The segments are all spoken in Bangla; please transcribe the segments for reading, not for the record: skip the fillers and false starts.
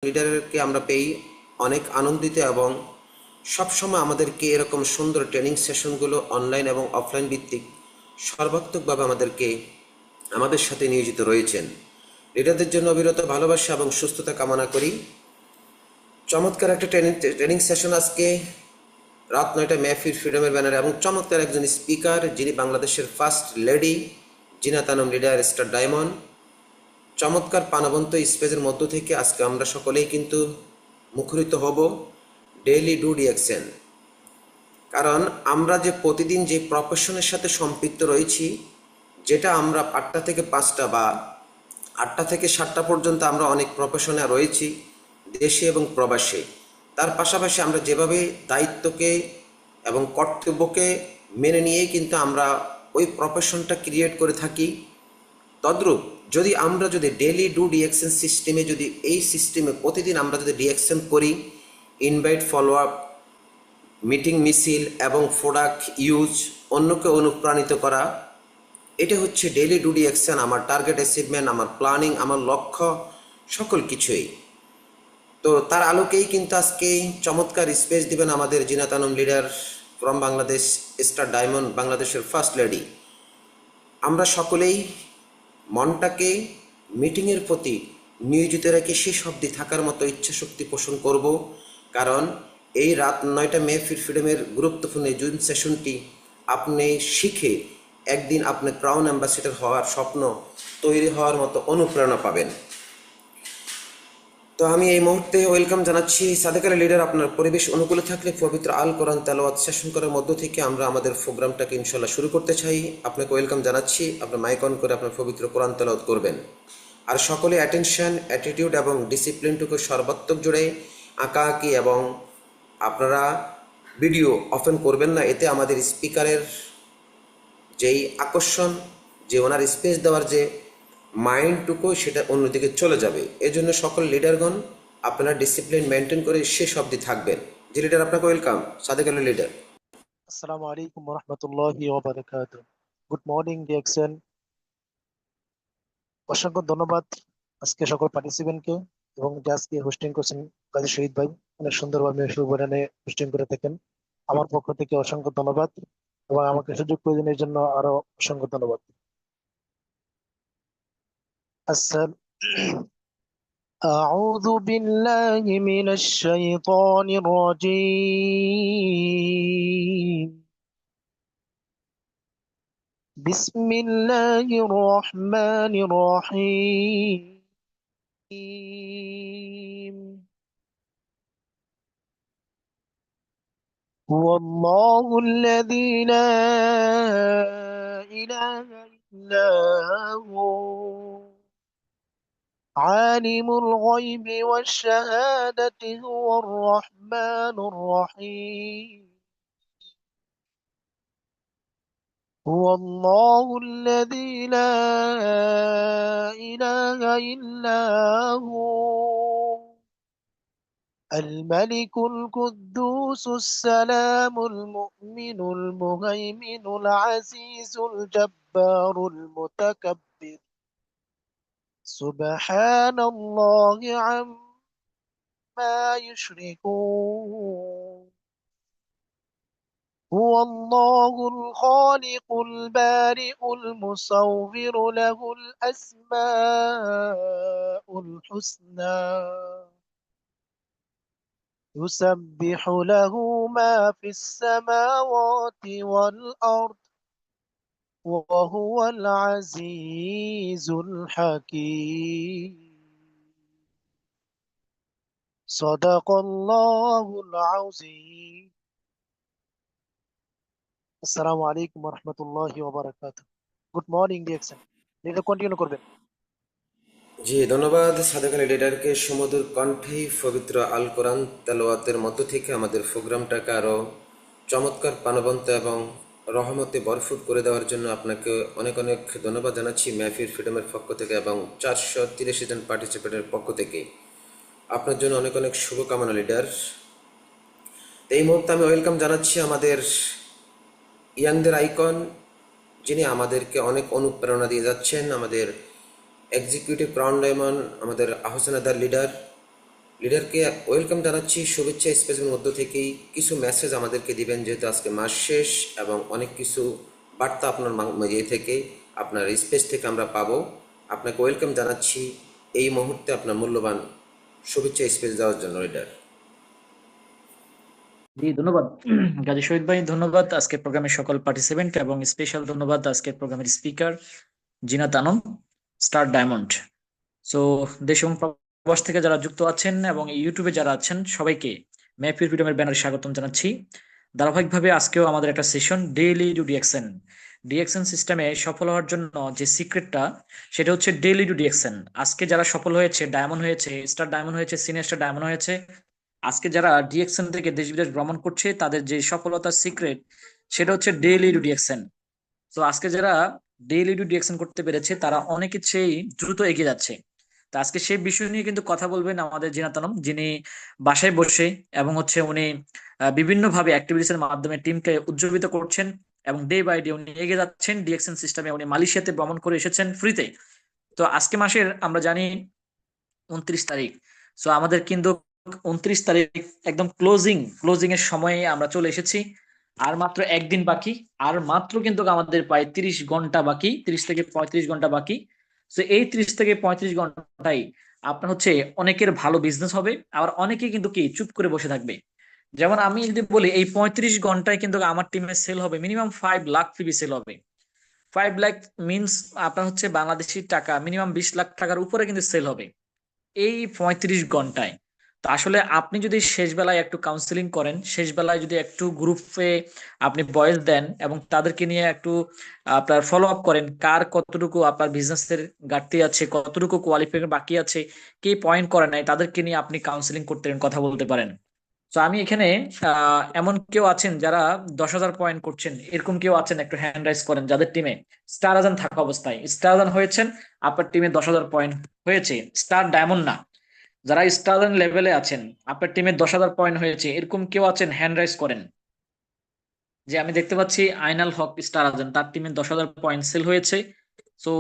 লিডারকে আমরা পেয়ে অনেক আনন্দিত এবং সবসময় আমাদেরকে এরকম সুন্দর ট্রেনিং সেশনগুলো অনলাইন এবং অফলাইন ভিত্তিক সর্বাত্মকভাবে আমাদের সাথে নিয়োজিত রয়েছেন। লিডারদের জন্য অবিরত ভালোবাসা এবং সুস্থতা কামনা করি। চমৎকার একটা ট্রেনিং সেশন আজকে রাত 9টায় মেহফিল ফ্রিডমের ব্যানারে এবং চমৎকার একজন স্পিকার যিনি বাংলাদেশের first lady Zinat Anam leader star diamond. চমৎকার প্রাণবন্ত স্পেসের মধ্য থেকে আজকে আমরা সকলেই কিন্তু মুখরিত হব ডেইলি ডু ডিএক্সএন। কারণ আমরা যে প্রতিদিন যে প্রফেশনের সাথে সম্পৃক্ত রয়েছি, যেটা আমরা 8টা থেকে 5টা বা 8টা থেকে 7টা পর্যন্ত আমরা অনেক প্রফেশনে রয়েছি দেশে এবং প্রবাসে। তার পাশাপাশি আমরা যেভাবে দায়িত্বকে এবং কর্তব্যকে মেনে নিয়েই কিন্তু আমরা ওই প্রফেশনটা ক্রিয়েট করে থাকি। তদ্রূপ যদি ডেলি ডু ডিএকশন সিস্টেমে যদি এই সিস্টেমে প্রতিদিন আমরা যদি ডিএকশন করি, ইনভাইট ফলো আপ মিটিং মিছিল এবং প্রোডাক্ট ইউজ অন্যকে অনুপ্রাণিত করা, এটা হচ্ছে ডেলি ডু ডিএকশন। আমার টার্গেট অ্যাচিভমেন্ট, আমার প্ল্যানিং, আমার লক্ষ্য সকল কিছুই। তো তার আলোকেই কিন্তু আজকে চমৎকার স্পেস দিবেন আমাদের Zinat Anam leader from Bangladesh star diamond, বাংলাদেশের ফার্স্ট লেডি। আমরা সকলেই মনটাকে মিটিংয়ের প্রতি নিয়োজিত রেখে শেষ অবধি থাকার মতো ইচ্ছাশক্তি পোষণ করব। কারণ এই রাত 9টা মেহফিল ফ্রিডমের গুরুত্বপূর্ণ জুন সেশনটি আপনি শিখে একদিন আপনি ক্রাউন অ্যাম্বাসেডর হওয়ার স্বপ্ন তৈরি হওয়ার মতো অনুপ্রেরণা পাবেন। তো আমি এই মুহূর্তে ওয়েলকাম জানাচ্ছি সাদেক আলী লিডার। আপনার পরিবেশ অনুকূলে থাকলে পবিত্র আল কোরআন তেলাওয়াত সেশন করার মধ্য থেকে আমরা আমাদের প্রোগ্রামটাকে ইনশাল্লাহ শুরু করতে চাই। আপনাকে ওয়েলকাম জানাচ্ছি। আপনার মাইক অন করে আপনার পবিত্র কোরআন তেলাওয়াত করবেন। আর সকলে অ্যাটেনশন, অ্যাটিটিউড এবং ডিসিপ্লিনটুকু সর্বাত্মক জুড়ে আঁকাআঁকি এবং আপনারা ভিডিও অফেন করবেন না। এতে আমাদের স্পিকারের যেই আকর্ষণ, যে ওনার স্পেস দেওয়ার যে মাইন্ডটুকু, সেটা অন্যদিকে চলে যাবে। এই জন্য সকল লিডারগণ আপনারা ডিসিপ্লিন মেনটেন করে শেষ অবধি থাকবেন। যে লিডার, আপনাকে ওয়েলকাম, সাদেক আলী লিডার। আসসালামু আলাইকুম রহমতুল্লাহি ওয়া বারাকাতুহু। Good morning DXN. অসংখ্য ধন্যবাদ আজকে সকল পার্টিসিপেন্টকে, এবং যে আজকে হোস্টিং করছেন কাজী শহীদ ভাই, অনেক সুন্দরভাবে সুবহানে হোস্টিং করে থাকেন। আমার পক্ষ থেকে অসংখ্য ধন্যবাদ, এবং আমাকে সুযোগ করে দেওয়ার জন্য আরো অসংখ্য ধন্যবাদ। আসসালাম। أعوذ بالله من الشيطان الرجيم. بسم الله الرحمن الرحيم. هو الله الذي لا إله إلا هو عالم الغيب والشهادة هو الرحمن الرحيم. هو الله الذي لا إله إلا هو الملك القدوس السلام المؤمن المهيمن العزيز الجبار المتكبر. سبحان الله عما يشركون. هو الله الخالق البارئ المصور له الأسماء الحسنى يسبح له ما في السماوات والأرض وهو العزيز الحكيم. صدق الله العظيم. আসসালামু আলাইকুম ওয়া রাহমাতুল্লাহি ওয়া বারাকাতুহু। Good morning DXN. এটা কন্টিনিউ করবেন। জি, ধন্যবাদ সাদেক আলী লিডারকে সুমধুর কণ্ঠে পবিত্র আল কোরআন তেলাওয়াতের মধ্য থেকে আমাদের প্রোগ্রামটাকে আরও চমৎকার প্রাণবন্ত এবং রহমতে ভরপুর করে দেওয়ার জন্য আপনাকে অনেক অনেক ধন্যবাদ জানাচ্ছি মেহফিল ফ্রিডমের পক্ষ থেকে এবং 483 জন পার্টিসিপেন্টের পক্ষ থেকে। আপনার জন্য অনেক অনেক শুভকামনা লিডার। এই মুহূর্তে আমি ওয়েলকাম জানাচ্ছি আমাদের ইয়াংদের আইকন, যিনি আমাদেরকে অনেক অনুপ্রেরণা দিয়ে যাচ্ছেন, আমাদের এক্সিকিউটিভ ক্রাউন ডায়মন্ড, আমাদের আহসান আদার লিডার। লিডারকে ওয়েলকাম জানাচ্ছি, শুভেচ্ছা স্পেসের মধ্য থেকেই কিছু মেসেজ আমাদেরকে দিবেন, যেহেতু আজকে মাস শেষ এবং অনেক কিছু বার্তা আপনার ইয়ে থেকে, আপনার স্পেস থেকে আমরা পাবো। আপনাকে ওয়েলকাম জানাচ্ছি এই মুহূর্তে আপনার মূল্যবান শুভেচ্ছা স্পেস দেওয়ার জন্য লিডার। জি ধন্যবাদ গাজী শহীদ ভাই, ধন্যবাদ আজকের প্রোগ্রামের সকল পার্টিসিপেন্ট, এবং স্পেশাল ধন্যবাদ আজকের প্রোগ্রামের speaker Zinat Anam, star diamond. So দেশ এবং প্রবাস থেকে যারা যুক্ত আছেন এবং ইউটিউবে যারা আছেন সবাইকে মেহফিল ফ্রিডমের ব্যানারে স্বাগতম জানাচ্ছি। ধারাবাহিকভাবে আজকেও আমাদের একটা সেশন ডেইলি টু ডিএকশন। ডিএকশন সিস্টেমে সফল হওয়ার জন্য যে সিক্রেটটা, সেটা হচ্ছে ডেইলি টু ডিএকশন। আজকে যারা সফল হয়েছে, ডায়মন্ড হয়েছে, স্টার ডায়মন্ড হয়েছে, সিনিয়র স্টার ডায়মন্ড হয়েছে, আজকে যারা ডিএকশন থেকে দেশ বিদেশ ভ্রমণ করছে, তাদের যে সফলতার সিক্রেট সেটা হচ্ছে ডেইলি টু ডিএকশন। তো আজকে যারা ডেইলি টু ডিএকশন করতে পেরেছে তারা অনেক কিছুই দ্রুত এগিয়ে যাচ্ছে। তো আজকে সেই বিষয় নিয়ে কিন্তু কথা বলবেন আমাদের জিনাত আলম, যিনি বাসায় বসে এবং উনি বিভিন্ন ভাবে অ্যাক্টিভিটিস এর মাধ্যমে টিমকে উজ্জীবিত করছেন, এবং ডে বাই ডে উনি এগিয়ে যাচ্ছেন ডিএকশন সিস্টেমে। উনি মালয়েশিয়াতে ভ্রমণ করে এসেছেন ফ্রিতে। তো আজকে মাসের আমরা জানি 29 তারিখ। সো আমাদের কিন্তু 29 তারিখ একদম ক্লোজিং এর সময়ে আমরা চলে এসেছি। আর মাত্র একদিন বাকি, আর মাত্র কিন্তু আমাদের প্রায় 30 ঘন্টা বাকি, 30 থেকে 35 ঘন্টা বাকি। তো এই 30 থেকে 35 ঘন্টায় আপনার অনেকের ভালো বিজনেস হবে, আবার অনেকে কিন্তু কি চুপ করে বসে থাকবে। যেমন আমি যদি বলি, এই 35 ঘন্টায় কিন্তু আমার টিমের সেল হবে মিনিমাম 5 লাখ পিবি সেল হবে। 5 লাখ মিনস আপনার বাংলাদেশি টাকা মিনিমাম 20 লাখ টাকার উপরে কিন্তু সেল হবে এই 35 ঘন্টায়। তো আসলে আপনি যদি শেষ বেলায় একটু কাউন্সিলিং করেন, শেষ বেলায় যদি একটু গ্রুপে আপনি ভয়েস দেন এবং তাদেরকে নিয়ে একটু আপনার ফলো আপ করেন, কার কতটুকু আপনার বিজনেসের ঘাটতি আছে, কতটুকু কোয়ালিফিকেশন বাকি আছে, কে পয়েন্ট করে নাই, তাদেরকে নিয়ে আপনি কাউন্সিলিং করতে পারেন, কথা বলতে পারেন। তো আমি এখানে এমন কেউ আছেন যারা 10,000 পয়েন্ট করছেন, এরকম কেউ আছেন একটু হ্যান্ড রাইজ করেন যাদের টিমে স্টার আজান থাকা অবস্থায় স্টার আজান হয়েছেন, আপনার টিমে 10,000 পয়েন্ট হয়েছে, স্টার ডায়মন্ড না, যারা স্টার লেভেলে আছেন, আপনার টিমে 10,000 পয়েন্ট হয়েছে, এরকম কেউ আছেন হ্যান্ড রাইজ করেন। যে আমি দেখতে পাচ্ছি আইনাল হক স্টার আছেন, তার টিমে 10,000 পয়েন্ট সেল হয়েছে। তো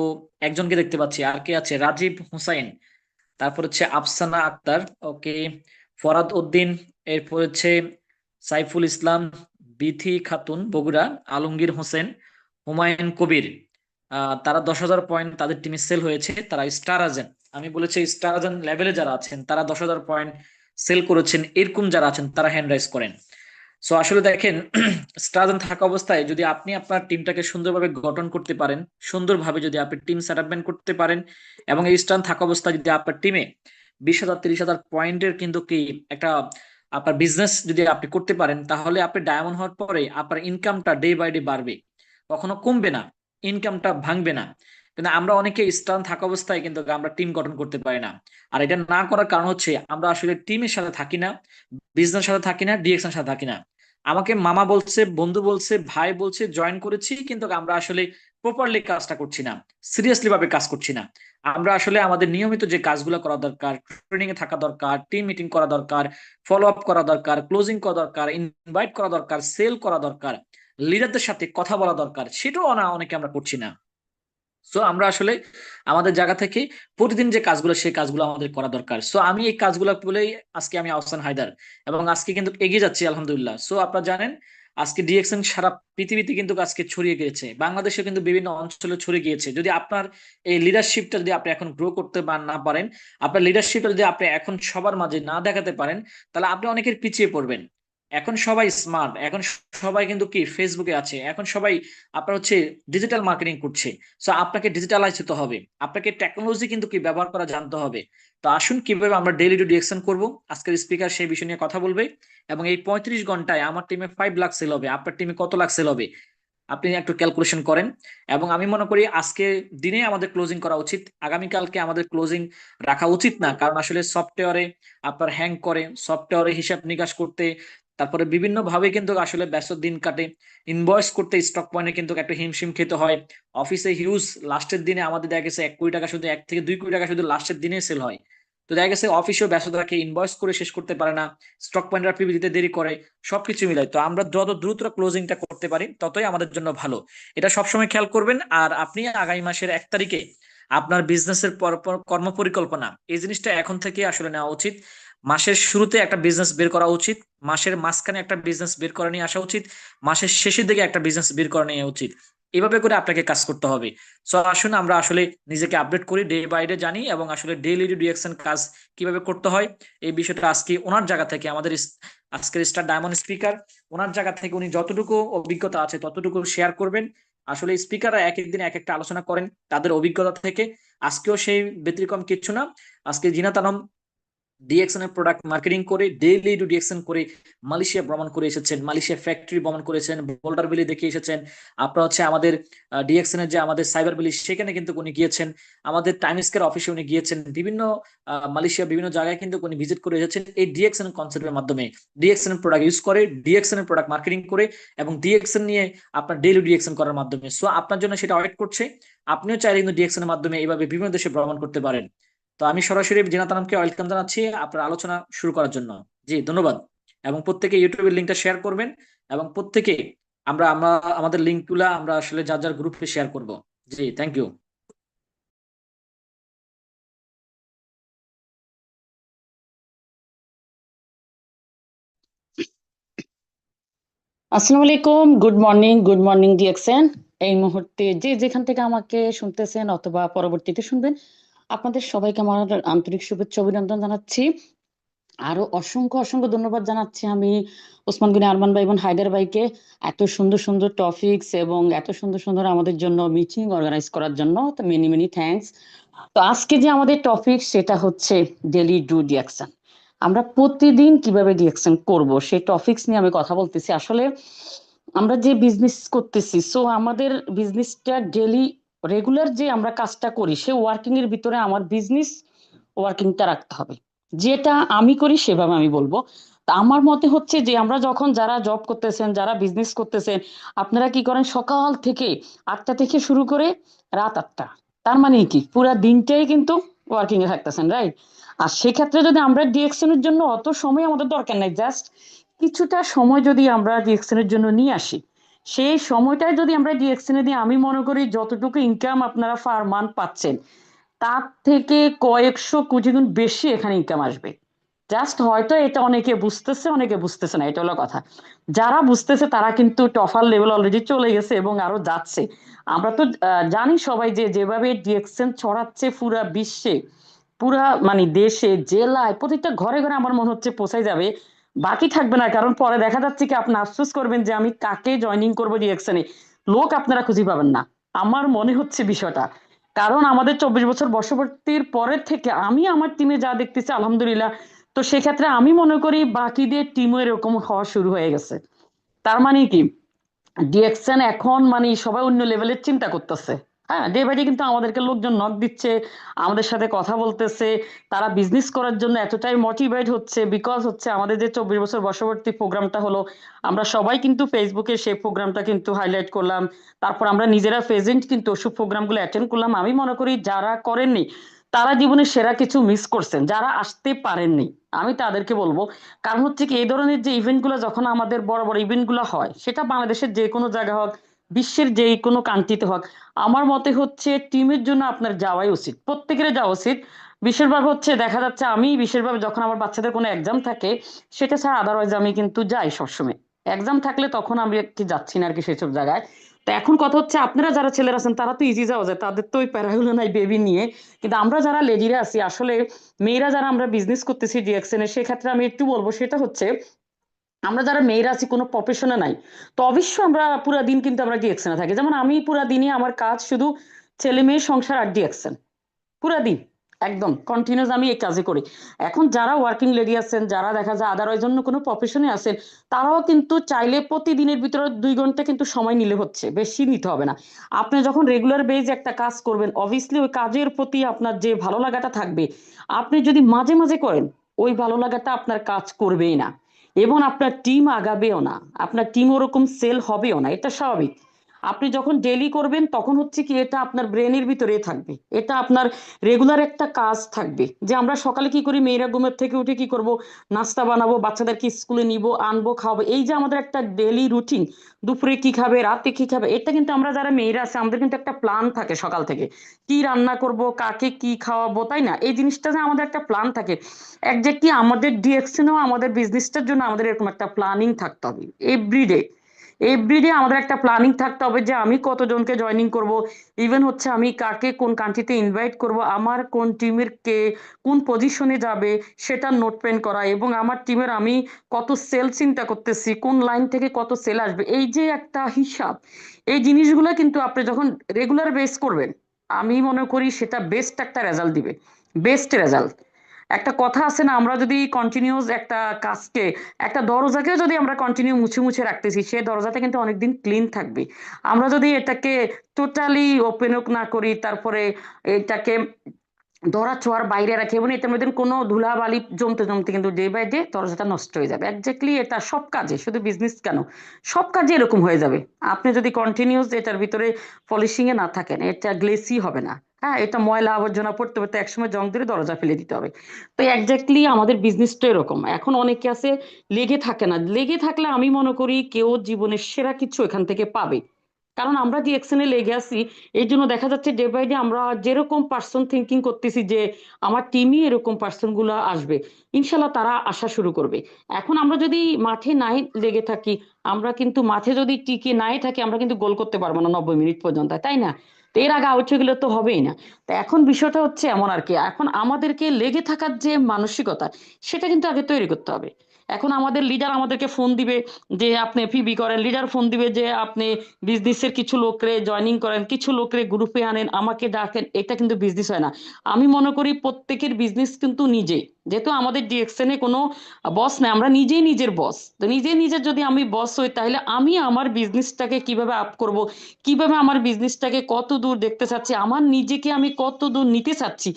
একজনকে দেখতে পাচ্ছি, আর কে আছে, রাজীব হুসাইন, তারপর আফসানা আক্তার, ওকে, ফরাদ উদ্দিন, এরপর সাইফুল ইসলাম, বিথি খাতুন বগুড়া, আলমগীর হোসেন, হুমায়ুন কবির। তারা 10,000 পয়েন্ট তাদের টিমে সেল হয়েছে, তারা স্টার আজেন। আমি বলেছি স্টার আজেন লেভেলে যারা আছেন তারা 10,000 পয়েন্ট সেল করেছেন, এরকম যারা আছেন তারা হ্যান্ড রাইজ করেন। সো আসলে দেখেন, স্টার থাকা অবস্থায় যদি আপনি আপনার টিমটাকে সুন্দরভাবে গঠন করতে পারেন, সুন্দরভাবে যদি আপনি টিম সেট করতে পারেন, এবং এই স্টার থাকা অবস্থায় যদি আপনার টিমে 20,000 30,000 পয়েন্টের কিন্তু কি একটা আপনার বিজনেস যদি আপনি করতে পারেন, তাহলে আপনি ডায়মন্ড হওয়ার পরে আপনার ইনকামটা ডে বাই ডে বাড়বে, কখনো কমবে না, ইনকামটা ভাঙবে না। কিন্তু আমরা অনেকে স্টার থাকা অবস্থায় কিন্তু আমরা টিম গঠন করতে পারি না। আর এটা না করার কারণ আমরা আসলে টিমের সাথে থাকি না, বিজনেস সাথে থাকি না, ডিরেকশন সাথে থাকি না। আমাকে মামা বলছে, বন্ধু বলছে, ভাই বলছে, জয়েন করেছি, কিন্তু আমরা আসলে প্রপারলি কাজটা করছি না, সিরিয়াসলি ভাবে কাজ করছি না। আমরা আসলে আমাদের নিয়মিত যে কাজগুলো করা দরকার, ট্রেনিং এ থাকা দরকার, টিম মিটিং করা দরকার, ফলো আপ করা দরকার, ক্লোজিং করা দরকার, ইনভাইট করা দরকার, সেল করা দরকার, লিডারদের সাথে কথা বলা দরকার, সেটাও না অনেকে আমরা করছি না। সো আমরা আসলে আমাদের জায়গা থেকে প্রতিদিন যে কাজগুলো, সেই কাজগুলো আমাদের করা দরকার। সো আমি এই কাজগুলো বলেই আজকে আমি আহসান হায়দার, এবং আজকে কিন্তু এগিয়ে যাচ্ছি আলহামদুলিল্লাহ। সো আপনারা জানেন আজকে ডিএকশন সারা পৃথিবীতে কিন্তু আজকে ছড়িয়ে গিয়েছে, বাংলাদেশে কিন্তু বিভিন্ন অঞ্চলে ছড়িয়ে গিয়েছে। যদি আপনার এই লিডারশিপটা যদি আপনি এখন গ্রো করতে না পারেন, আপনার লিডারশিপটা যদি আপনি এখন সবার মাঝে না দেখাতে পারেন, তাহলে আপনি অনেকের পিছিয়ে পড়বেন। এখন সবাই স্মার্ট, এখন সবাই কিন্তু কি ফেসবুকে আছে, এখন সবাই আপনার ডিজিটাল মার্কেটিং করছে। সো আপনাকে ডিজিটালাইজ হতে হবে, আপনাকে টেকনোলজি কিন্তু কি ব্যবহার করা জানতে হবে। তো আসুন কিভাবে আমরা ডেইলি টু ডিরেকশন করব, আজকের স্পিকার সেই বিষয় নিয়ে কথা বলবে। এবং এই 35 ঘন্টায় আমার টিমে 5 লাখ সেল হবে, আপনার টিমে কত লাখ সেল হবে আপনি একটু ক্যালকুলেশন করেন। এবং আমি মনে করি আজকে দিনে আমাদের ক্লোজিং করা উচিত, আগামীকালকে আমাদের ক্লোজিং রাখা উচিত না, কারণ আসলে সফটওয়্যারে আপনার হ্যাং করে, সফটওয়্যারে হিসাব নিকাশ করতে, তারপরে বিভিন্ন ভাবে কিন্তু আসলে ব্যস্ত দিন কাটে, ইনভয়েস করতে স্টক পয়েন্টে কিন্তু একটা হিমশিম খেতে হয়। অফিসে হিউজ লাস্টের দিনে আমাদের দেখা গেছে 1 কোটি টাকা শুধু, 1 থেকে 2 কোটি টাকা শুধু লাস্টের দিনে সেল হয়। তো দেখা গেছে অফিসেও ব্যস্ত থাকে, ইনভয়েস করে শেষ করতে পারে না, স্টক পয়েন্টার পিবি দিতে দেরি করে, সবকিছু মিলাই। তো আমরা যত দ্রুত ক্লোজিংটা করতে পারি ততই আমাদের জন্য ভালো, এটা সবসময় খেয়াল করবেন। আর আপনি আগামী মাসের 1 তারিখে আপনার বিজনেসের কর্ম পরিকল্পনা, এই জিনিসটা এখন থেকে আসলে নেওয়া উচিত। মাসের শুরুতে একটা বিজনেস বের করা উচিত, মাসের মাঝখানে একটা বিজনেস বের করে নিয়ে আসা উচিত, মাসের শেষের দিকে একটা বিজনেস বের করে নেওয়া উচিত। এভাবে করে আপনাকে কাজ করতে হবে। সো আসুন আমরা আসলে নিজেকে আপডেট করি, ডে বাই ডে জানি, এবং আসলে ডেইলি রিঅ্যাকশন কাজ কিভাবে করতে হয় এই বিষয়টা আজকে ওনার জায়গা থেকে, আমাদের আজকের স্টার ডায়মন্ড স্পিকার, ওনার জায়গা থেকে উনি যতটুকু অভিজ্ঞতা আছে ততটুকু শেয়ার করবেন। আসলে স্পিকাররা এক একদিন এক একটা আলোচনা করেন তাদের অভিজ্ঞতা থেকে, আজকেও সেই ব্যতিক্রম কিছু না। আজকে জিনাত আলম ডিএক্সএন এর প্রোডাক্ট মার্কেটিং করে, ডেইলি ডিএক্সএন করে মালয়েশিয়া ভ্রমণ করে এসেছেন, মালয়েশিয়া ফ্যাক্টরি ভ্রমণ করেছেন, বোল্ডার ভ্যালি দেখে এসেছেন। আপনার হচ্ছে আমাদের ডিএক্সএন এর যে আমাদের সাইবার ভ্যালি সেখানে কিন্তু উনি গিয়েছেন, আমাদের টাইম স্কয়ার অফিসে উনি গিয়েছেন, বিভিন্ন মালয়েশিয়া বিভিন্ন জায়গায় কিন্তু উনি ভিজিট করে এসেছেন এই ডিএক্সএন কনসেপ্টের মাধ্যমে। ডিএক্সএন এর প্রোডাক্ট ইউজ করে, ডিএক্সএন এর প্রোডাক্ট মার্কেটিং করে, এবং ডিএক্সএন নিয়ে আপনার ডেইলি ডিএক্সএন করার মাধ্যমে। সো আপনার জন্য সেটা ওয়েট করছে। আপনিও চাইলে কিন্তু ডিএক্সএন এর মাধ্যমে এইভাবে বিভিন্ন দেশে ভ্রমণ করতে পারেন। তো আমি সরাসরি জিনাত আলমকে ওয়েলকাম জানাচ্ছি আপনার আলোচনা শুরু করার জন্য। জি ধন্যবাদ। এবং প্রত্যেকে ইউটিউবের লিঙ্কটা শেয়ার করবেন, এবং প্রত্যেকে আমরা আমরা আমাদের লিঙ্কগুলা আমরা আসলে যার যার গ্রুপে শেয়ার করব। জি থ্যাংক ইউ। আসসালামু আলাইকুম, গুড মর্নিং ডিএক্সএন। এই মুহূর্তে যে যেখান থেকে আমাকে শুনতেছেন অথবা পরবর্তীতে শুনবেন, আপনাদের সবাইকে আমার আন্তরিক শুভেচ্ছা অভিনন্দন জানাচ্ছি। আরো অসংখ্য অসংখ্য ধন্যবাদ জানাচ্ছি আমি ওসমান গনি আরমান ভাই এবং হায়দার ভাইকে এত সুন্দর সুন্দর টপিকস এবং এত সুন্দর সুন্দর আমাদের জন্য মিটিং অর্গানাইজ করার জন্য। তো মেনি মেনি থ্যাঙ্কস। তো আজকে যে আমাদের টপিক সেটা হচ্ছে ডেলি ডু ডিএকশন। আমরা প্রতিদিন কিভাবে ডিএকশন করব সেই টপিকস নিয়ে আমি কথা বলতেছি। আসলে আমরা যে বিজনেস করতেছি, সো আমাদের বিজনেসটা ডেলি রেগুলার যে আমরা কাজটা করি সে ওয়ার্কিং এর ভিতরে আমার বিজনেস ওয়ার্কিংটা রাখতে হবে। যেটা আমি করি সেভাবে আমি বলবো। তা আমার মতে হচ্ছে যে আমরা যখন যারা জব করতেছেন, যারা বিজনেস করতেছেন, আপনারা কি করেন সকাল থেকে 8টা থেকে শুরু করে রাত 8টা, তার মানে কি পুরা দিনটাই কিন্তু ওয়ার্কিং এ থাকতেছেন, রাইট? আর সেক্ষেত্রে যদি আমরা ডিএকশনের জন্য অত সময় আমাদের দরকার নাই, জাস্ট কিছুটা সময় যদি আমরা ডিএকশনের জন্য নিয়ে আসি, সেই সময়টায় যদি আমরা ডিএকশনে দিই, আমি মনে করি যতটুকু ইনকাম আপনারা পার মান্থ পাচ্ছেন তার থেকে কয়েকশো কোটি গুণ বেশি এখানে ইনকাম আসবে। জাস্ট হয়তো এটা অনেকে বুঝতেছে অনেকে বুঝতেছে না, এটা হলো কথা। যারা বুঝতেছে তারা কিন্তু টফার লেভেল অলরেডি চলে গেছে এবং আরো যাচ্ছে। আমরা তো জানি সবাই যে যেভাবে ডিএকশন ছড়াচ্ছে পুরা বিশ্বে, পুরা মানে দেশে জেলায় প্রত্যেকটা ঘরে ঘরে আমার মনে হচ্ছে পৌঁছায় যাবে, বাকি থাকবে না। কারণ পরে দেখা যাচ্ছে কি আপনি আফসোস করবেন যে আমি কাকে জয়নিং করবো ডিএকশনে, লোক আপনারা খুঁজে পাবেন না। আমার মনে হচ্ছে বিষয়টা, কারণ আমাদের 24 বছর বর্ষপূর্তির পরের থেকে আমি আমার টিমে যা দেখতেছি আলহামদুলিল্লাহ। তো সেক্ষেত্রে আমি মনে করি বাকিদের টিমও এরকম হওয়া শুরু হয়ে গেছে। তার মানে কি ডিএকশন এখন মানে সবাই অন্য লেভেলের চিন্তা করতেছে। হ্যাঁ, ডে বাই ডে কিন্তু আমাদেরকে লোকজন নক দিচ্ছে, আমাদের সাথে কথা বলতেছে, তারা বিজনেস করার জন্য এতটাই মোটিভেট হচ্ছে। বিকজ হচ্ছে আমাদের যে 24 বছর বর্ষবর্তী প্রোগ্রামটা হলো, আমরা সবাই কিন্তু ফেসবুকে সেই প্রোগ্রামটা কিন্তু হাইলাইট করলাম। তারপর আমরা নিজেরা প্রেজেন্ট কিন্তু ওসব প্রোগ্রামগুলো অ্যাটেন্ড করলাম। আমি মনে করি যারা করেননি তারা জীবনে সেরা কিছু মিস করছেন, যারা আসতে পারেননি আমি তাদেরকে বলবো। কারণ হচ্ছে কি এই ধরনের যে ইভেন্ট গুলো যখন আমাদের বড় বড় ইভেন্ট গুলো হয়, সেটা বাংলাদেশের যে কোনো জায়গা হোক, বিশ্বের যে কোনো কান্ট্রিতে হোক, আমার মতে হচ্ছে টিমের জন্য আপনার যাওয়াই উচিত, প্রত্যেকের যাওয়া উচিত। বিশেষভাবে হচ্ছে দেখা যাচ্ছে আমি বিশেষভাবে যখন আমার বাচ্চাদের কোনো এক্সাম থাকে সেটা ছাড়া আদারওয়াইজ আমি কিন্তু যাই সবসময়। এক্সাম থাকলে তখন আমি কি যাচ্ছি না আর কি সেসব জায়গায়। তো এখন কথা হচ্ছে আপনারা যারা ছেলেরা আছেন তারা তো ইজি যাওয়া যায়, তাদের তো ওই প্যারাগুলো নাই বেবি নিয়ে। কিন্তু আমরা যারা লেডিরা আছি, আসলে মেয়েরা যারা আমরা বিজনেস করতেছি ডিএকশন এর, সেক্ষেত্রে আমি একটু বলবো সেটা হচ্ছে আমরা যারা মেয়েরা আছি কোনো প্রফেশনে নাই, তো অবশ্যই আমরা পুরা দিন কিন্তু আমরা ডিএকশনে থাকি। যেমন আমি পুরা দিনই আমার কাজ শুধু ছেলে মেয়ে সংসার আর ডিএকশন, পুরা দিন একদম কন্টিনিউস আমি এই কাজে করি। এখন যারা ওয়ার্কিং লেডি আছেন, যারা দেখা যায় আদারওয়াইজ অন্য কোনো প্রফেশনে আছেন, তারাও কিন্তু চাইলে প্রতিদিনের ভিতরে 2 ঘন্টা কিন্তু সময় নিলে হচ্ছে, বেশি নিতে হবে না। আপনি যখন রেগুলার বেজ একটা কাজ করবেন, অবভিয়াসলি ওই কাজের প্রতি আপনার যে ভালো লাগাটা থাকবে। আপনি যদি মাঝে মাঝে করেন, ওই ভালো লাগাটা আপনার কাজ করবেই না, এবং আপনার টিম আগাবেও না, আপনার টিম ওরকম সেল হবেও না, এটা স্বাভাবিক। আপনি যখন ডেলি করবেন তখন হচ্ছে কি এটা আপনার ব্রেনের ভিতরে থাকবে, এটা আপনার রেগুলার একটা কাজ থাকবে। যে আমরা সকালে কি করি, মেয়েরা ঘুমের থেকে উঠে কি করব, নাস্তা বানাবো, বাচ্চাদেরকে স্কুলে নিব, আনবো, খাওয়াবো, এই যে আমাদের একটা ডেলি রুটিন, দুপুরে কি খাবে, রাতে কি খাবে, এটা কিন্তু আমরা যারা মেয়েরা আছে আমাদের কিন্তু একটা প্ল্যান থাকে সকাল থেকে, কি রান্না করব, কাকে কি খাওয়াবো, তাই না? এই জিনিসটা যে আমাদের একটা প্ল্যান থাকে, একজাক্টলি আমাদের ডিএকশনেও আমাদের বিজনেসটার জন্য আমাদের এরকম একটা প্ল্যানিং থাকতে হবে। এভরিডে এভরিডে আমাদের একটা প্ল্যানিং থাকতে হবে যে আমি কতজনকে জয়েনিং করব, ইভেন হচ্ছে আমি কাকে কোন কান্ট্রিতে ইনভাইট করব, আমার কোন টিমের কে কোন পজিশনে যাবে সেটা নোট পেন করা, এবং আমার টিমের আমি কত সেল চিন্তা করতেছি, কোন লাইন থেকে কত সেল আসবে, এই যে একটা হিসাব, এই জিনিসগুলো কিন্তু আপনি যখন রেগুলার বেস করবেন, আমি মনে করি সেটা বেস্ট একটা রেজাল্ট দিবে, বেস্ট রেজাল্ট। একটা কথা আছে না, আমরা যদি কন্টিনিউস একটা কাজকে, একটা দরজাকেও যদি আমরা কন্টিনিউ মুছে মুছে রাখতেছি, সেই দরজাটা কিন্তু অনেকদিন ক্লিন থাকবে। আমরা যদি এটাকে টোটালি ওপেন না করি, তারপরে এটাকে ধরা ছোঁয়ার বাইরে রাখি এবং এটার মধ্যে কোনো ধুলাবালি জমতে জমতে কিন্তু ডে বাই ডে দরজাটা নষ্ট হয়ে যাবে। একজাক্টলি এটা সব কাজে, শুধু বিজনেস কেন, সব কাজে এরকম হয়ে যাবে। আপনি যদি কন্টিনিউস এটার ভিতরে পলিশিং এ না থাকেন, এটা গ্লেসি হবে না। হ্যাঁ, এটা ময়লা আবর্জনা পড়তে পড়তে একসময় জং ধরে দরজা ফেলে দিতে হবে। তো একজাক্টলি আমাদের বিজনেসটা এরকম। এখন অনেকে আছে লেগে থাকে না, লেগে থাকলে আমি মনে করি কেউ জীবনের সেরা কিছু এখান থেকে পাবে। কারণ আমরা যে অ্যাকশনে লেগে আছি, এই জন্য দেখা যাচ্ছে ডে বাই ডে আমরা যেরকম পার্সন থিঙ্কিং করতেছি যে আমার টিমই এরকম পার্সন গুলো আসবে, ইনশাল্লাহ তারা আসা শুরু করবে। এখন আমরা যদি মাঠে নাই লেগে থাকি, আমরা কিন্তু মাঠে যদি টিকে নাই থাকি, আমরা কিন্তু গোল করতে পারবো না 90 মিনিট পর্যন্ত, তাই না? তো এর আগে আউট হয়ে গেলে তো হবেই না। তো এখন বিষয়টা হচ্ছে এমন আর কি, এখন আমাদেরকে লেগে থাকার যে মানসিকতা, সেটা কিন্তু আগে তৈরি করতে হবে। এখন আমাদের লিডার আমাদেরকে ফোন দিবে যে আপনি পিবি করেন, লিডার ফোন দিবে যে আপনি বিজনেসের কিছু লোকরে জয়নিং করেন, কিছু লোকরে গ্রুপে আনেন, আমাকে ডাকেন, এটা কিন্তু বিজনেস হয় না। আমি মনে করি প্রত্যেকের বিজনেস কিন্তু নিজে, যেহেতু আমাদের ডিএকশনে কোনো বস নেই, আমরা নিজেই নিজের বস। তো নিজে নিজের যদি আমি বস হই, তাহলে আমি আমার বিজনেসটাকে কিভাবে আপ করব, কিভাবে আমার বিজনেসটাকে কত দূর দেখতে চাচ্ছি, আমার নিজেকে আমি কত দূর নিতে চাচ্ছি,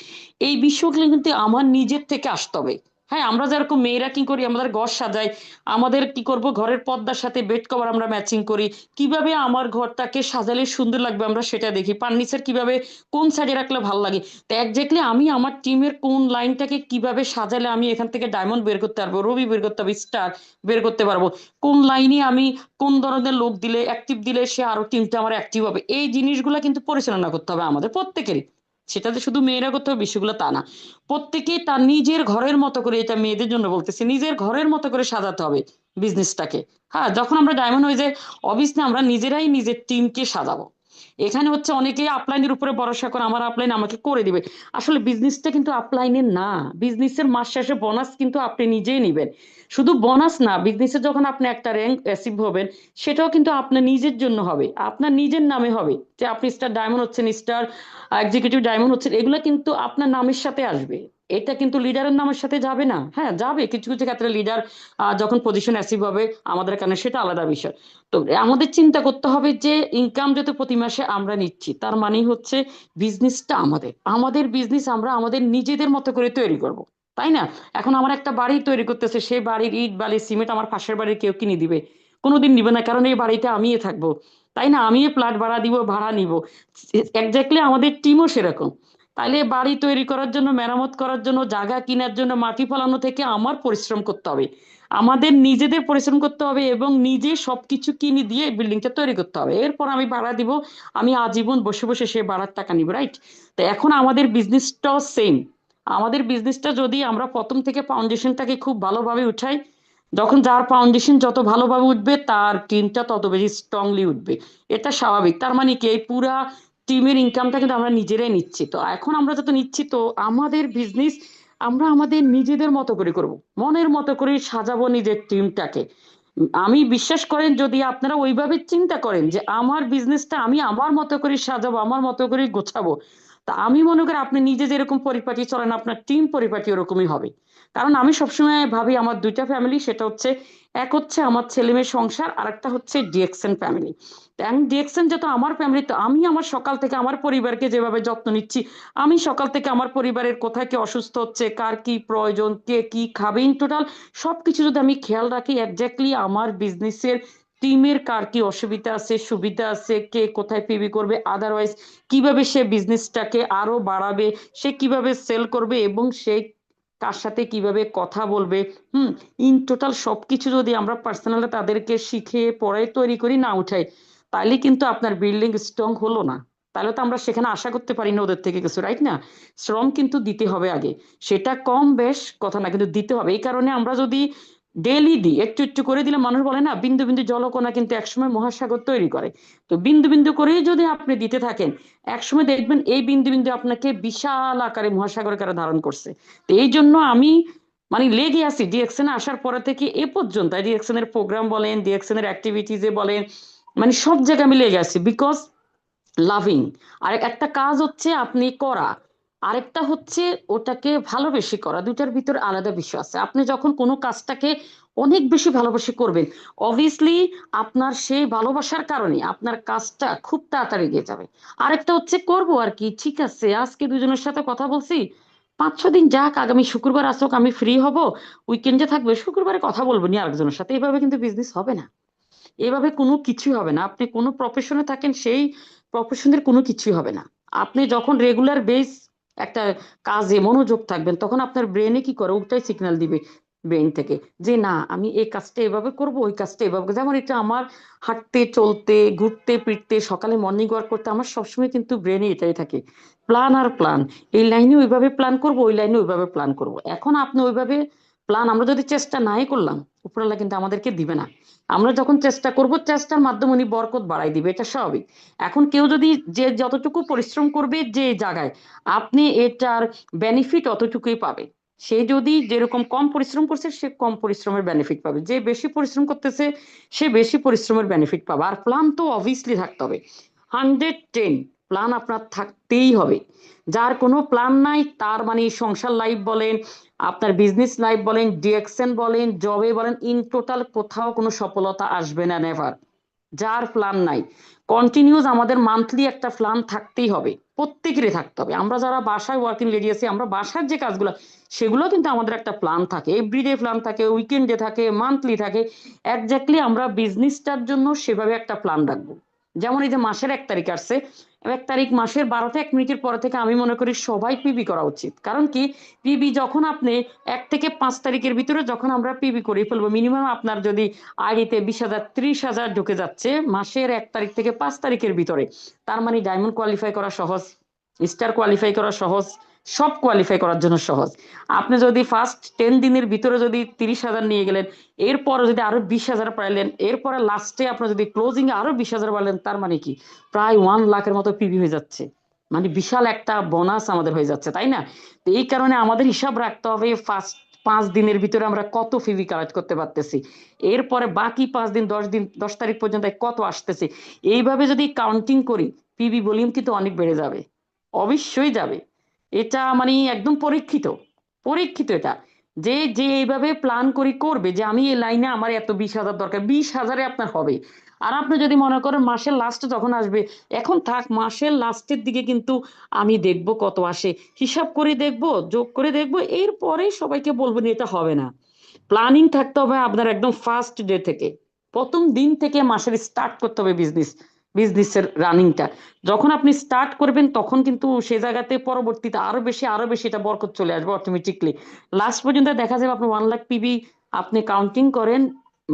এই বিষয়গুলো কিন্তু আমার নিজের থেকে আসতে হবে। হ্যাঁ, আমরা যেরকম মেয়েরা কি করি, আমাদের ঘর সাজাই, আমাদের কি করব, ঘরের পর্দার সাথে বেড কভার আমরা ম্যাচিং করি, কিভাবে আমার ঘরটাকে সাজালে সুন্দর লাগবে আমরা সেটা দেখি, ফার্নিচার কিভাবে কোন সাইডে রাখলে ভালো লাগে। তো একজাক্টলি আমি আমার টিমের কোন লাইনটাকে কিভাবে সাজালে আমি এখান থেকে ডায়মন্ড বের করতে পারবো, রবি বের করতে পারবো, স্টার বের করতে পারবো, কোন লাইনে আমি কোন ধরনের লোক দিলে, অ্যাক্টিভ দিলে সে আরো টিমটা আমার অ্যাক্টিভ হবে, এই জিনিসগুলো কিন্তু পরিচালনা করতে হবে আমাদের প্রত্যেকেরই। সেটাতে শুধু মেয়েরা করতে হবে বিষয়গুলো তা না, প্রত্যেকে তার নিজের ঘরের মতো করে, এটা মেয়েদের জন্য বলতেছি, নিজের ঘরের মতো করে সাজাতে হবে বিজনেসটাকে। হ্যাঁ, যখন আমরা ডায়মন্ড হয়ে যাই, অবভিয়াসলি আমরা নিজেরাই নিজের টিমকে সাজাবো। এখানে হচ্ছে অনেকেই আপলাইনের উপরে ভরসা করে, আমার আপলাইন আমাকে করে দিবে। আসলে বিজনেসটা কিন্তু আপলাইনের না, বিজনেসের মাস শেষে বোনাস কিন্তু আপনি নিজেই নিবেন। শুধু বোনাস না, বিজনেসে যখন আপনি একটা র্যাঙ্ক অ্যাচিভ হবেন, সেটাও কিন্তু আপনার নিজের জন্য হবে, আপনার নিজের নামে হবে, যে আপনি স্টার ডায়মন্ড হচ্ছেন, স্টার এক্সিকিউটিভ ডায়মন্ড হচ্ছেন, এগুলো কিন্তু আপনার নামের সাথে আসবে। এটা কিন্তু লিডারের নামের সাথে যাবে না। হ্যাঁ, যাবে কিছু কিছু ক্ষেত্রে, লিডার যখন পজিশন অ্যাচিভ হবে আমাদের কারণে, সেটা আলাদা বিষয়। তো আমাদের চিন্তা করতে হবে যে ইনকাম যত প্রতি মাসে আমরা নিচ্ছি, তার মানে হচ্ছে বিজনেসটা আমাদের, আমাদের বিজনেস আমরা আমাদের নিজেদের মতো করে তৈরি করব, তাই না? এখন আমার একটা বাড়ি তৈরি করতেছে, সেই বাড়ির ইট বালি সিমেন্ট আমার পাশের বাড়ির কেউ কিনে দিবে? কোনোদিন নিবে না, কারণ এই বাড়িতে আমিই থাকবো, তাই না? আমি প্লট ভাড়া দিব, ভাড়া নিব। একজাক্টলি আমাদের টিমও সেরকম। তাইলে বাড়ি তৈরি করার জন্য, মেরামত করার জন্য, জায়গা কেনার জন্য, মাটি ফেলানো থেকে আমার পরিশ্রম করতে হবে, আমাদের নিজেদের পরিশ্রম করতে হবে, এবং নিজে সবকিছু কিনে দিয়ে বিল্ডিংটা তৈরি করতে হবে। এরপর আমি ভাড়া দিব, আমি আজীবন বসে বসে সে ভাড়ার টাকা নিব, রাইট? তো এখন আমাদের বিজনেসটাও সেম। আমাদের বিজনেসটা যদি আমরা প্রথম থেকে ফাউন্ডেশনটাকে খুব ভালোভাবে উঠাই, যখন যার ফাউন্ডেশন যত ভালোভাবে উঠবে, তার টিমটা তত বেশি স্ট্রংলি উঠবে। এটা স্বাভাবিক। তার মানে কি, এই পুরা টিমের ইনকামটা কিন্তু আমরা নিজেরাই নিচ্ছি। তো এখন আমরা যত নিচ্ছি, তো আমাদের বিজনেস আমরা আমাদের নিজেদের মতো করে করব, মনের মতো করে সাজাবো নিজের টিমটাকে। আমি বিশ্বাস করেন, যদি আপনারা ওইভাবে চিন্তা করেন যে আমার বিজনেসটা আমি আমার মতো করে সাজাবো, আমার মতো করে গোছাবো, তা আমি মনে করি আপনি নিজে যেরকম পরিপাটি চলেন, আপনার টিম পরিপাটি ওরকমই হবে। কারণ আমি সবসময় ভাবি আমার দুইটা ফ্যামিলি, সেটা হচ্ছে, এক হচ্ছে আমার ছেলে মেয়ের সংসার, আর একটা হচ্ছে ডিএকশন ফ্যামিলি। ডিএকশন যত আমার ফ্যামিলি, তো আমি আমার সকাল থেকে আমার পরিবারকে যেভাবে যত্ন নিচ্ছি, আমি সকাল থেকে আমার পরিবারের কোথায় কে অসুস্থ হচ্ছে, কার কি প্রয়োজন, কে কি খাবে, ইন টোটাল সবকিছু যদি আমি খেয়াল রাখি, একজাক্টলি আমার বিজনেসের টিমের কার কি অসুবিধা আছে, সুবিধা আছে, কে কোথায় পিবি করবে, আদারওয়াইজ কিভাবে সে বিজনেসটাকে আরো বাড়াবে, সে কিভাবে সেল করবে এবং সে কার সাথে কিভাবে কথা বলবে। হুম, ইন টোটাল সবকিছু যদি আমরা পার্সোনালি তাদেরকে শিখে পড়াই তৈরি করি না উঠাই, তাহলে কিন্তু আপনার বিল্ডিং স্ট্রং হলো না। তাহলে তো আমরা সেখানে আশা করতে পারি না ওদের থেকে কিছু, রাইট না? শ্রম কিন্তু দিতে হবে আগে, সেটা কম বেশ কথা না, কিন্তু দিতে হবে। এই কারণে আমরা যদি ডেলি দিই, একটু একটু করে দিলে, মানুষ বলে না বিন্দু বিন্দু জলকণা কিন্তু একসময় মহাসাগর তৈরি করে। তো বিন্দু বিন্দু করেই যদি আপনি দিতে থাকেন, একসময় দেখবেন এই বিন্দু বিন্দু আপনাকে বিশাল আকারে মহাসাগর আকারে ধারণ করছে। তো এই জন্য আমি মানে লেগে আছি ডিএক্সএন আসার পরে থেকে এ পর্যন্ত, ডিএক্সএন এর প্রোগ্রাম বলেন, ডিএক্সএন এর অ্যাক্টিভিটিজে বলেন, মানে সব জায়গায় আমি লেগে আছি, বিকজ লাভিং। আর একটা কাজ হচ্ছে আপনি করা, আরেকটা হচ্ছে ওটাকে ভালোবেসে করা, দুটার ভিতর আলাদা বিষয় আছে। আপনি যখন কোনো কাজটাকে অনেক বেশি ভালোবেসে করবেন, অবভিয়াসলি আপনার সেই ভালোবাসার কারণে আপনার কাজটা খুব তাড়াতাড়ি এগিয়ে যাবে। আরেকটা হচ্ছে করবো আর কি, ঠিক আছে আজকে দুজনের সাথে কথা বলছি, 5-6 দিন যাক, আগামী শুক্রবার আসুক, আমি ফ্রি হব, উইকেন্ডে থাকবে, শুক্রবারে কথা বলবো নি আরেকজনের সাথে। এভাবে কিন্তু বিজনেস হবে না, এভাবে কোনো কিছুই হবে না। আপনি কোনো প্রফেশনে থাকেন, সেই প্রফেশনের কোনো কিছুই হবে না। আপনি যখন রেগুলার বেস একটা কাজে মনোযোগ থাকবেন, তখন আপনার ব্রেনে কি করে, ওটাই সিগন্যাল দিবে ব্রেন থেকে যে না আমি এই কাজটা এভাবে করব, ওই কাজটা এভাবে করবো। যেমন এটা আমার হাঁটতে চলতে ঘুরতে ফিরতে সকালে মর্নিং ওয়াক করতে আমার সবসময় কিন্তু ব্রেনে এটাই থাকে, প্ল্যান আর প্ল্যান। এই লাইনে ওইভাবে প্ল্যান করব, ওই লাইনে ওইভাবে প্ল্যান করব। এখন আপনি ওইভাবে প্ল্যান আমরা যদি চেষ্টা নাই করলাম, উপরওয়ালা কিন্তু আমাদেরকে দিবে না। আমরা যখন চেষ্টা করব, চেষ্টার মাধ্যমে উনি বরকত বাড়াই দিবে, এটা স্বাভাবিক। এখন কেউ যদি যে যতটুকু পরিশ্রম করবে যে জায়গায়, আপনি এটার বেনিফিট অতটুকুই পাবে। সে যদি যেরকম কম পরিশ্রম করছে, সে কম পরিশ্রমের বেনিফিট পাবে, যে বেশি পরিশ্রম করতেছে সে বেশি পরিশ্রমের বেনিফিট পাবে। আর প্ল্যান তো অবভিয়াসলি থাকতে হবে, 110 প্ল্যান আপনার থাকতেই হবে। যার কোনো প্ল্যান নাই তার মানে সংসার লাইফ বলেন, আপনার বিজনেস লাইফ বলেন, ডিএক্সএন বলেন, জবে বলেন, ইন টোটাল কোথাও কোনো সফলতা আসবে না, নেভার। যার প্ল্যান নাই, কন্টিনিউস আমাদের মান্থলি একটা প্ল্যান থাকতেই হবে, প্রত্যেকেরই থাকতে হবে। আমরা যারা বাসায় ওয়ার্কিং লেডি আছি, আমরা বাসার যে কাজগুলো, সেগুলো কিন্তু আমাদের একটা প্ল্যান থাকে, এভরিডে প্ল্যান থাকে, উইকেন্ডে থাকে, মান্থলি থাকে। একজাক্টলি আমরা বিজনেসটার জন্য সেভাবে একটা প্ল্যান রাখবো। যেমন এই যে মাসের 1 তারিখ আসছে, 1 তারিখ মাসের 12টা 1 মিনিটের পরে থেকে আমি মনে করি সবাই পিবি করা উচিত। কারণ কি, পিবি যখন আপনি 1 থেকে 5 তারিখের ভিতরে যখন আমরা পিবি করে ফেলবো, মিনিমাম আপনার যদি আইডিতে 20,000 30,000 ঢুকে যাচ্ছে মাসের 1 তারিখ থেকে 5 তারিখের ভিতরে, তার মানে ডায়মন্ড কোয়ালিফাই করা সহজ, স্টার কোয়ালিফাই করা সহজ, সব কোয়ালিফাই করার জন্য সহজ। আপনি যদি ফার্স্ট 10 দিনের ভিতরে যদি 30,000 নিয়ে গেলেন, এরপরে যদি আরো 20,000 পাইলেন, এরপরে লাস্টে আপনি যদি ক্লোজিং আরো 20,000 পাইলেন, তার মানে কি প্রায় 1 লাখের মতো পিবি হয়ে যাচ্ছে। মানে বিশাল একটা বোনাস আমাদের হয়ে যাচ্ছে, তাই না? তো এই কারণে আমাদের হিসাব রাখতে হবে ফার্স্ট 5 দিনের ভিতরে আমরা কত পিবি কালেক্ট করতে পারতেছি, এরপরে বাকি 5 দিন 10 দিন 10 তারিখ পর্যন্ত কত আসতেছে। এইভাবে যদি কাউন্টিং করি, পিবি ভলিউম কিন্তু অনেক বেড়ে যাবে, অবশ্যই যাবে। এটা মানে একদম পরীক্ষিত, পরীক্ষিত এটা। যে যে এইভাবে প্ল্যান করি করবে যে আমি এই লাইনে আমার এত 20,000 দরকার, 20,000-এ আপনার হবে। আর আপনি যদি মনে করেন মাসের লাস্টে যখন আসবে, এখন থাক মাসের লাস্টের দিকে কিন্তু আমি দেখব কত আসে, হিসাব করে দেখব, যোগ করে দেখব, এরপরে সবাইকে বলবেন এটা হবে না। প্ল্যানিং থাকতে হবে আপনার একদম ফার্স্ট ডে থেকে, প্রথম দিন থেকে মাসের স্টার্ট করতে হবে বিজনেসের রানিংটা। যখন আপনি স্টার্ট করবেন তখন কিন্তু সে জায়গাতে পরবর্তীতে আরো বেশি এটা বরকত চলে আসবে অটোমেটিকলি। লাস্ট পর্যন্ত দেখা যাবে আপনি 1 লাখ পিবি আপনি কাউন্টিং করেন,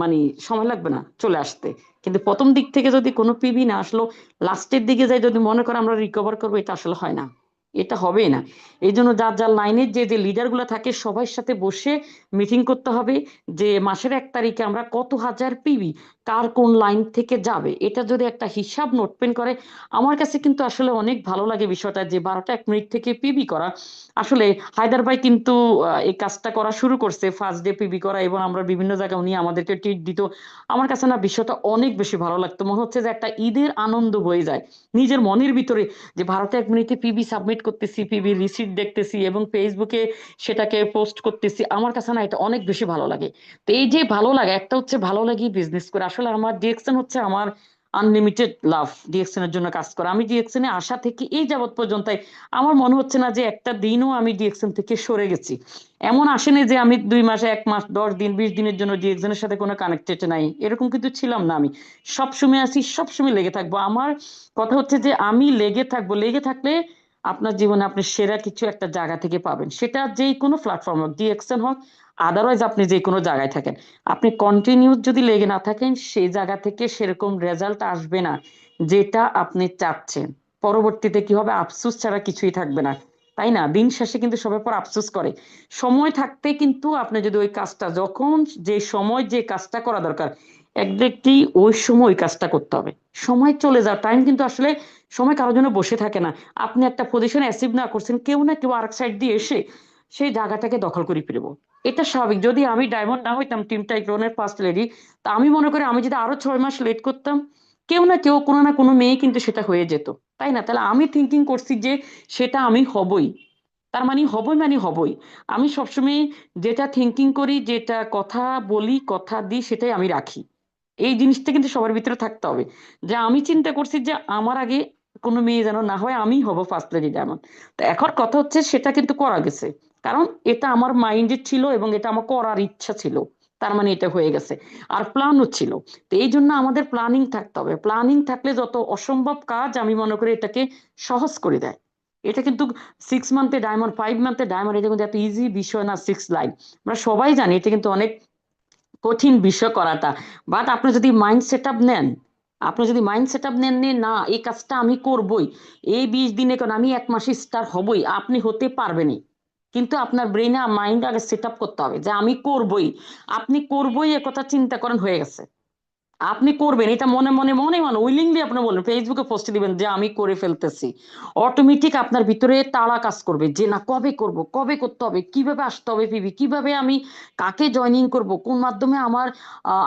মানে সময় লাগবে না চলে আসতে। কিন্তু প্রথম দিক থেকে যদি কোনো পিবি না আসলো, লাস্টের দিকে যাই যদি মনে করে আমরা রিকভার করবো, এটা আসলে হয় না, এটা হবে না। এই জন্য যার যার লাইনের যে যে লিডার গুলো থাকে সবার সাথে বসে মিটিং করতে হবে যে মাসের 1 তারিখে আমরা কত হাজার পিবি কার কোন লাইন থেকে যাবে, এটা যদি একটা হিসাব নোট পেন করে। আমার কাছে কিন্তু আসলে অনেক ভালো লাগে বিষয়টা, যে 12টা 1 মিনিট থেকে পিবি করা। আসলে হায়দার ভাই কিন্তু এই কাজটা করা শুরু করছে, ফার্স্ট ডে পিবি করা, এবং আমরা বিভিন্ন জায়গায় উনি আমাদেরকে ট্রিট দিত। আমার কাছে না বিষয়টা অনেক বেশি ভালো লাগতো, মনে হচ্ছে যে একটা ঈদের আনন্দ বয়ে যায় নিজের মনের ভিতরে, যে 12টা 1 মিনিটে পিবি সাবমিট করতেছি, পিবি রিসিট দেখতেছি এবং ফেসবুকে সেটাকে পোস্ট করতেছি। আমার কাছে না এটা অনেক বেশি ভালো লাগে। তো এই যে ভালো লাগে, একটা হচ্ছে ভালো লাগে বিজনেস করে, আসলে আমার ডিরেকশন হচ্ছে আমার আনলিমিটেড লাভ ডিএক্সএন এর জন্য কাজ করে। আমি ডিএক্সএন এ আসা থেকে এই যাবৎ পর্যন্ত আমার মনে হচ্ছে না যে একটা দিনও আমি ডিএক্সএন থেকে সরে গেছি। এমন আসেনি যে আমি 2 মাসে 1 মাস 10 দিন 20 দিনের জন্য ডিএক্সএন এর সাথে কোনো কানেক্টেড নাই, এরকম কিন্তু ছিলাম না। আমি সবসময় আছি, সবসময় লেগে থাকবো। আমার কথা হচ্ছে যে আমি লেগে থাকবো, লেগে থাকলে আপনার জীবনে আপনি সেরা কিছু একটা জায়গা থেকে পাবেন, সেটা যেই কোনো প্ল্যাটফর্ম হোক, ডিএক্সএন হোক, আদারওয়াইজ আপনি যে কোনো জায়গায় থাকেন, আপনি কন্টিনিউ যদি লেগে না থাকেন সেই জায়গা থেকে সেরকম রেজাল্ট আসবে না যেটা আপনি চাচ্ছেন। পরবর্তীতে কি হবে? আফসোস ছাড়া কিছুই থাকবে না, তাই না? দিন শেষে কিন্তু সবার পর আফসোস করে। সময় থাকতে কিন্তু আপনি যদি ওই কাজটা, যখন যে সময় যে কাজটা করা দরকার একদিকটি ওই সময় ওই কাজটা করতে হবে। সময় চলে যাওয়া, টাইম কিন্তু আসলে সময় কারোর জন্য বসে থাকে না। আপনি একটা পজিশন অ্যাচিভ না করছেন, কেউ না কেউ আরেক সাইড দিয়ে এসে সেই জায়গাটাকে দখল করে ফিরবো। এটা স্বাভাবিক। যদি আমি ডায়মন্ড না হইতাম টিম টাইক্রনের ফার্স্ট লেডি, তা আমি মনে করি আমি যদি আরো 6 মাস লেট করতাম, কেউ না কেউ, কোনো না কোনো মেয়ে কিন্তু সেটা হয়ে যেত, তাই না? তাহলে আমি থিঙ্কিং করছি যে সেটা আমি হবই, তার মানে হবই, মানে হবই। আমি সবসময় যেটা থিঙ্কিং করি, যেটা কথা বলি, কথা দিই, সেটাই আমি রাখি। এই জিনিসটা কিন্তু সবার ভিতরে থাকতে হবে, যে আমি চিন্তা করছি যে আমার আগে কোনো মেয়ে যেন না হয়, আমি হব ফার্স্ট লেডি ডায়মন্ড। তো এখন কথা হচ্ছে সেটা কিন্তু করা গেছে, কারণ এটা আমার মাইন্ডে ছিল এবং এটা আমার করার ইচ্ছা ছিল, তার মানে এটা হয়ে গেছে। আর প্ল্যানও ছিল। তো এই জন্য আমাদের প্ল্যানিং থাকতে হবে। প্ল্যানিং থাকলে যত অসম্ভব কাজ আমি মনে করি এটাকে সহজ করে দেয়। এটা কিন্তু 6 মান্থে ডায়মন্ড, 5 মান্থে ডায়মন্ড, এটা কিন্তু এত ইজি বিষয় না। 6 লাইন আমরা সবাই জানি, এটা কিন্তু অনেক কঠিন বিষয় করাটা। বাট আপনি যদি মাইন্ড সেট আপ নেন, আপনি যদি মাইন্ড সেট আপ নেন না এই কাজটা আমি করবই, এই 20 দিনে, কারণ আমি 1 মাসে স্টার হবই, আপনি হতে পারবেনই। কিন্তু আপনার ব্রেনে মাইন্ড আগে সেট আপ করতে হবে যে আমি করবই। আপনি করবই এ কথা চিন্তা করেন, হয়ে গেছে। আপনি করবেন এটা মনে মনে মনে মনে উইলিংলি আপনি বলবেন, ফেসবুকে পোস্ট দিবেন যে আমি করে ফেলতেছি। অটোমেটিক আপনার ভিতরে তাড়া কাজ করবে যে না, কবে করব, কবে করতে হবে, কিভাবে আসতে হবে পিবি, কিভাবে আমি কাকে জয়নিং করব, কোন মাধ্যমে আমার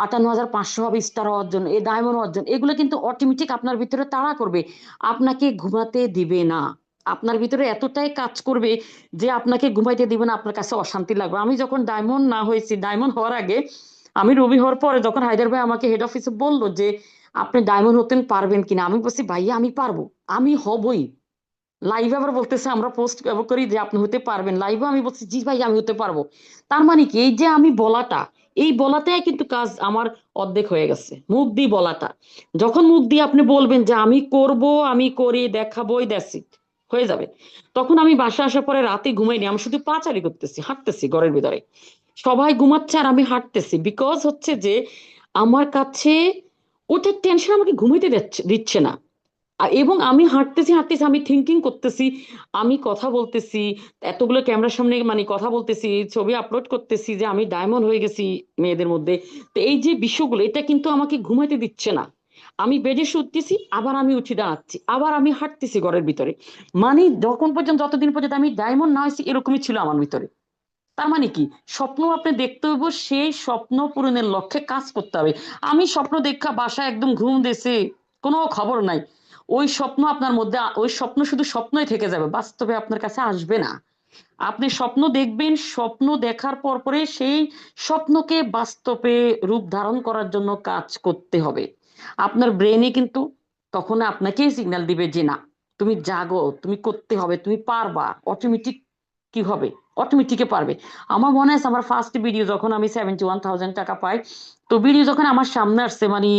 58,500 হবে স্টার হওয়ার জন্য, এই ডায়মন্ড হওয়ার জন্য। এগুলো কিন্তু অটোমেটিক আপনার ভিতরে তাড়া করবে, আপনাকে ঘুমাতে দিবে না। আপনার ভিতরে এতটাই কাজ করবে যে আপনাকে ঘুমাইতে দিবে না, আপনার কাছে অশান্তি লাগবে। আমি যখন ডায়মন্ড না হয়েছি, ডায়মন্ড হওয়ার আগে, আমি রবি হওয়ার পরে যখন হায়দার ভাই আমাকে হেড অফিসে বললো যে আপনি ডায়মন্ড হতেন পারবেন কিনা, আমি বলছি ভাইয়া আমি পারবো, আমি হবই। লাইভে আবার বলতেছে, আমরা পোস্ট করি যে আপনি হতে পারবেন, লাইভে আমি বলছি জি ভাই আমি হতে পারবো। তার মানে কি, এই যে আমি বলাটা, এই বলাটাই কিন্তু কাজ আমার অর্ধেক হয়ে গেছে। মুখ দিয়ে বলাটা, যখন মুখ দিয়ে আপনি বলবেন যে আমি করব, আমি করে দেখাবোই, দ্যাটস ইট, হয়ে যাবে। তখন আমি বাসা আসার পরে রাতে ঘুমাইনি, আমি শুধু পাচারি করতেছি, হাঁটতেছি ঘরের ভিতরে, সবাই ঘুমাচ্ছে আর আমি হাঁটতেছি। বিকজ হচ্ছে যে আমার কাছে ওটার টেনশন আমাকে ঘুমাইতে দিচ্ছে না। আর এবং আমি হাঁটতেছি হাঁটতেছি, আমি থিঙ্কিং করতেছি, আমি কথা বলতেছি, এতগুলো ক্যামেরার সামনে মানে কথা বলতেছি, ছবি আপলোড করতেছি যে আমি ডায়মন্ড হয়ে গেছি মেয়েদের মধ্যে। তো এই যে বিষয়গুলো, এটা কিন্তু আমাকে ঘুমাইতে দিচ্ছে না। আমি বেডে শুতেছি, আবার আমি উঠে দাঁড়াচ্ছি, আবার আমি হাঁটতেছি ঘরের ভিতরে। মানে যখন পর্যন্ত, যতদিন পর্যন্ত আমি ডায়মন্ড না হয়েছি, এরকমই ছিল আমার ভিতরে। তার মানে কি, স্বপ্ন আপনি দেখতে হইব, সেই স্বপ্ন পূরণের লক্ষ্যে কাজ করতে হবে। আমি স্বপ্ন দেখা বাসায় একদম ঘুম দিয়েছি, কোনো খবর নাই, ওই স্বপ্ন আপনার মধ্যে, ওই স্বপ্ন শুধু স্বপ্নই থেকে যাবে, বাস্তবে আপনার কাছে আসবে না। আপনি স্বপ্ন দেখবেন, স্বপ্ন দেখার পর পরে সেই স্বপ্নকে বাস্তবে রূপ ধারণ করার জন্য কাজ করতে হবে। আপনার ব্রেনে কিন্তু তখন আপনাকেই সিগন্যাল দিবে যে না, তুমি জাগো, তুমি করতে হবে, তুমি পারবা। অটোমেটিক কি হবে? অটোমেটিকে পারবে। আমার মনে আছে আমার ফার্স্ট ভিডিও যখন আমি 71,000 টাকা পাই, তো ভিডিও যখন আমার সামনে আসছে, মানে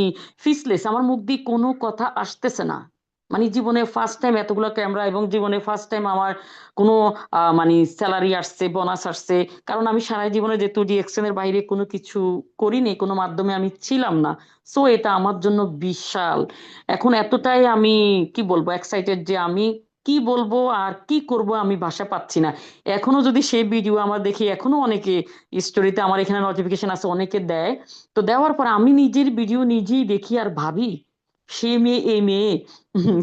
ফিসলেস, আমার মুখ দিয়ে কোনো কথা আসতেছে না। মানে জীবনে ফার্স্ট টাইম এতগুলো ক্যামেরা, এবং জীবনে ফার্স্ট টাইম আমার কোনো মানে স্যালারি আসছে, বোনাস আসছে। কারণ আমি সারা জীবনে যেহেতু ডিএক্সএন এর বাইরে কোনো কিছু করিনি, কোনো মাধ্যমে আমি ছিলাম না, সো এটা আমার জন্য বিশাল। এখন এতটাই আমি কি বলবো এক্সাইটেড যে আমি কি বলবো আর কি করব আমি ভাষা পাচ্ছি না। এখনো যদি সেই ভিডিও আমার দেখি, এখনো অনেকে স্টোরিতে, আমার এখানে নোটিফিকেশন আছে, অনেকে দেয়। তো দেওয়ার পর আমি নিজের ভিডিও নিজেই দেখি আর ভাবি, সে মেয়ে এই মেয়ে,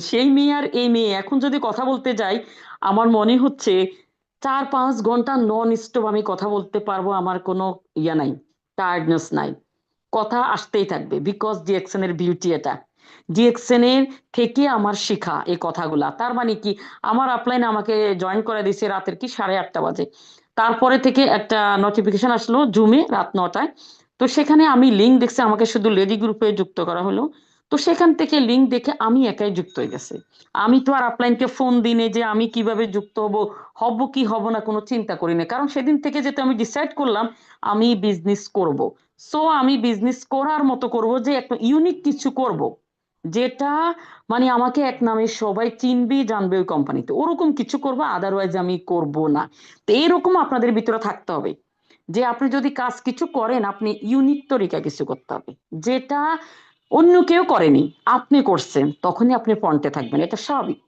সেই মেয়ে আর এই মেয়ে, এখন যদি কথা বলতে যাই আমার মনে হচ্ছে 4-5 ঘন্টা নন স্টপ আমি কথা বলতে পারবো, আমার কোনো ইয়া নাই, টায়ার্ডনেস নাই, কথা আসতেই থাকবে। বিকজ ডিএক্সএন এর বিউটি এটা, ডিএক্সএন এর থেকে আমার শেখা এই কথাগুলা। তার মানে কি, আমার আপলাইন আমাকে জয়েন করে দিয়েছে রাতের কি 8:30 বাজে, তারপরে থেকে একটা নোটিফিকেশন আসলো জুমে রাত 9টায়। তো সেখানে আমি লিঙ্ক দেখছি, আমাকে শুধু লেডি গ্রুপে যুক্ত করা হলো। তো সেখান থেকে লিঙ্ক দেখে আমি একাই যুক্ত হয়ে গেছি। আমি তো আর আপলাইনকে ফোন দিনে যে আমি কিভাবে যুক্ত হব, হব কি হব না কোনো চিন্তা করি না, কারণ সেদিন থেকে যেটা আমি ডিসাইড করলাম আমি বিজনেস করব। সো আমি বিজনেস করার মতো করব, যে একটা ইউনিক কিছু করব, যেটা মানে আমাকে এক নামে সবাই চিনবে জানবে ওই কোম্পানিতে, ওরকম কিছু করবো, আদারওয়াইজ আমি করব না। তো এরকম আপনাদের ভিতরে থাকতে হবে যে আপনি যদি কাজ কিছু করেন আপনি ইউনিক তরিকা কিছু করতে হবে, যেটা অন্য কেউ করেনি, আপনি করছেন, তখনই আপনি ফ্রন্টে থাকবেন, এটা স্বাভাবিক।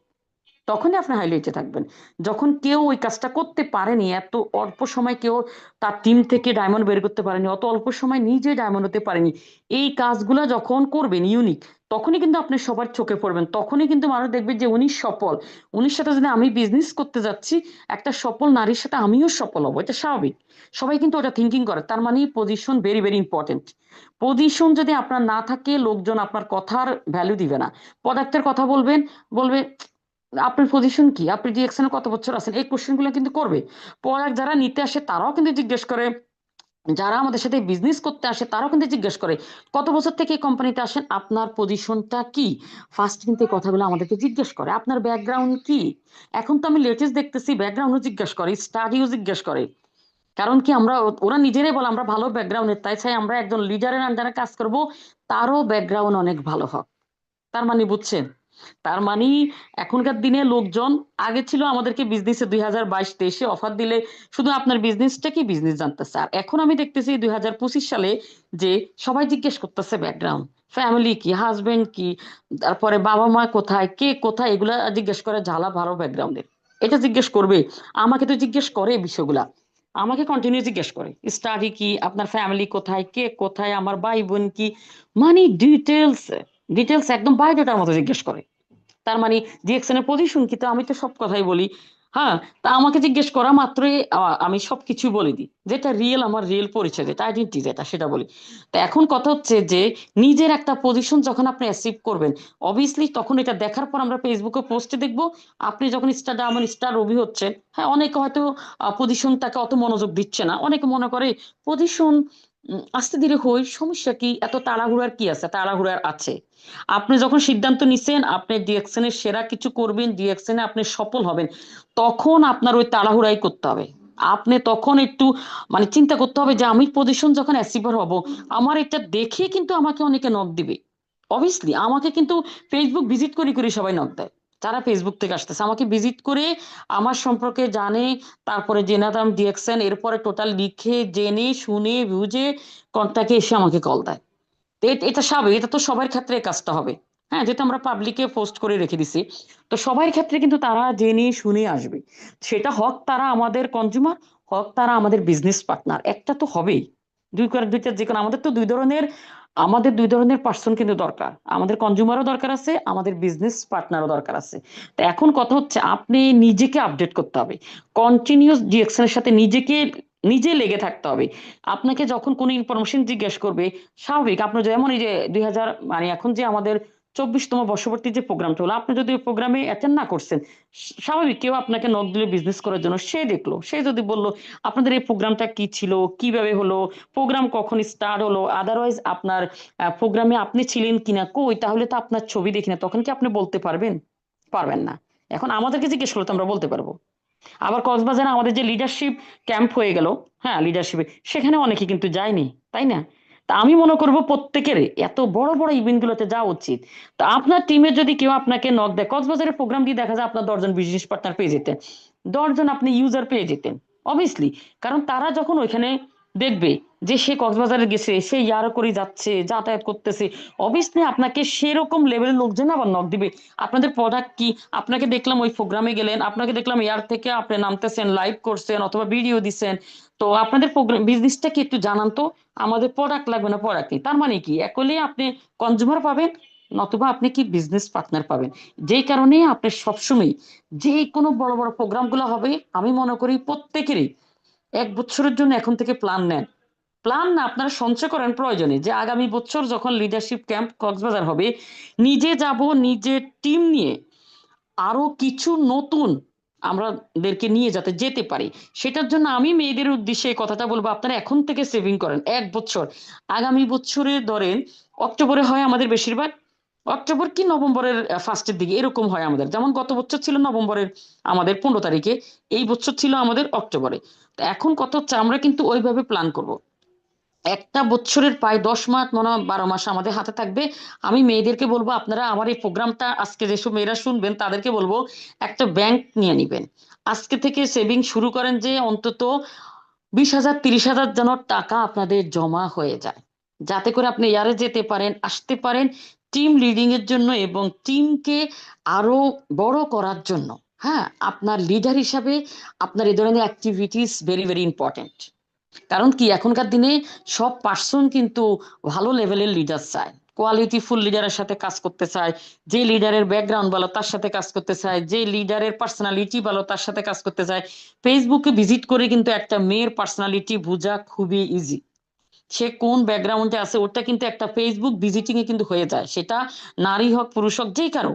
তখনই আপনি হাইলাইটে থাকবেন। যখন কেউ ওই কাজটা করতে পারেনি, এত অল্প সময় কেউ তার টিম থেকে ডায়মন্ড বের করতে পারেনি, অত অল্প সময় নিজে ডায়মন্ড হতে পারেনি, এই কাজগুলো যখন করবেন ইউনিক, তখনই কিন্তু আপনি সবার চোখে পড়বেন, তখনই কিন্তু মানুষ দেখবে যে উনি সফল। উনির সাথে যদি আমি বিজনেস করতে যাচ্ছি, একটা সফল নারীর সাথে আমিও সফল হবো, এটা স্বাভাবিক। সবাই কিন্তু ওটা থিঙ্কিং করে। তার মানে position very very important. Position যদি আপনার না থাকে, লোকজন আপনার কথার ভ্যালু দিবে না। প্রোডাক্টের কথা বলবেন, বলবে আপনার পজিশন কি, আপনি ডিএক্সএন কত বছর আছেন, এই কোশ্চেন গুলো কিন্তু করবে। প্রোডাক্ট যারা নিতে আসে তারাও কিন্তু জিজ্ঞেস করে, যারা আমাদের সাথে বিজনেস করতে আসে তারাও কিন্তু জিজ্ঞেস করে কত বছর থেকে এই কোম্পানিতে আসেন, আপনার পজিশনটা কি। ফার্স্ট কিন্তু এই কথাগুলো আমাদেরকে জিজ্ঞেস করে, আপনার ব্যাকগ্রাউন্ড কি। এখন তো আমি লেটেস্ট দেখতেছি ব্যাকগ্রাউন্ডও জিজ্ঞেস করে, স্টাডিও জিজ্ঞেস করে। কারণ কি আমরা, ওরা নিজেরাই বলে আমরা ভালো ব্যাকগ্রাউন্ডের, তাই চাই আমরা একজন লিডারের আন্ডারে কাজ করব, তারও ব্যাকগ্রাউন্ড অনেক ভালো হোক। তার মানে বুঝছেন? তার মানে এখনকার দিনে লোকজন, আগে ছিল আমাদেরকে বিজনেসে 2022-23 অফার দিলে শুধু আপনার বিজনেসটা কি বিজনেস জানতেছে, আর এখন আমি দেখতেছি 2025 সালে যে সবাই জিজ্ঞেস করতেছে ব্যাকগ্রাউন্ড, ফ্যামিলি কি, হাজবেন্ড কি, তারপরে বাবা মা কোথায়, কে কোথায়, এগুলা জিজ্ঞেস করে, ঝালা ভালো ব্যাকগ্রাউন্ডের। এটা জিজ্ঞেস করবে, আমাকে তো জিজ্ঞেস করে এই বিষয়গুলা, আমাকে কন্টিনিউ জিজ্ঞেস করে স্টাডি কি, আপনার ফ্যামিলি কোথায়, কে কোথায়, আমার ভাই বোন কি, মানে ডিটেলস, ডিটেলস একদম বায়োডাটার মতো জিজ্ঞেস করে। তার মানে ডিএক্সএন এর পজিশন কি, তো আমি তো সব কথাই বলি। হ্যাঁ, তা আমাকে জিজ্ঞেস করা মাত্রই আমি সবকিছু বলে দিই, যেটা রিয়েল, আমার রিয়েল পরিচয় যেটা, আইডেন্টি যেটা, সেটা বলি। তো এখন কথা হচ্ছে যে নিজের একটা পজিশন যখন আপনি অ্যাচিভ করবেন, অবভিয়াসলি তখন এটা দেখার পর আমরা ফেসবুকে পোস্টে দেখবো আপনি যখন স্টার ডায়মন্ড, স্টার রবি হচ্ছেন। হ্যাঁ, অনেকে হয়তো পজিশনটাকে অত মনোযোগ দিচ্ছে না, অনেকে মনে করে পজিশন আস্তে ধীরে হই, সমস্যা কি, এত তাড়াহুড়ার কি আছে, তাড়াহুড়ার আছে। আপনি যখন সিদ্ধান্ত নিছেন আপনি ডিএক্সএন এর সেরা কিছু করবেন, ডিএক্সএন এ আপনি সফল হবেন, তখন আপনার ওই তাড়াহুড়াই করতে হবে। আপনি তখন একটু মানে চিন্তা করতে হবে যে আমি পজিশন যখন অ্যাচিভার হব, আমার এটা দেখে কিন্তু আমাকে অনেকে নক দিবে। অবভিয়াসলি আমাকে কিন্তু ফেসবুক ভিজিট করে করে সবাই নক দেয়, যারা ফেসবুক থেকে আসতেছে আমাকে ভিজিট করে আমার সম্পর্কে জানে, তারপরে জেনাদাম ডিএক্সএন, এরপরে টোটাল লিখে জেনে শুনে বুঝে কন্টাক্টে এসে আমাকে কল দেয়। তো এটা স্বাভাবিক, এটা তো সবার ক্ষেত্রে এই কাজটা হবে। হ্যাঁ, যেটা আমরা পাবলিকে পোস্ট করে রেখে দিছি, তো সবার ক্ষেত্রে কিন্তু তারা জেনে শুনে আসবে। সেটা হোক তারা আমাদের কনজিউমার, হোক তারা আমাদের বিজনেস পার্টনার, একটা তো হবেই। দুইটা যে কোনো, আমাদের দুই ধরনের পার্সন কিন্তু দরকার, আমাদের কনজিউমারও দরকার আছে, আমাদের বিজনেস পার্টনারও দরকার আছে। তো এখন কথা হচ্ছে আপনি নিজেকে আপডেট করতে হবে, কন্টিনিউস ডিএকশনের সাথে নিজেকে নিজে লেগে থাকতে হবে। আপনাকে যখন কোনো ইনফরমেশন জিজ্ঞেস করবে, স্বাভাবিক আপনার যেমন এই যে 2000 মানে এখন যে আমাদের 24তম বর্ষপূর্তি যে প্রোগ্রামটা হলো, আপনি যদি ওই প্রোগ্রামে অ্যাটেন্ড না করছেন, স্বাভাবিক কেউ আপনাকে নক দিলে বিজনেস করার জন্য, সে দেখলো, সে যদি বললো আপনাদের এই প্রোগ্রামটা কি ছিল, কিভাবে হলো, প্রোগ্রাম কখন স্টার্ট হলো, আদারওয়াইজ আপনার প্রোগ্রামে আপনি ছিলেন কিনা, কই, তাহলে তো আপনার ছবি দেখি না, তখন কি আপনি বলতে পারবেন? পারবেন না। এখন আমাদেরকে জিজ্ঞেস করলে তো আমরা বলতে পারবো। আবার কক্সবাজারে আমাদের যে লিডারশিপ ক্যাম্প হয়ে গেল, হ্যাঁ লিডারশিপে, সেখানে অনেকে কিন্তু যায়নি, তাই না? তা আমি মনে করব প্রত্যেকের এত বড় বড় ইভেন্ট গুলোতে যাওয়া উচিত। তা আপনার টিমে যদি কেউ আপনাকে নক দেয়, কক্সবাজারের প্রোগ্রাম দিয়ে দেখা যায় আপনার 10 জন বিজনেস পার্টনার পেয়ে যেতেন, 10 জন আপনি ইউজার পেয়ে যেতেন, অবভিয়াসলি। কারণ তারা যখন ওইখানে দেখবে যে সে কক্সবাজারে গেছে, সে ইয়ার করে যাচ্ছে, যাতায়াত করতেছে, অবভিয়াসলি আপনাকে সেরকম লেভেলের লোকজন আবার নক দিবে। আপনাদের প্রোডাক্ট কি, আপনাকে দেখলাম ওই প্রোগ্রামে গেলেন, আপনাকে দেখলাম এয়ার থেকে আপনি নামতেছেন, লাইভ করছেন অথবা ভিডিও দিচ্ছেন, তো আপনাদের প্রোগ্রাম বিজনেসটা কি একটু জানান তো, আমাদের প্রোডাক্ট লাগবে না, প্রোডাক্ট কি, তার মানে কি একলে আপনি কনজিউমার পাবেন, নতুবা আপনি কি বিজনেস পার্টনার পাবেন। যেই কারণে আপনি সবসময় যে কোনো বড় বড় প্রোগ্রাম গুলো হবে, আমি মনে করি প্রত্যেকেরই 1 বছরের জন্য এখন থেকে প্ল্যান নেন। প্ল্যান না, আপনারা সঞ্চয় করেন প্রয়োজনে, যে আগামী বছর যখন লিডারশিপ ক্যাম্প কক্সবাজার হবে, নিজে যাব, নিজের টিম নিয়ে আরো কিছু নতুন আমাদেরকে নিয়ে যাতে যেতে পারি। সেটার জন্য আমি মেয়েদের উদ্দেশ্যে এই কথাটা বলবো, আপনারা এখন থেকে সেভিং করেন 1 বছর। আগামী বছরে ধরেন অক্টোবরে হয় আমাদের বেশিরভাগ, অক্টোবর কি নভেম্বরের ফার্স্টের দিকে এরকম হয় আমাদের, যেমন গত বছর ছিল নভেম্বরের আমাদের 15 তারিখে, এই বছর ছিল আমাদের অক্টোবরে। তো এখন কত হচ্ছে, আমরা কিন্তু ওইভাবে প্ল্যান করব। একটা বছরের প্রায় 10 মাস, মনে হয় 12 মাস আমাদের হাতে থাকবে। আমি মেয়েদেরকে বলবো, আপনারা আমার এই প্রোগ্রামটা আজকে যেসব মেয়েরা শুনবেন তাদেরকে বলবো একটা ব্যাংক নিয়ে নিবেন। আজকে থেকে সেভিং শুরু করেন, যে অন্তত 20,000 30,000 যেন টাকা আপনাদের জমা হয়ে যায়, যাতে করে আপনি ইয়ারে যেতে পারেন, আসতে পারেন টিম লিডিং এর জন্য এবং টিমকে আরো বড় করার জন্য। হ্যাঁ, আপনার লিডার হিসাবে আপনার এই ধরনের অ্যাক্টিভিটিস ভেরি ভেরি ইম্পর্টেন্ট। কারণ কি, এখনকার দিনে সব পার্সন কিন্তু ভালো লেভেলের লিডার চায়, কোয়ালিটিফুল লিডারের সাথে কাজ করতে চায়, যে লিডারের ব্যাকগ্রাউন্ড ভালো তার সাথে কাজ করতে চায়, যে লিডারের পার্সোনালিটি ভালো তার সাথে কাজ করতে চায়। ফেসবুকে ভিজিট করে কিন্তু একটা মেয়ের পার্সোনালিটি বোঝা খুবই ইজি, সে কোন ব্যাকগ্রাউন্ডে আছে ওটা কিন্তু একটা ফেসবুক ভিজিটিং এ কিন্তু হয়ে যায়, সেটা নারী হোক পুরুষ হোক যেই কারো।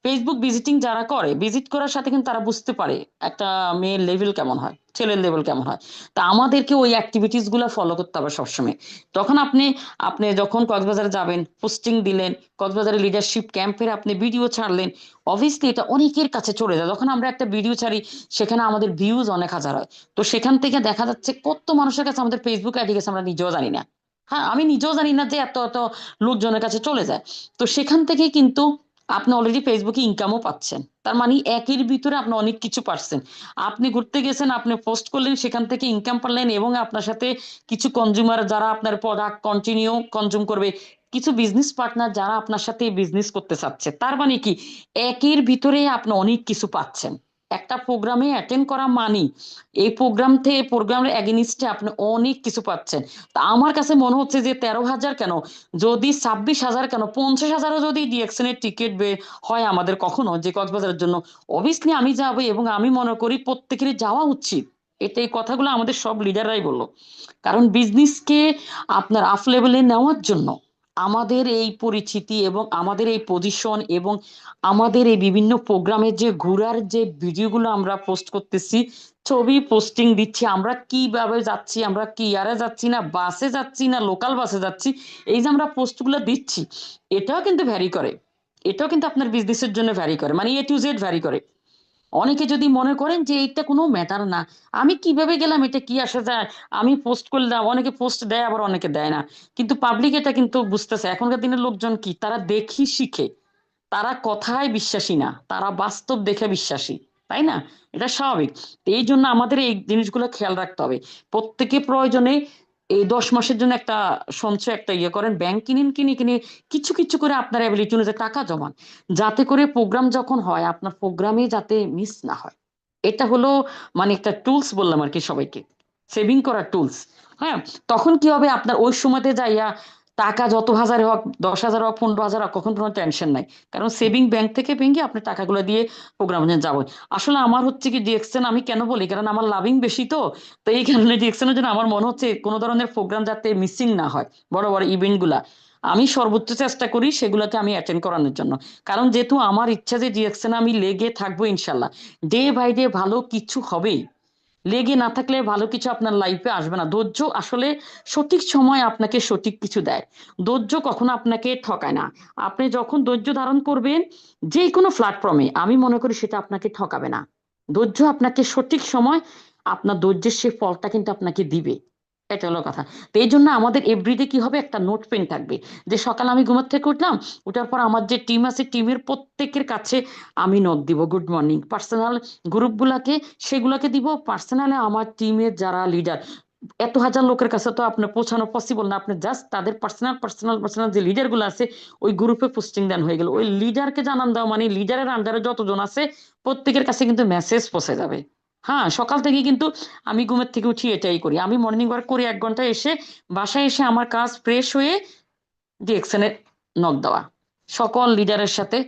ফেসবুক ভিজিটিং যারা করে, ভিজিট করার সাথে কিন্তু তারা বুঝতে পারে একটা মেয়ের লেভেল কেমন হয়, ছেলের লেভেল কেমন হয়। তা আমাদেরকে ওই অ্যাক্টিভিটিস গুলো ফলো করতে হবে সবসময়। তখন আপনি আপনি যখন কক্সবাজারে যাবেন, পোস্টিং দিলেন, কক্সবাজারে লিডারশিপ ক্যাম্পের আপনি ভিডিও ছাড়লেন, অবভিয়াসলি এটা অনেকের কাছে চলে যায়। যখন আমরা একটা ভিডিও ছাড়ি, সেখানে আমাদের ভিউজ অনেক হাজার হয়। তো সেখান থেকে দেখা যাচ্ছে কত মানুষের কাছে আমাদের ফেসবুক আইডি গেছে আমরা নিজেও জানি না। হ্যাঁ, আমি নিজেও জানি না যে এত এত লোকজনের কাছে চলে যায়। তো সেখান থেকে কিন্তু আপনি অলরেডি ফেসবুকে ইনকামও পাচ্ছেন, তার মানে একের ভিতরে আপনি অনেক কিছু পাচ্ছেন। আপনি ঘুরতে গেছেন, আপনি পোস্ট করলেন, সেখান থেকে ইনকাম পারলেন, এবং আপনার সাথে কিছু কনজিউমার যারা আপনার প্রোডাক্ট কন্টিনিউ কনজিউম করবে, কিছু বিজনেস পার্টনার যারা আপনার সাথে বিজনেস করতে চাচ্ছে, তার মানে কি একের ভিতরে আপনি অনেক কিছু পাচ্ছেন। একটা প্রোগ্রামে অ্যাটেন্ড করা মানে এই প্রোগ্রাম থেকে প্রোগ্রামের এগেনিস্টে আপনি অনেক কিছু পাচ্ছেন। তা আমার কাছে মনে হচ্ছে যে 13,000 কেন, যদি 26,000 কেন, 50,000ও যদি ডিএক্সএন এর টিকিট হয় আমাদের কখনো যে কক্সবাজারের জন্য, অবভিয়াসলি আমি যাবো, এবং আমি মনে করি প্রত্যেকেরই যাওয়া উচিত। এটা এই কথাগুলো আমাদের সব লিডাররাই বললো। কারণ বিজনেসকে আপনার আপ লেভেলে নেওয়ার জন্য আমাদের এই পরিচিতি এবং আমাদের এই পজিশন এবং আমাদের এই বিভিন্ন প্রোগ্রামের যে ঘোরার যে ভিডিওগুলো আমরা পোস্ট করতেছি, ছবি পোস্টিং দিচ্ছি, আমরা কিভাবে যাচ্ছি, আমরা কি ইয়ারে যাচ্ছি, না বাসে যাচ্ছি, না লোকাল বাসে যাচ্ছি, এই যে আমরা পোস্টগুলো দিচ্ছি, এটাও কিন্তু ভ্যারি করে। এটাও কিন্তু আপনার বিজনেসের জন্য ভ্যারি করে, মানে A to Z ভ্যারি করে। অনেকে যদি মনে করেন যে এটা কোনো ম্যাটার না, আমি কিভাবে গেলাম, এটা কি আসে যায়, আমি পোস্ট করলাম, অনেকে পোস্ট দেয় আবার অনেকে দেয় না। কিন্তু পাবলিক এটা কিন্তু বুঝতেছে, এখনকার দিনের লোকজন কি, তারা দেখি শিখে, তারা কথায় বিশ্বাসী না, তারা বাস্তব দেখে বিশ্বাসী, তাই না? এটা স্বাভাবিক। তো এই জন্য আমাদের এই জিনিসগুলো খেয়াল রাখতে হবে। প্রত্যেকে প্রয়োজনে এই 10 মাসের জন্য একটা সঞ্চয়, একটা ইয়ে করেন, ব্যাংক কিনেন, কিনে কিনে কিছু কিছু করে আপনার অ্যাবিলিটি অনুযায়ী টাকা জমান, যাতে করে প্রোগ্রাম যখন হয় আপনার প্রোগ্রামে যাতে মিস না হয়। এটা হলো মানে একটা টুলস বললাম আর কি সবাইকে, সেভিং করার টুলস। হ্যাঁ, তখন কি হবে, আপনার ওই সময়তে যাইয়া টাকা যত হাজারে হোক, 10,000 হোক, 15,000 হোক, কখন কোনো টেনশন নাই। কারণ সেভিং ব্যাংক থেকে ভেঙে আপনি টাকাগুলো দিয়ে প্রোগ্রামে যাবো। আসলে আমার হচ্ছে কি ডিএক্সএন আমি কেন বলি, কারণ আমার লাভিং বেশি, তো তো এই কারণে ডিএক্সএনের জন্য আমার মনে হচ্ছে কোনো ধরনের প্রোগ্রাম যাতে মিসিং না হয়, বড় বড় ইভেন্ট গুলা আমি সর্বোচ্চ চেষ্টা করি সেগুলোকে আমি অ্যাটেন্ড করানোর জন্য। কারণ যেহেতু আমার ইচ্ছা যে ডিএক্সএন আমি লেগে থাকবো ইনশাল্লাহ, ডে বাই ডে ভালো কিছু হবেই। লেগে না থাকলে ভালো কিছু আপনার লাইফে আসবে না। ধৈর্য আসলে সঠিক সময় আপনাকে সঠিক কিছু দেয়। ধৈর্য কখনো আপনাকে ঠকায় না। আপনি যখন ধৈর্য ধারণ করবেন যে কোনো প্ল্যাটফর্মে, আমি মনে করি সেটা আপনাকে ঠকাবে না। ধৈর্য আপনাকে সঠিক সময় আপনার ধৈর্যের সেই ফলটা কিন্তু আপনাকে দিবে। এটা হলো কথা। তো এই জন্য আমাদের এভরিডে কি হবে, একটা নোট পেন থাকবে, যে সকালে আমি ঘুমার থেকে উঠলাম, উঠার পর আমার যে টিম আছে টিমের প্রত্যেকের কাছে আমি নোট দিব, গুড মর্নিং। পার্সোনাল গ্রুপগুলাকে সেগুলোকে দিব, পার্সোনালি আমার টিমের যারা লিডার, এত হাজার লোকের কাছে তো আপনার পৌঁছানো পসিবল না, আপনি জাস্ট তাদের পার্সোনাল পার্সোনাল পার্সোনাল যে লিডার গুলো আছে ওই গ্রুপে পোস্টিং দেন, হয়ে গেল। ওই লিডারকে জানান দাও, মানে লিডারের আন্ডারে যতজন আছে প্রত্যেকের কাছে কিন্তু মেসেজ পৌঁছে যাবে। হ্যাঁ, সকাল থেকে কিন্তু আমি ঘুমের থেকে উঠি এটাই করি, আমি মর্নিং ওয়াক করি 1 ঘন্টা, এসে বাসায় এসে আমার কাজ ফ্রেশ হয়ে ডিএক্সএন এর নক দেওয়া, সকল লিডারের সাথে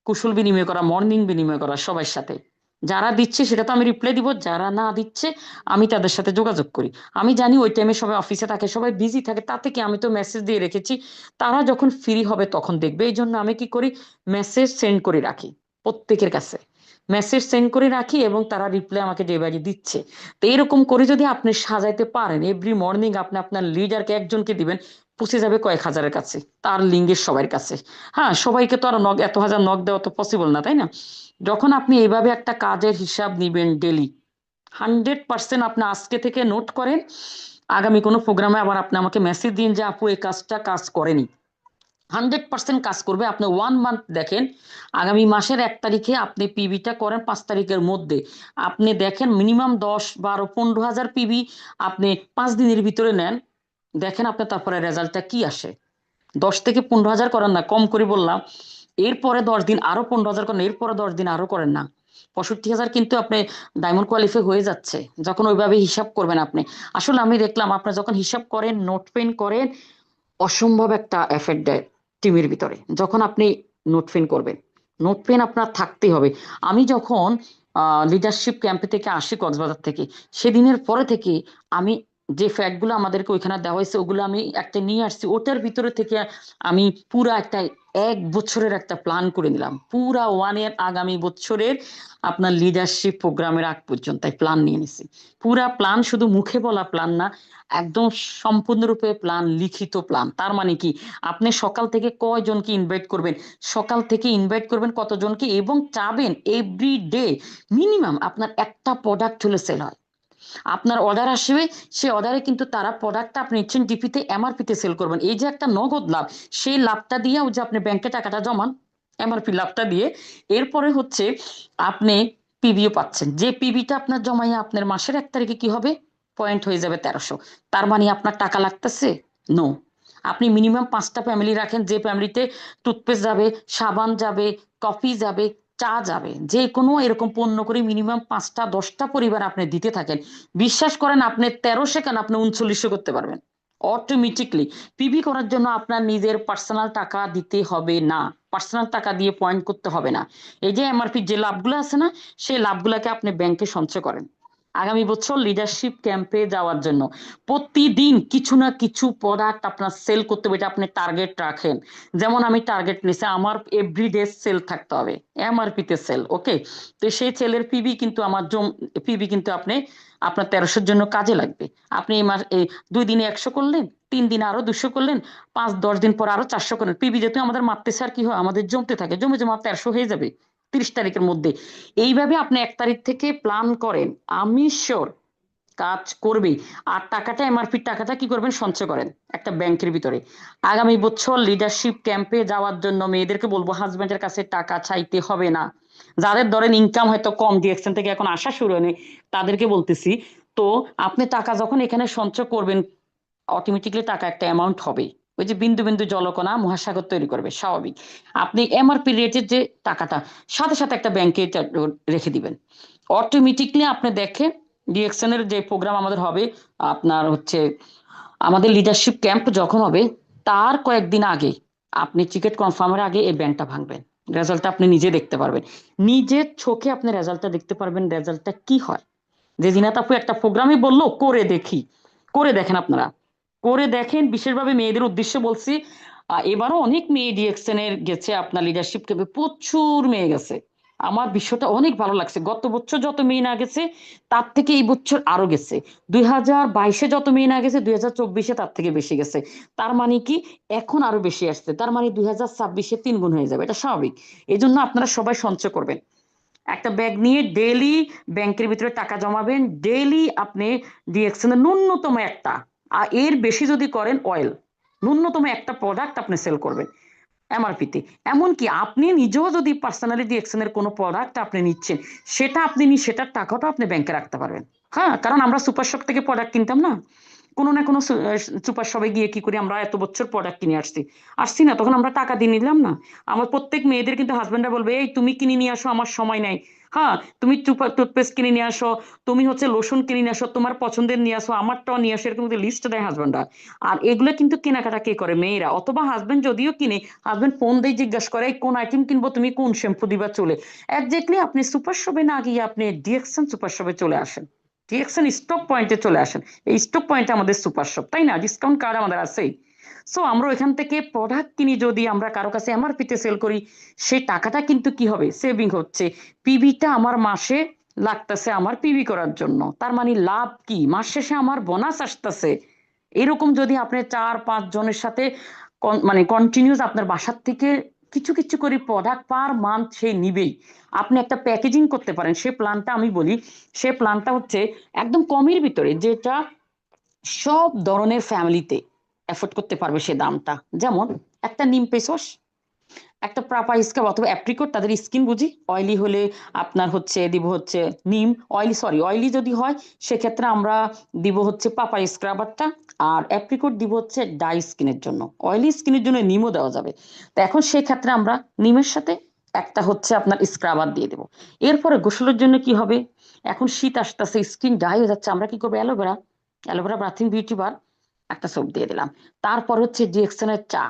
কুশল বিনিময় করা, মর্নিং বিনিময় করা সবার সাথে। যারা দিচ্ছে সেটা তো আমি রিপ্লাই দিব, যারা না দিচ্ছে আমি তাদের সাথে যোগাযোগ করি। আমি জানি ওই টাইমে সবাই অফিসে থাকে, সবাই বিজি থাকে, তাতে কি আমি তো মেসেজ দিয়ে রেখেছি, তারা যখন ফ্রি হবে তখন দেখবে। এই জন্য আমি কি করি, মেসেজ সেন্ড করে রাখি প্রত্যেকের কাছে। মেসেজ সেন্ড করে রাখি এবং তারা রিপ্লাই আমাকে ডে বাই ডে দিচ্ছে। তো এরকম করে যদি আপনি সাজাইতে পারেন, এভরি মর্নিং আপনি আপনার লিডারকে একজনকে দিবেন, পৌঁছে যাবে কয়েক হাজারের কাছে, তার লিঙ্গের সবার কাছে। হ্যাঁ, সবাইকে তো আর নক, এত হাজার নক দেওয়া তো পসিবল না, তাই না? যখন আপনি এইভাবে একটা কাজের হিসাব নিবেন ডেলি, 100% আপনি আজকে থেকে নোট করেন, আগামী কোনো প্রোগ্রামে আবার আপনি আমাকে মেসেজ দিন যে আপু এই কাজটা কাজ করেনি। 100% কাজ করবে। আপনি 1 মান্থ দেখেন, আগামী মাসের 1 তারিখে আপনি পিবিটা করেন 5 তারিখের মধ্যে, আপনি দেখেন মিনিমাম 10, 12, 15 হাজার পিবি আপনি 5 দিনের ভিতরে নেন, দেখেন আপনার তারপরে রেজাল্টটা কি আসে। 10 থেকে 15 হাজার করেন না, কম করে বললাম। এরপরে 10 দিন আরো 15 হাজার করেন, এরপরে 10 দিন আরো করেন না, 65 হাজার কিন্তু আপনি ডায়মন্ড কোয়ালিফাই হয়ে যাচ্ছে যখন ওইভাবে হিসাব করবেন আপনি। আসলে আমি দেখলাম আপনি যখন হিসাব করেন, নোট পেন করেন, অসম্ভব একটা এফেক্ট দেয় টিমের ভিতরে। যখন আপনি নোট পেন করবেন, নোট পেন আপনার থাকতেই হবে। আমি যখন লিডারশিপ ক্যাম্পে থেকে আসি কক্সবাজার থেকে, সেদিনের পরে থেকে আমি যে ফ্যাক্ট গুলো আমাদেরকে ওইখানে দেওয়া হয়েছে ওগুলো আমি একটা নিয়ে আসছি, ওটার ভিতরে থেকে আমি পুরা একটা 1 বছরের একটা প্ল্যান করে নিলাম, পুরা 1 ইয়ার আগামী বছরের আপনার লিডারশিপ প্রোগ্রামের আগ পর্যন্ত প্ল্যান নিয়ে নিছি। পুরা প্ল্যান, শুধু মুখে বলা প্ল্যান না, একদম সম্পূর্ণরূপে প্ল্যান, লিখিত প্ল্যান। তার মানে কি, আপনি সকাল থেকে কয়জনকে ইনভাইট করবেন, সকাল থেকে ইনভাইট করবেন কতজনকে, এবং চাবেন এভরি ডে মিনিমাম আপনার একটা প্রোডাক্ট হলে সেল হয়। আপনার অর্ডার আসবে, সে অর্ডারে কিন্তু তারা প্রোডাক্টটা আপনি নিচ্ছেন ডিপিতে, এমআরপিতে সেল করবেন। এই যে একটা নগদ লাভ, সেই লাভটা দিয়ে ওই যে আপনি ব্যাংকে টাকাটা জমান, এমআরপি লাভটা দিয়ে, এরপরে হচ্ছে আপনি পিবিও পাচ্ছেন। যে পিবিটা আপনার জমাইয়া আপনার মাসের 1 তারিখে কি হবে, পয়েন্ট হয়ে যাবে 1300। তার মানে আপনার টাকা লাগতেছে নো। আপনি মিনিমাম 5টা ফ্যামিলি রাখেন, যে ফ্যামিলিতে টুথপেস্ট যাবে, সাবান যাবে, কফি যাবে, চা যাবে, যে কোনো এরকম পণ্য করে মিনিমাম 5টা 10টা পরিবার আপনি দিতে থাকেন, বিশ্বাস করেন আপনি 1300 কেন, আপনি 3900 করতে পারবেন অটোমেটিকলি। পিবি করার জন্য আপনার নিজের পার্সোনাল টাকা দিতে হবে না, পার্সোনাল টাকা দিয়ে পয়েন্ট করতে হবে না। এই যে এমআরপি যে লাভগুলো আছে না, সেই লাভগুলোকে আপনি ব্যাংকে সঞ্চয় করেন আগামী বছর লিডারশিপ ক্যাম্পে যাওয়ার জন্য। প্রতিদিন কিছু না কিছু প্রোডাক্ট আপনার সেল করতে হবে, এটা আপনি টার্গেট রাখেন। যেমন আমি টার্গেট নিছি, আমার এভরিডে সেল থাকতে হবে, এমআরপিতে সেল, ওকে? তো সেই সেলের পিবি কিন্তু আমার পিবি কিন্তু আপনি আপনার 1300-র জন্য কাজে লাগবে। আপনি এই মাস, এই 2 দিনে 100 করলেন, 3 দিনে আরো 200 করলেন, 5-10 দিন পর আরো 400 করলেন। পিবি যেহেতু আমাদের মারতে স্যার কি হয়, আমাদের জমতে থাকে, জমে জমে 1300 হয়ে যাবে 30 তারিখের মধ্যে। এইভাবে আপনি 1 তারিখ থেকে প্ল্যান করেন, আমি শিওর কাজ করবে। আর টাকাটা, এমআরপির টাকাটা কি করবেন, সঞ্চয় করেন একটা ব্যাংকের ভিতরে। আগামী বছর লিডারশিপ ক্যাম্পে যাওয়ার জন্য মেয়েদেরকে বলবো হাজবেন্ডের কাছে টাকা চাইতে হবে না। যাদের ধরেন ইনকাম হয়তো কম, ডিএক্সএন থেকে এখন আসা শুরু হয়নি, তাদেরকে বলতেছি, তো আপনি টাকা যখন এখানে সঞ্চয় করবেন, অটোমেটিকলি টাকা একটা অ্যামাউন্ট হবে। ওই যে বিন্দু বিন্দু জলকণা মহাসাগর তৈরি করবে, স্বাভাবিক। আপনি এমআরপি রেটের যে টাকাটা সাথে সাথে একটা ব্যাংকে রেখে দিবেন, অটোমেটিকলি আপনি দেখেন ডিএক্সএন এর যে প্রোগ্রাম আমাদের হবে, আপনার হচ্ছে আমাদের লিডারশিপ ক্যাম্প যখন হবে, তার কয়েকদিন আগে আপনি টিকিট কনফার্মের আগে এই ব্যাংকটা ভাঙবেন, রেজাল্টটা আপনি নিজে দেখতে পারবেন, নিজের চোখে আপনি রেজাল্টটা দেখতে পারবেন, রেজাল্টটা কি হয়। যে জিনাত আপু একটা প্রোগ্রামই বললো করে দেখি, করে দেখেন আপনারা, করে দেখেন। বিশেষভাবে মেয়েদের উদ্দেশ্যে বলছি, এবারও অনেক মেয়ে ডিএক্সএন এর গেছে আপনার লিডারশিপ ক্যাম্পে, প্রচুর মেয়ে গেছে। আমার বিষয়টা অনেক ভালো লাগছে, গত বছর যত মেয়ে না গেছে তার থেকে এই বছর আরো গেছে। 2022-এ যত মেয়ে না গেছে 2024-এ তার থেকে বেশি গেছে। তার মানে কি, এখন আরো বেশি আসছে, তার মানে 2026-এ 3 গুণ হয়ে যাবে, এটা স্বাভাবিক। এই জন্য আপনারা সবাই সঞ্চয় করবেন, একটা ব্যাগ নিয়ে ডেইলি ব্যাংকের ভিতরে টাকা জমাবেন, ডেইলি আপনি ডিএক্সএন এর ন্যূনতম একটা, আর এর বেশি যদি করেন অয়েল, ন্যূনতম একটা প্রোডাক্ট আপনি সেল করবেন এমআরপিতে। এমনকি আপনি নিজেও যদি পার্সোনালি ডিএক্সএন এর কোনো প্রোডাক্ট আপনি নিচ্ছেন, সেটা আপনি সেটার টাকাটা আপনি ব্যাংকে রাখতে পারবেন। হ্যাঁ, কারণ আমরা সুপার শপ থেকে প্রোডাক্ট কিনতাম না, কোনো না কোনো সুপার শপে গিয়ে কি করি, আমরা এত বছর প্রোডাক্ট কিনে আসছি না, তখন আমরা টাকা দিয়ে নিলাম না। আমার প্রত্যেক মেয়েদের কিন্তু হাজবেন্ডরা বলবে, এই তুমি কিনে নিয়ে আসো, আমার সময় নাই। হ্যাঁ, তুমি টুথপেস্ট কিনে নিয়ে আসো, তুমি হচ্ছে লোশন কিনে নিয়ে আসো, তোমার পছন্দের নিয়ে আসো, আমারটাও নিয়ে আসো, এরকম লিস্ট দেয় হাজবেন্ডরা। আর এগুলো কিন্তু কেনাকাটা কে করে, মেয়েরা। অথবা হাজবেন্ড যদিও কিনে, হাজবেন্ড ফোন দিয়ে জিজ্ঞাসা করে কোন আইটেম কিনবো, তুমি কোন শ্যাম্পু দিবা চুলে। একজাক্টলি আপনি সুপার শপে না গিয়ে আপনি ডিএক্সএন সুপার শপে চলে আসেন, ডিএক্সএন স্টক পয়েন্টে চলে আসেন। এই স্টক পয়েন্টে আমাদের সুপার শপ, তাই না? ডিসকাউন্ট কার্ড আমাদের আছেই। সো আমরা এখান থেকে প্রোডাক্ট কিনি, যদি আমরা কারো কাছে এমআরপি তে সেল করি, সেই টাকাটা কিন্তু কি হবে, সেভিং হচ্ছে। পিবিটা আমার মাসে লাগতেছে আমার পিবি করার জন্য, তার মানে লাভ কি, মাস শেষে আমার বোনাস আসতেছে। এরকম যদি আপনি 4-5 জনের সাথে মানে কন্টিনিউস আপনার বাসার থেকে কিছু কিছু করে প্রোডাক্ট পার মান্থ সে নিবেই, আপনি একটা প্যাকেজিং করতে পারেন। সে প্ল্যানটা আমি বলি, সে প্ল্যানটা হচ্ছে একদম কমের ভিতরে, যেটা সব ধরনের ফ্যামিলিতে এফোর্ড করতে পারবে সে দামটা। যেমন একটা নিম পেসোস, একটা পাপা স্ক্রাব অথবা অ্যাপ্রিকট, তাদের স্কিন বুঝি অয়েলি হলে আপনার হচ্ছে দিব হচ্ছে নিম, অয়েলি যদি হয় সেক্ষেত্রে আমরা দিব হচ্ছে পাপা স্ক্রাবারটা, আর অ্যাপ্রিকট দিব হচ্ছে ডাই স্কিনের জন্য। অয়েলি স্কিনের জন্য নিমও দেওয়া যাবে। তো এখন সেই ক্ষেত্রে আমরা নিমের সাথে একটা হচ্ছে আপনার স্ক্রাবার দিয়ে দেবো। এরপরে গোসলের জন্য কি হবে, এখন শীত আসতেছে, স্কিন ড্রাই হয়ে যাচ্ছে, আমরা কি করবো, অ্যালোভেরা ব্রাথিং বিউটি বার একটা সোপ দিয়ে দিলাম। তারপর হচ্ছে ডিএক্সএনের চা,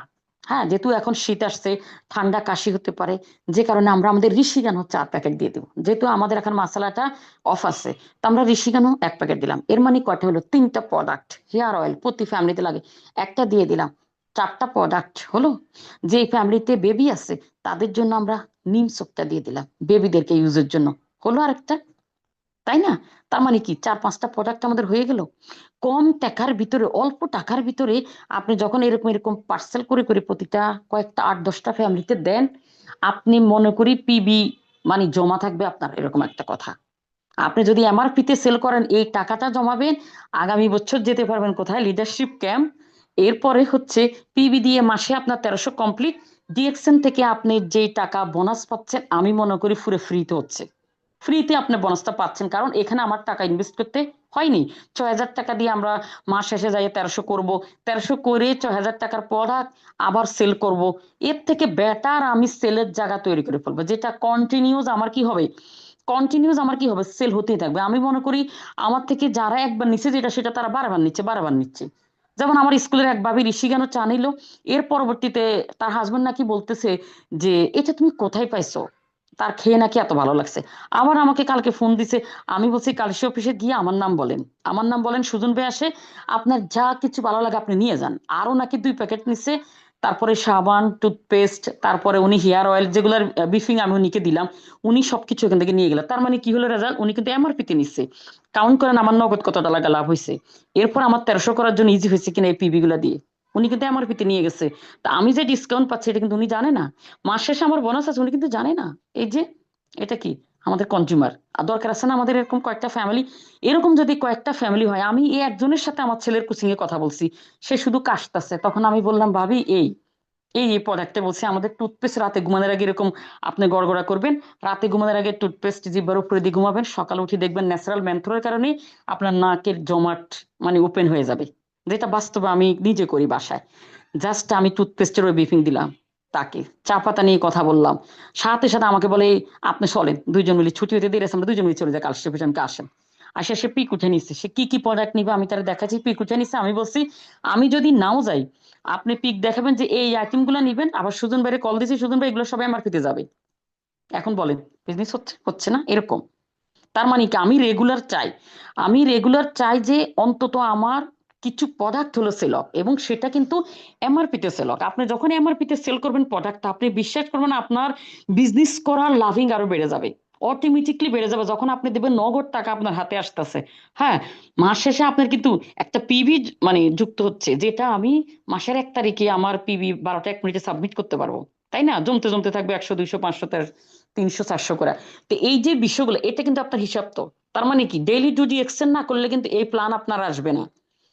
হ্যাঁ যেহেতু এখন শীত আসছে, ঠান্ডা কাশি হতে পারে, যে কারণে আমরা আমাদের ঋষিগানো 4 প্যাকেট দিয়ে দেবো। যেহেতু আমাদের এখন মশলাটা অফ আছে, তো আমরা ঋষিগানো 1 প্যাকেট দিলাম। এর মানে কয়টা হলো, 3টা প্রোডাক্ট। হেয়ার অয়েল প্রতি ফ্যামিলিতে লাগে, একটা দিয়ে দিলাম, 4টা প্রোডাক্ট হলো। যে ফ্যামিলিতে বেবি আছে তাদের জন্য আমরা নিম সোপটা দিয়ে দিলাম, বেবিদেরকে ইউজের জন্য, হলো আরেকটা, তাই না? তার মানে কি 4-5টা প্রোডাক্ট আমাদের হয়ে গেল। কম টাকার ভিতরে, অল্প টাকার ভিতরে আপনি যখন এরকম এরকম পার্সেল করে করে প্রতিটা কয়েকটা 8-10টা ফ্যামিলিতে দেন, আপনি মনে করি পিবি মানে জমা থাকবে আপনার, এরকম একটা কথা। আপনি যদি এমআরপি তে সেল করেন, এই টাকাটা জমাবেন, আগামী বছর যেতে পারবেন কোথায়, লিডারশিপ ক্যাম্প। এরপরে হচ্ছে পিবি দিয়ে মাসে আপনার 1300 কমপ্লিট। ডিএক্সএন থেকে আপনি যে টাকা বোনাস পাচ্ছেন, আমি মনে করি পুরো ফ্রিতে হচ্ছে, ফ্রিতে আপনি বোনাসটা পাচ্ছেন, কারণ এখানে আমার টাকা ইনভেস্ট করতে হয়নি। 6,000 টাকা দিয়ে আমরা মাস শেষে যাই 1300 করব, 1300 করে 6,000 টাকার প্রোডাক্ট আবার সেল করব। এর থেকে বেটার আমি সেলের জায়গা তৈরি করে ফেলবো, যেটা কন্টিনিউস আমার কি হবে, সেল হতেই থাকবে। আমি মনে করি আমার থেকে যারা একবার নিচ্ছে যেটা, সেটা তারা বারবার নিচ্ছে। যেমন আমার স্কুলের এক ভাবি ঋষিগানো চা নিল, এর পরবর্তীতে তার হাজবেন্ড নাকি বলতেছে যে এটা তুমি কোথায় পাইছো, তার খেয়ে নাকি এত ভালো লাগছে। আবার আমাকে কালকে ফোন দিছে, আমি বলছি কালসি অফিসে গিয়ে আমার নাম বলেন সুজন ভাই আসে, আপনার যা কিছু ভালো লাগে আপনি নিয়ে যান। আরো নাকি 2 প্যাকেট নিছে, তারপরে সাবান, টুথপেস্ট, তারপরে উনি হেয়ার অয়েল যেগুলোর বিফিং আমি উনিকে দিলাম, উনি সবকিছু এখান থেকে নিয়ে গেলেন। তার মানে কি হলো রেজাল্ট, উনি কিন্তু এমআরপি তে নিচ্ছে। কাউন্ট করেন আমার নগদ কত টাকা লাভ হয়েছে। এরপর আমার 1300 করার জন্য ইজি হয়েছে কিনা এই পিবি গুলা দিয়ে, উনি কিন্তু এমআরপি তে নিয়ে গেছে। তা আমি যে ডিসকাউন্ট পাচ্ছি এটা কিন্তু উনি জানে না, মাস শেষে আমার বোনাস আছে উনি কিন্তু জানে না। এই যে এটা কি আমাদের কনজিউমার, আর দরকার আছে না আমাদের এরকম কয়েকটা ফ্যামিলি। এরকম যদি কয়েকটা ফ্যামিলি হয়, আমি এই একজনের সাথে আমার ছেলের কোচিং এ কথা বলছি, সে শুধু কাশতেছে, তখন আমি বললাম ভাবি এই এই এই প্রোডাক্টে বলছে আমাদের টুথপেস্ট রাতে ঘুমানোর আগে এরকম আপনি গড়গড়া করবেন, রাতে ঘুমানোর আগে টুথপেস্ট জিব্বার উপরে দিয়ে ঘুমাবেন, সকালে উঠে দেখবেন ন্যাচারাল মেন্থরের কারণে আপনার নাকের জমাট মানে ওপেন হয়ে যাবে। যেটা বাস্তবে আমি নিজে করি বাসায়। জাস্ট আমি টুথপেস্টের ওই বিফিং দিলাম, তাকে চা পাতা নিয়ে কথা বললাম, সাথে সাথে আমাকে বলে "এই, আপনি চলেন দুইজন মিলে ছুটি হতে দিয়ে আমরা দুইজন মিলে চলে যাই, কাল স্টেশনকে আসেন"। আসে সে পিক উঠে নিচ্ছে, সে কি কি প্রোডাক্ট নিবে আমি তারা দেখাচ্ছি, পিক উঠে নিচ্ছে। আমি বলছি আমি যদি নাও যাই, আপনি পিক দেখাবেন যে এই আইটেম গুলো নিবেন, আবার সুজন ভাইরে কল দিয়েছি, সুজন ভাই এগুলো সবাই এমআরপি তে যাবে। এখন বলেন বিজনেস হচ্ছে হচ্ছে না এরকম? তার মানে কি আমি রেগুলার চাই যে অন্তত আমার কিছু প্রোডাক্ট হলো সেল হোক, এবং সেটা কিন্তু এমআরপি তে সেল হোক। আপনি যখন এমআরপি তে সেল করবেন প্রোডাক্টটা, আপনি বিশ্বাস করবেন আপনার বিজনেস করার লাভিং আরো বেড়ে যাবে, অটোমেটিকলি বেড়ে যাবে। যখন আপনি দেখবেন নগদ টাকা আপনার হাতে আসতেছে, হ্যাঁ, মাস শেষে আপনার কিন্তু একটা পিবি মানে যুক্ত হচ্ছে, যেটা আমি মাসের 1 তারিখে আমার পিবি 12টা 1 মিনিটে সাবমিট করতে পারবো, তাই না? জমতে জমতে থাকবে 100, 200, 500, 300, 400 করে। তো এই যে বিষয়গুলো, এটা কিন্তু আপনার হিসাব। তো তার মানে কি ডেইলি ডিউটি এক্সটেন্ড না করলে কিন্তু এই প্ল্যান আপনার আসবে না।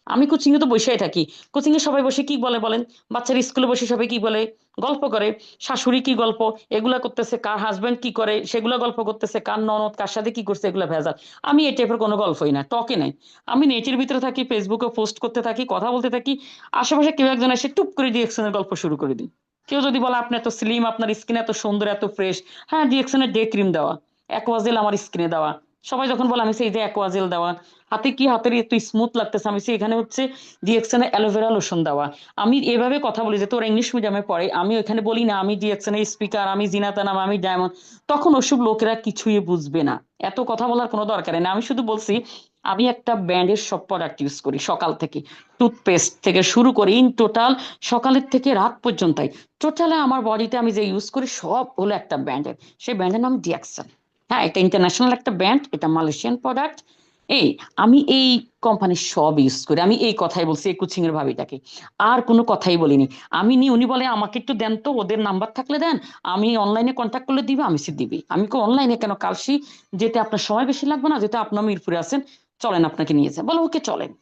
আমি কোচিং এ তো বসেই থাকি, কোচিং এ সবাই বসে কি বলে বলেন, বাচ্চারা স্কুলে বসে সবাই কি বলে, গল্প করে। শাশুড়ি কি গল্প এগুলা করতেছে, কার হাজবেন্ড কি করে সেগুলা গল্প করতেছে, কার ননদ কার সাথে কি করছে এগুলা ভেজাল। আমি এই টাইপের কোনো গল্পই না, টকে নাই। আমি নেটের ভিতরে থাকি, ফেসবুকে পোস্ট করতে থাকি, কথা বলতে থাকি, আশেপাশে কেউ একজন এসে টুপ করে ডিএক্সনের গল্প শুরু করে দিই। কেউ যদি বলে আপনি এত স্লিম, আপনার স্কিন এত সুন্দর এত ফ্রেশ, হ্যাঁ ডিএক্সনের ডে ক্রিম দেওয়া, অ্যাকোয়াজেল আমার স্কিনে দেওয়া। সবাই যখন বলে আমি সেই যে অ্যাকোয়াজেল দেওয়া, হাতের এত স্মুথ লাগতেছে, আমি সেই এখানে হচ্ছে ডিএক্সনের অ্যালোভেরা লোশন দেওয়া। আমি এভাবে কথা বলি যে তোরা ইংলিশ মিডিয়ামে পড়ে, আমি ওখানে বলি না আমি ডিএক্সনের স্পিকার, আমি জিনাতানাম, আমি ডায়মন্ড। তখন ওসব লোকেরা কিছুই বুঝবে না, এত কথা বলার কোনো দরকার নেই। আমি শুধু বলছি আমি একটা ব্র্যান্ডের সব প্রোডাক্ট ইউজ করি সকাল থেকে, টুথপেস্ট থেকে শুরু করে ইন টোটাল সকালের থেকে রাত পর্যন্ত টোটালে আমার বডিতে আমি যে ইউজ করি সব হলো একটা ব্র্যান্ডের। সেই ব্র্যান্ডের নাম ডিএক্সেল। হ্যাঁ, এটা ইন্টারন্যাশনাল একটা ব্র্যান্ড, এটা মালয়েশিয়ান প্রোডাক্ট। এই আমি এই কোম্পানির সব ইউজ করি, আমি এই কথাই বলছি এই কোচিং এর ভাবিটাকে, আর কোনো কথাই বলিনি। আমি নি, উনি বলে আমাকে একটু দেন তো, ওদের নাম্বার থাকলে দেন, আমি অনলাইনে কন্ট্যাক্ট করলে দিবে, আমি সে দিবি। আমি অনলাইনে কেন, কালসি যেতে আপনার সময় বেশি লাগবে না, যেতে আপনার মিরপুরে আছেন, চলেন আপনাকে নিয়ে যায়, বলো ওকে চলেন।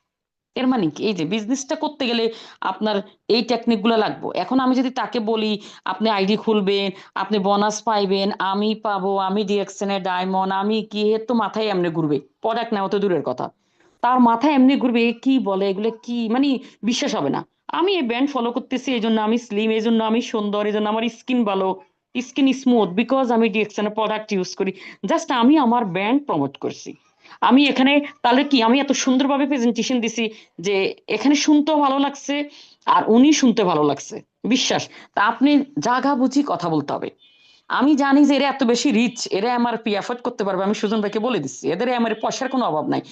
এর মানে কি, এই যে বিজনেসটা করতে গেলে আপনার এই টেকনিক গুলো লাগবে। এখন আমি যদি তাকে বলি আপনি আইডি খুলবেন, আপনি বোনাস পাইবেন, আমি পাবো, আমি ডিএক্সএন এর ডায়মন্ড, আমি কি, এর তো মাথায় এমনি ঘুরবে, প্রোডাক্ট নেওয়া তো দূরের কথা, তার মাথায় এমনি ঘুরবে, এ কি বলে এগুলো কি, মানে বিশ্বাস হবে না। আমি এই ব্র্যান্ড ফলো করতেছি, এই জন্য আমি স্লিম, এই জন্য আমি সুন্দর, এই জন্য আমার স্কিন ভালো, স্কিন স্মুথ, বিকজ আমি ডিএক্সএন এর প্রোডাক্ট ইউজ করি। জাস্ট আমি আমার ব্র্যান্ড প্রমোট করছি। আমি এখানে, তাহলে কি আমি এত সুন্দরভাবে প্রেজেন্টেশন দিছি যে এখানে শুনতেও ভালো লাগছে আর উনি শুনতে ভালো লাগছে, বিশ্বাস। তা আপনি জাগা বুঝি কথা বলতে হবে। আমি জানি যে এরা এত বেশি রিচ, এরা এমআরপি এফোর্ড করতে পারবে, আমি সুজন ভাইকে বলে দিচ্ছি, এদের আমার পয়সার কোনো অভাব নাই।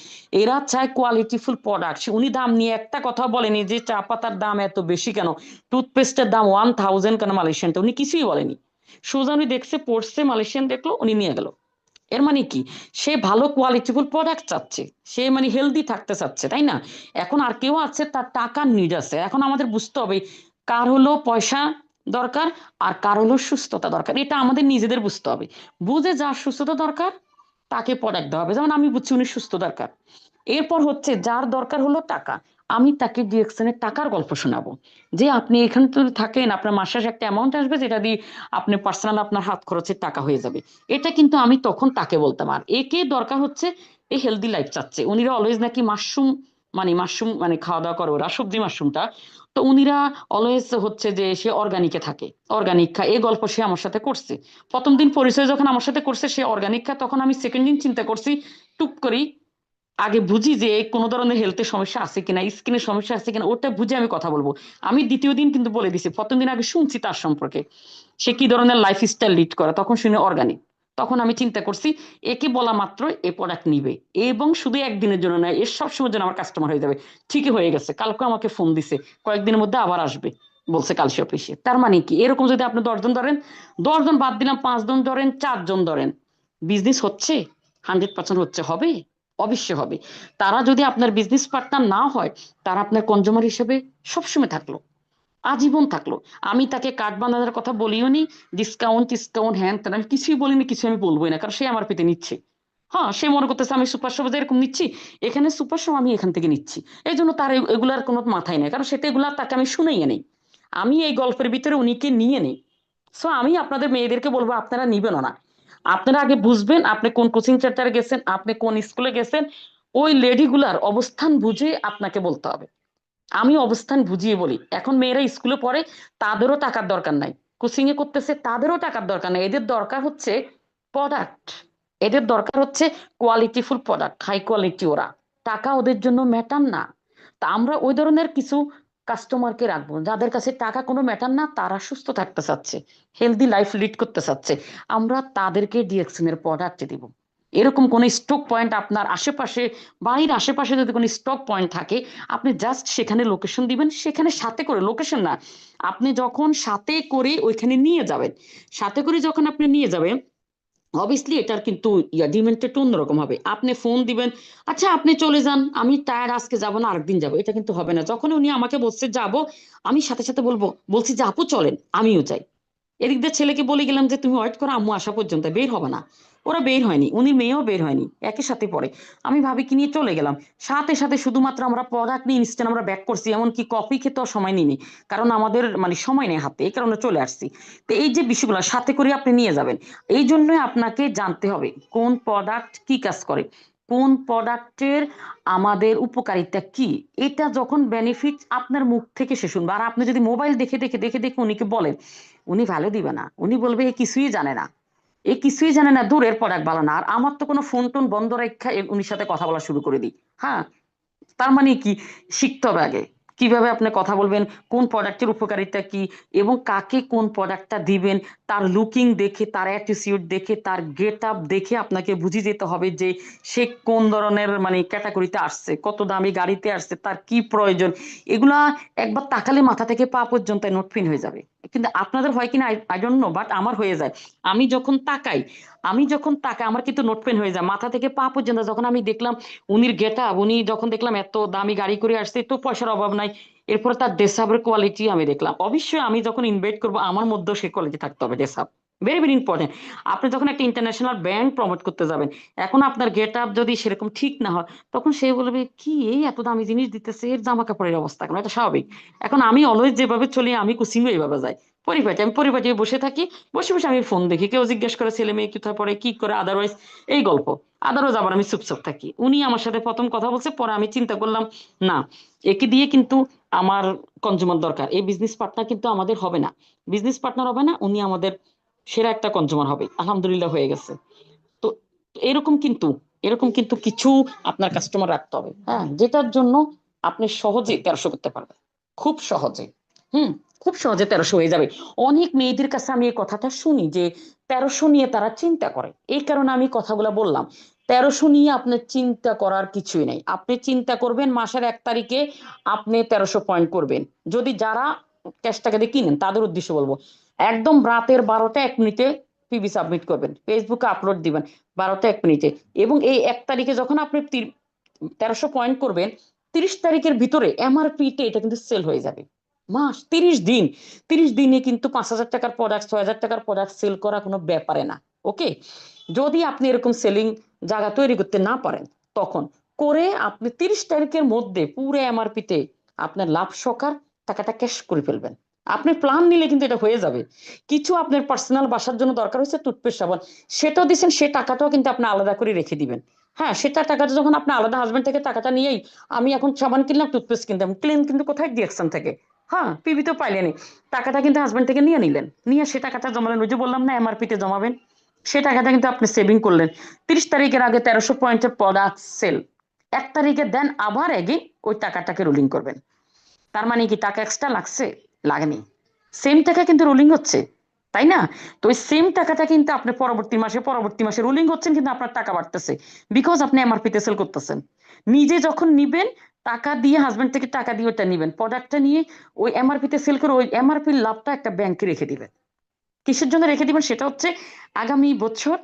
এরা চায় কোয়ালিটিফুল প্রোডাক্ট। উনি দাম নিয়ে একটা কথা বলেনি যে চা পাতার দাম এত বেশি কেন, টুথপেস্টের দাম 1000 কেন মালয়েশিয়ানটা, উনি কিছুই বলেনি। সুজন উনি দেখছে, পড়ছে, মালয়েশিয়ান দেখলো, উনি নিয়ে গেল। এর মানে কি, সে ভালো কোয়ালিটিফুল প্রোডাক্ট চাচ্ছে, সে মানে হেলদি থাকতে চাচ্ছে, তাই না? এখন আর কেউ আছে তার টাকার নিড আছে, এখন আমাদের বুঝতে হবে কার হলো পয়সা দরকার আর কার হলো সুস্থতা দরকার, এটা আমাদের নিজেদের বুঝতে হবে। বুঝে যার সুস্থতা দরকার তাকে প্রোডাক্ট দেওয়া হবে। যেমন আমি বুঝছি উনি সুস্থ দরকার, এরপর হচ্ছে যার দরকার হলো টাকা, আমি তাকে ডিএক্সএন এর টাকার গল্প শোনাবো, যে আপনি এখানে তো থাকেন, আপনার মাসে একটা অ্যামাউন্ট আসবে যেটা দিয়ে আপনি পার্সোনাল আপনার হাত খরচের টাকা হয়ে যাবে। এটা কিন্তু আমি তখন তাকে বলতাম। আর একে দরকার হচ্ছে এই হেলদি লাইফ চাচ্ছে, উনিরা অলওয়েজ নাকি মাশরুম, মানে মাশরুম মানে খাওয়া দাওয়া করে ওরা, সবজি মাশরুমটা। তো উনিরা অলওয়েজ হচ্ছে যে সে অর্গানিকে থাকে, অর্গানিক খায়, এই গল্প সে আমার সাথে করছে। প্রথম দিন পরিচয় যখন আমার সাথে করছে সে অর্গানিক খায়, তখন আমি সেকেন্ড দিন চিন্তা করছি, টুক করি আগে বুঝি যে কোনো ধরনের হেলথের সমস্যা আছে কিনা, স্কিনের সমস্যা আছে কিনা, ওটা বুঝে আমি কথা বলবো। আমি দ্বিতীয় দিন কিন্তু বলে দিছি, প্রথম দিন আগে শুনছি তার সম্পর্কে, সে কি ধরনের লাইফ স্টাইল লিড করে, তখন শুনে অর্গানিক। তখন আমি চিন্তা করছি একে বলা মাত্র এ প্রোডাক্ট নিবে, এবং শুধু একদিনের জন্য নয়, এর সবসময়ের জন্য আমার কাস্টমার হয়ে যাবে। ঠিকই হয়ে গেছে, কালকে আমাকে ফোন দিছে, কয়েকদিনের মধ্যে আবার আসবে বলছে কালসি অফিসে। তার মানে কি, এরকম যদি আপনি 10 জন ধরেন, 10 জন বাদ দিলাম, 5 জন ধরেন, 4 জন ধরেন, বিজনেস হচ্ছে, 100% হচ্ছে, হবে, অবশ্যই হবে। তারা যদি আপনার বিজনেস পার্টনার না হয়, তারা আপনার কনজিউমার হিসেবে সবসময় থাকলো, আজীবন থাকলো। আমি তাকে কার্ড বানানোর কথা বলিও নি, ডিসকাউন্ট ডিসকাউন্ট হ্যান তেন আমি কিছুই বলিনি, কিছু আমি বলবোই না, কারণ সে আমার পেতে নিচ্ছে। হ্যাঁ, সে মনে করতেছে আমি সুপার শপ এরকম নিচ্ছি, এখানে সুপার শপ আমি এখান থেকে নিচ্ছি, এই জন্য তার এগুলার কোনো মাথায় নেই, কারণ সেটা এগুলা তাকে আমি শুনেই নেই। আমি এই গল্পের ভিতরে উনিকে নিয়ে নেই। সো আমি আপনাদের মেয়েদেরকে বলবো আপনারা নিবেন না, আপনারা আগে বুঝবেন আপনি কোন কোচিং সেন্টারে গেছেন, আপনি কোন স্কুলে গেছেন, ওই লেডিগুলার অবস্থান বুঝে আপনাকে বলতে হবে। আমি অবস্থান বুঝিয়ে বলি। এখন মেয়েরা স্কুলে পড়ে, তাদেরও টাকার দরকার নাই, কোচিং এ করতেছে, তাদেরও টাকার দরকার নাই, এদের দরকার হচ্ছে প্রোডাক্ট, এদের দরকার হচ্ছে কোয়ালিটিফুল প্রোডাক্ট, হাই কোয়ালিটি। ওরা টাকা ওদের জন্য ম্যাটার না। তা আমরা ওই ধরনের কিছু কাস্টমারকে রাখবো যাদের কাছে টাকা কোনো ম্যাটার না, তারা সুস্থ থাকতে চাচ্ছে, হেলদি লাইফ লিড করতে চাচ্ছে, আমরা তাদেরকে ডিএক্সএন এর প্রোডাক্ট দিব। এরকম কোন স্টক পয়েন্ট আপনার আশেপাশে, বাড়ির আশেপাশে যদি কোনো স্টক পয়েন্ট থাকে, আপনি জাস্ট সেখানে লোকেশন দিবেন, সেখানে সাথে করে, লোকেশন না, আপনি যখন সাথে করে ওইখানে নিয়ে যাবেন, সাথে করে যখন আপনি নিয়ে যাবেন, অবভিয়াসলি এটার কিন্তু ডিমান্ডটা একটু অন্যরকম হবে। আপনি ফোন দিবেন, আচ্ছা আপনি চলে যান, আমি টায়ার, আজকে যাবো না আরেকদিন যাবো, এটা কিন্তু হবে না। যখন উনি আমাকে বলছে যাবো, আমি সাথে সাথে বলছি যে আপু চলেন, আমিও যাই। এদিক দিয়ে ছেলেকে বলে গেলাম যে তুমি ওয়েট করো, আম্মু আসা পর্যন্ত বের হবে না। ওরা বের হয়নি, উনি মেয়েও বের হয়নি, একই সাথে পড়ে। আমি ভাবি কি নিয়ে চলে গেলাম, সাথে সাথে শুধুমাত্র আমরা প্রোডাক্ট নিয়ে ইনস্ট্যান্ট আমরা ব্যাক করছি, এমনকি কফি খেতেও সময় নিইনি, কারণ আমাদের মানে সময় নেই হাতে, এই কারণে চলে আসছি। তো এই যে বিষয়গুলো সাথে করে আপনি নিয়ে যাবেন, এই জন্যই আপনাকে জানতে হবে কোন প্রোডাক্ট কি কাজ করে, কোন প্রোডাক্টের আমাদের উপকারিতা কি। এটা যখন বেনিফিট আপনার মুখ থেকে সে শুনবে, আর আপনি যদি মোবাইল দেখে দেখে দেখে দেখে উনিকে বলেন, উনি ভ্যালু দিবে না, উনি বলবে এ কিছুই জানে না, এ কিছুই জানে না, দূরের প্রোডাক্ট ভালো না। আর আমার তো কোনো ফোন টোন বন্ধ রেখা উনির সাথে কথা বলা শুরু করে দিই। হ্যাঁ, তার মানে কি, শিখতে হবে আগে কিভাবে আপনি কথা বলবেন, কোন প্রোডাক্টের উপকারিতা কি এবং কাকে কোন প্রোডাক্টটা দিবেন, তার লুকিং দেখে, তার অ্যাটিটিউড দেখে, তার গেট আপ দেখে আপনাকে বুঝে যেতে হবে যে সে কোন ধরনের মানে ক্যাটাগরিতে আসছে, কত দামি গাড়িতে আসছে, তার কি প্রয়োজন। এগুলা একবার তাকালে মাথা থেকে পা পর্যন্ত নোটফিন হয়ে যাবে। কিন্তু আপনাদের হয় কিনা আই ডোন্ট নো, বাট আমার হয়ে যায়। আমি যখন তাকাই আমার কিন্তু নোটপেন হয়ে যায় মাথা থেকে পা পর্যন্ত। যখন আমি দেখলাম উনির গেট আপ, উনি যখন দেখলাম এত দামি গাড়ি করে আসছে, তো পয়সার অভাব নাই, এরপর তার ড্রেসআপের কোয়ালিটি আমি দেখলাম। অবশ্যই আমি যখন ইনভাইট করবো আমার মধ্যেও সে কোয়ালিটি থাকতে হবে, ড্রেসআপ ভেরি ভেরি ইম্পর্টেন্ট। আপনি যখন একটা ইন্টারন্যাশনাল ব্র্যান্ড প্রমোট করতে যাবেন, এখন আপনার গেট আপ যদি সেরকম ঠিক না হয়, তখন সে বলবে কি এই এত দামি জিনিস দিতেছে, এর জামা কাপড়ের অবস্থা কেন, এটা স্বাভাবিক। এখন আমি অলওয়েজ যেভাবে চলি, আমি কুচিংও এইভাবে যাই, আমি পরিপাটি বসে থাকি, বসে বসে আমি ফোন দেখি, কেউ জিজ্ঞেস করে ছেলে মেয়ে কোথায় পড়ে কি করে, আদারওয়াইজ এই গল্প। আদারওয়াইজ আবার আমি চুপচাপ থাকি। উনি আমার সাথে প্রথম কথা বলছে, পরে আমি চিন্তা করলাম না, একে দিয়ে কিন্তু আমার কনজিউমার দরকার, এই বিজনেস পার্টনার কিন্তু আমাদের হবে না, বিজনেস পার্টনার হবে না, উনি আমাদের সেরা একটা কনজিউমার হবে। আলহামদুলিল্লাহ হয়ে গেছে। তো এরকম কিন্তু কিছু আপনার কাস্টমার রাখতে হবে, হ্যাঁ, যেটার জন্য আপনি সহজে 1300 করতে পারবেন, খুব সহজে। হুম, খুব সহজে 1300 হয়ে যাবে। অনেক মেয়েদের কাছে আমি এই কথাটা শুনি যে 1300 নিয়ে তারা চিন্তা করে, এই কারণে আমি কথাগুলো বললাম। 1300 নিয়ে আপনার চিন্তা করার কিছুই নাই। আপনি চিন্তা করবেন মাসের 1 তারিখে আপনি 1300 পয়েন্ট করবেন। যদি যারা ক্যাশ টাকা দিয়ে কিনেন তাদের উদ্দেশ্য বলবো, একদম রাতের 12টা 1 মিনিটে পিবি সাবমিট করবেন, ফেসবুকে আপলোড দিবেন 12টা 1 মিনিটে, এবং এই 1 তারিখে যখন আপনি 1300 পয়েন্ট করবেন, 30 তারিখের ভিতরে এমআরপি তে এটা কিন্তু সেল হয়ে যাবে। মাস 30 দিন, 30 দিনে কিন্তু 5,000 টাকার প্রোডাক্ট, 6,000 টাকার প্রোডাক্ট সেল করা কোনো ব্যাপারে না। ওকে, যদি আপনি এরকম সেলিং জায়গা তৈরি করতে না পারেন, তখন করে আপনি 30 তারিখের মধ্যে পুরো এমআরপি তে আপনার লাভ সহকার টাকাটা ক্যাশ করে ফেলবেন। আপনি প্ল্যান নিলে কিন্তু এটা হয়ে যাবে। কিছু আপনার পার্সোনাল বাসার জন্য দরকার হচ্ছে টুথপেস্ট সাবান, সেটাও দিচ্ছেন, সে টাকাটাও কিন্তু আপনি আলাদা করে রেখে দিবেন। হ্যাঁ, সেটা টাকাটা যখন আপনি আলাদা হাজবেন্ড থেকে টাকাটা নিয়েই, আমি এখন সাবান কিনলাম, টুথপেস্ট কিনতাম, ক্লেম কিন্তু কোথায় ডিএকশন থেকে, হ্যাঁ, পিবি তো পাইলেনি, টাকাটা কিন্তু হাজবেন্ড থেকে নিয়ে নিলেন, নিয়ে সে টাকাটা জমালেন, ওই যে বললাম না এমআরপি তে জমাবেন, সে টাকাটা কিন্তু আপনি সেভিং করলেন। 30 তারিখের আগে 1300 পয়েন্টের প্রোডাক্ট সেল, 1 তারিখে দেন আবার আগে ওই টাকাটাকে রোলিং করবেন। তার মানে কি টাকা এক্সট্রা লাগছে? লাগেনি, সেম টাকা কিন্তু রোলিং হচ্ছে, তাই না? তো ওই সেম টাকাটা কিন্তু আপনি পরবর্তী মাসে রোলিং হচ্ছেন, কিন্তু আপনার টাকা বাড়তেছে, বিকজ আপনি এমআরপি তে সেল করতেছেন। নিজে যখন নিবেন, টাকা দিয়ে হাজবেন্ড থেকে টাকা দিয়ে ওটা নিবেন, প্রোডাক্টটা নিয়ে ওই এমআরপি তে সেল করে ওই এমআরপির লাভটা একটা ব্যাংকে রেখে দিবেন। কিসের জন্য রেখে দিবেন? সেটা হচ্ছে আগামী বছর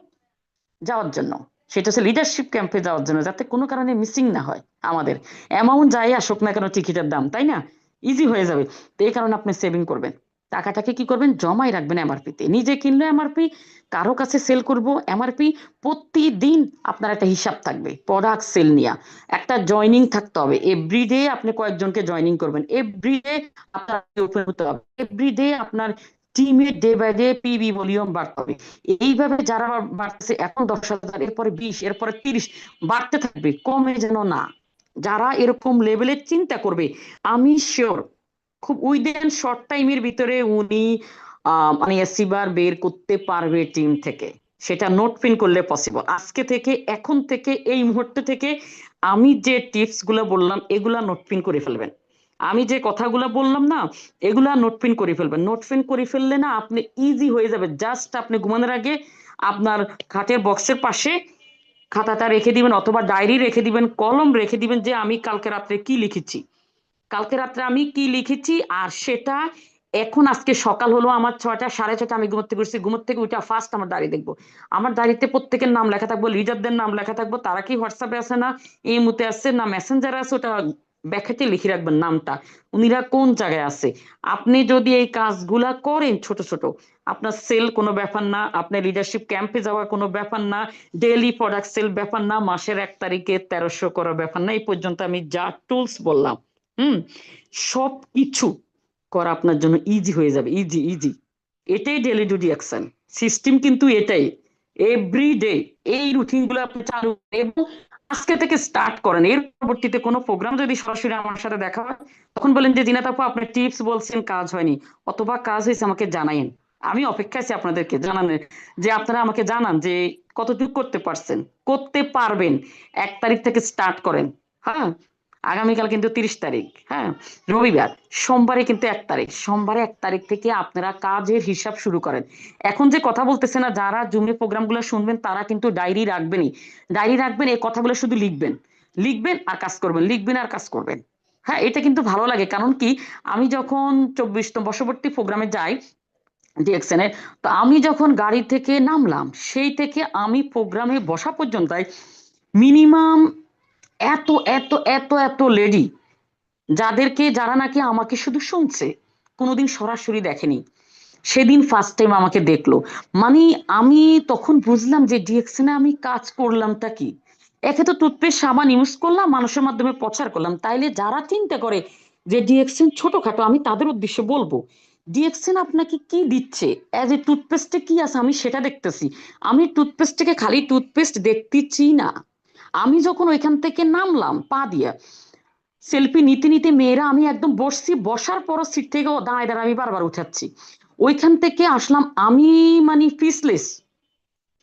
যাওয়ার জন্য, সেটা হচ্ছে লিডারশিপ ক্যাম্পে যাওয়ার জন্য, যাতে কোনো কারণে মিসিং না হয়। আমাদের অ্যামাউন্ট যাই আসুক না কেন, টিকিটের দাম, তাই না, ইজি হয়ে যাবে। তো এই কারণে আপনি সেভিং করবেন, টাকাটাকে কি করবেন, জমাই রাখবেন এমআরপি তে। নিজে কিনলে এমআরপি, কারো কাছে সেল করব এমআরপি, প্রতিদিন আপনার একটা হিসাব থাকবে প্রোডাক্ট সেল নিয়ে, একটা জয়নিং থাকতে হবে। এভরিডে আপনি কয়েকজনকে জয়নিং করবেন, এভরিডে আপনার ওপেন হতে হবে, এভরিডে আপনার টিমের day by day PB volume বাড়তে হবে। এইভাবে যারা বাড়তেছে, এখন 10,000, এরপরে 20, এরপরে 30, বাড়তে থাকবে, কমে যেন না। যারা এরকম লেভেলের চিন্তা করবে, আমি শিওর খুব উইদিন শর্ট টাইমের ভিতরে উনি মানে এসিবার বের করতে পারবে টিম থেকে। সেটা নোট পিন করলে পসিবল। আজকে থেকে, এখন থেকে, এই মুহূর্তে থেকে আমি যে টিপস গুলো বললাম এগুলা নোট পিন করে ফেলবেন। আমি যে কথাগুলো বললাম না, এগুলা নোট পিন করে ফেলবেন। নোট পিন করে ফেললে না আপনি ইজি হয়ে যাবে। জাস্ট আপনি ঘুমানোর আগে আপনার খাটের বক্সের পাশে খাতাটা রেখে দিবেন, অথবা ডায়েরি রেখে দিবেন, কলম রেখে দিবেন, যে আমি কালকে রাত্রে কি লিখেছি, কালকে রাত্রে আমি কি লিখেছি। আর সেটা এখন আজকে সকাল হলো, আমার 6টা 6:30 আমি ঘুমোতে করছি, ঘুমোর থেকে উঠে ফার্স্ট আমার ডায়েরি দেখবো। আমার ডায়েরিতে প্রত্যেকের নাম লেখা থাকবো, লিডারদের নাম লেখা থাকবো, তারা কি হোয়াটসঅ্যাপে আছে না ইমোতে আছে না মেসেঞ্জারে আছে, ওটা ব্যাখ্যাতে লিখে রাখবেন নামটা, উনিরা কোন জায়গায় আছে। আপনি যদি এই কাজগুলা করেন ছোট ছোট, আপনার সেল কোনো ব্যাপার না, আপনার লিডারশিপ ক্যাম্পে যাওয়া কোনো ব্যাপার না, ডেইলি প্রোডাক্ট সেল ব্যাপার না, মাসের 1 তারিখে 1300 করার ব্যাপার না। এই পর্যন্ত আমি যা টুলস বললাম, হুম, সবকিছু করা আপনার জন্য ইজি হয়ে যাবে, ইজি ইজি। এটাই ডেইলি ডু অ্যাকশন সিস্টেম, কিন্তু এটাই এভরিডে এই রুটিন গুলো আপনি চালু করেন এবং আজকে থেকে স্টার্ট করেন। এর পরবর্তীতে কোনো প্রোগ্রাম যদি সরাসরি আমার সাথে দেখা হয়, তখন বলেন যে জিনাত আপু আপনার টিপস বলছেন কাজ হয়নি, অথবা কাজ হয়েছে আমাকে জানাইন। আমি অপেক্ষা আছি আপনাদেরকে জানানোর, যে আপনারা আমাকে জানান যে কতটুকু করতে পারছেন, করতে পারবেন। 1 তারিখ থেকে স্টার্ট করেন, হ্যাঁ। আগামীকাল কিন্তু 30 তারিখ, হ্যাঁ, রবিবার। সোমবারে কিন্তু 1 তারিখ, সোমবারে 1 তারিখ থেকে আপনারা কাজের হিসাব শুরু করেন। এখন যে কথা বলতেছে না, যারা জুমে প্রোগ্রামগুলো শুনবেন তারা কিন্তু ডায়েরি রাখবেনই, ডায়েরি রাখবেন, এই কথাগুলো শুধু লিখবেন, লিখবেন আর কাজ করবেন, লিখবেন আর কাজ করবেন। হ্যাঁ, এটা কিন্তু ভালো লাগে, কারণ কি, আমি যখন 24তম বর্ষবর্তী প্রোগ্রামে যাই ডিএক্সএন এর, তো আমি যখন গাড়ি থেকে নামলাম সেই থেকে আমি প্রোগ্রামে বসা পর্যন্ত মিনিমাম এত এত এত এত লেডি, যারা নাকি আমাকে শুধু শুনছে, কোনোদিন সরাসরি দেখেনি, সেদিন ফার্স্ট টাইম আমাকে দেখলো। মানে আমি তখন বুঝলাম যে ডিএক্সএন এ আমি কাজ করলামটা কি। একে তো টুথপেস্ট সাবান ইউজ করলাম, মানুষের মাধ্যমে প্রচার করলাম, তাইলে যারা চিন্তা করে যে ডিএক্সএন ছোটখাটো, আমি তাদের উদ্দেশ্যে বলবো, ডিএক্সএন আপনাকে কি দিচ্ছে, অ্যাজ এ টুথপেস্টে কি আছে আমি সেটা দেখতেছি। আমি টুথপেস্টটাকে খালি টুথপেস্ট দেখতেছি না। আমি যখন ওইখান থেকে নামলাম পা দিয়ে, সেলফি নিতে নিতে মেয়েরা, আমি একদম বসছি, বসার পরও সিট থেকে দাঁড়ায় দাঁড়ায় আমি বারবার উঠাচ্ছি, ওইখান থেকে আসলাম আমি, মানে পিসলেস।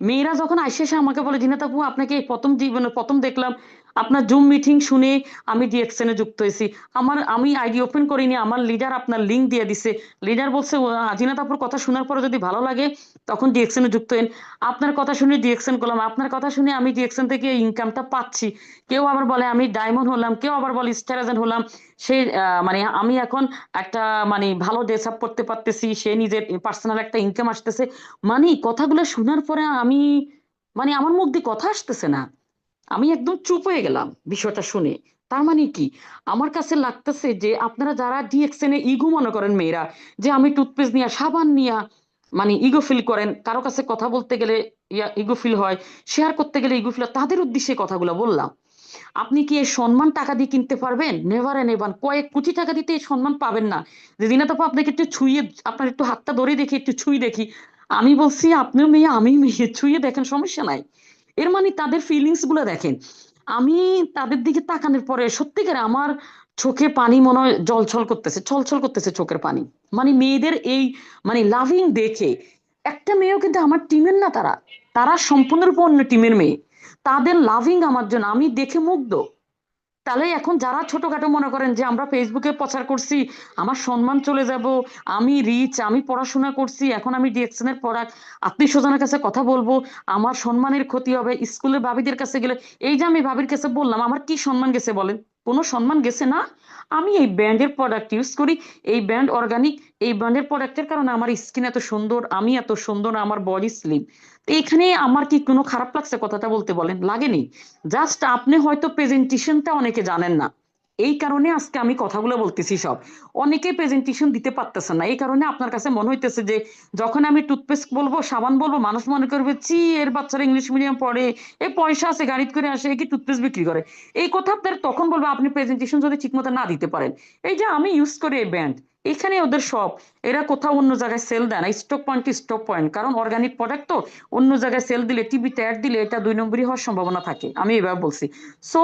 মেয়েরা যখন আসে এসে আমাকে বলে, জিনাত আপু আপনাকে এই প্রথম জীবনে প্রথম দেখলাম, আপনার জুম মিটিং শুনে আমি ডিএক্সএন এ যুক্ত হয়েছি। আমি আইডি ওপেন করিনি, আমার লিডার আপনার লিংক দিয়ে দিছে। লিডার বলছে, জিনাত আপুর কথা শোনার পরে যদি ভালো লাগে তখন ডিএক্সএন এ যুক্ত হন। আপনার কথা শুনে ডিএক্সএন করলাম, আপনার কথা শুনে আমি ডিএক্সএন থেকে ইনকামটা পাচ্ছি। কেউ আবার বলে আমি ডায়মন্ড হলাম, কেউ আবার বলে স্টার এজেন্ট হলাম। সে মানে আমি এখন একটা, মানে ভালো ড্রেস আপ করতে পারতেছি, সে নিজের পার্সোনাল একটা ইনকাম আসতেছে। মানে কথাগুলো শোনার পরে আমি, মানে আমার মুখ দিয়ে কথা আসতেছে না, আমি একদম চুপ হয়ে গেলাম বিষয়টা শুনে। তার মানে কি, আমার কাছে লাগতেছে যে আপনারা যারা ডিএক্সএন এ ইগো মনে করেন মেয়েরা, যে আমি টুথপেস্ট নিয়ে সাবান নিয়ে মানে ইগো ফিল করেন, কারো কাছে কথা বলতে গেলে ইগো ফিল হয়, শেয়ার করতে গেলে ইগো ফিল হয়, তাদের উদ্দেশ্যে কথাগুলো বললাম। আপনি কি এই সম্মান টাকা দিয়ে কিনতে পারবেন? নেভার এন্ড এভার, কয়েক কোটি টাকা দিতে এই সম্মান পাবেন না। যে দিনা তো আপনাকে একটু ছুঁয়ে, আপনার একটু হাতটা ধরে দেখি, একটু ছুঁয়ে দেখি। আমি বলছি আপনিও মেয়ে আমি মেয়ে, ছুঁয়ে দেখেন, সমস্যা নাই। এর মানে তাদের ফিলিংস গুলো দেখেন। আমি তাদের দিকে তাকানোর পরে সত্যিকারে আমার চোখে পানি মনে হয় জলছল করতেছে, ছলছল করতেছে চোখের পানি। মানে মেয়েদের এই, মানে লাভিং দেখে, একটা মেয়েও কিন্তু আমার টিমের না, তারা তারা সম্পূর্ণরূপে অন্য টিমের মেয়ে, তাদের লাভিং আমার জন্য আমি দেখে মুগ্ধ। তাহলে এখন যারা ছোটখাটো মনে করেন যে আমরা ফেসবুকে প্রচার করছি, আমার সম্মান চলে যাব, আমি রিচ, আমি পড়াশোনা করছি, এখন আমি ডিএক্সএন এর প্রোডাক্ট, আত্মীয় স্বজনের কাছে কথা বলবো, আমার সম্মানের ক্ষতি হবে, স্কুলের ভাবিদের কাছে গেলে, এই যে আমি ভাবির কাছে বললাম, আমার কি সম্মান গেছে বলেন? কোনো সম্মান গেছে না। আমি এই ব্র্যান্ডের প্রোডাক্ট ইউজ করি, এই ব্র্যান্ড অর্গানিক, এই ব্র্যান্ডের প্রোডাক্টের কারণে আমার স্কিন এত সুন্দর, আমি এত সুন্দর, আমার বডি স্লিম। এইখানে আমার কি কোনো খারাপ লাগছে কথাটা বলতে, বলেন? লাগেনি। জাস্ট আপনি হয়তো প্রেজেন্টেশনটা অনেকে জানেন না, এই কারণে আজকে আমি কথাগুলো বলতেছি সব। অনেকে প্রেজেন্টেশন দিতে পারতেছে না, এই কারণে আপনার কাছে মনে হইতেছে যে যখন আমি টুথপেস্ট বলবো, সাবান বলবো, মানুষ মনে করবে চি এর বাচ্চারা ইংলিশ মিডিয়াম পড়ে, এ পয়সা আছে, গাড়িতে করে আসে, এ কি টুথপেস্ট বিক্রি করে। এই কথা আপনার তখন বলবো আপনি প্রেজেন্টেশন যদি ঠিক মতো না দিতে পারেন। এই যে আমি ইউজ করি এই ব্র্যান্ড, এখানে ওদের সব, এরা কোথাও অন্য জায়গায় সেল দেয় না, স্টক পয়েন্ট স্টক পয়েন্ট, কারণ অর্গানিক প্রোডাক্ট তো, অন্য জায়গায় সেল দিলে, টিভিতে অ্যাড দিলে এটা 2 নম্বরই হওয়ার সম্ভাবনা থাকে, আমি এবার বলছি। সো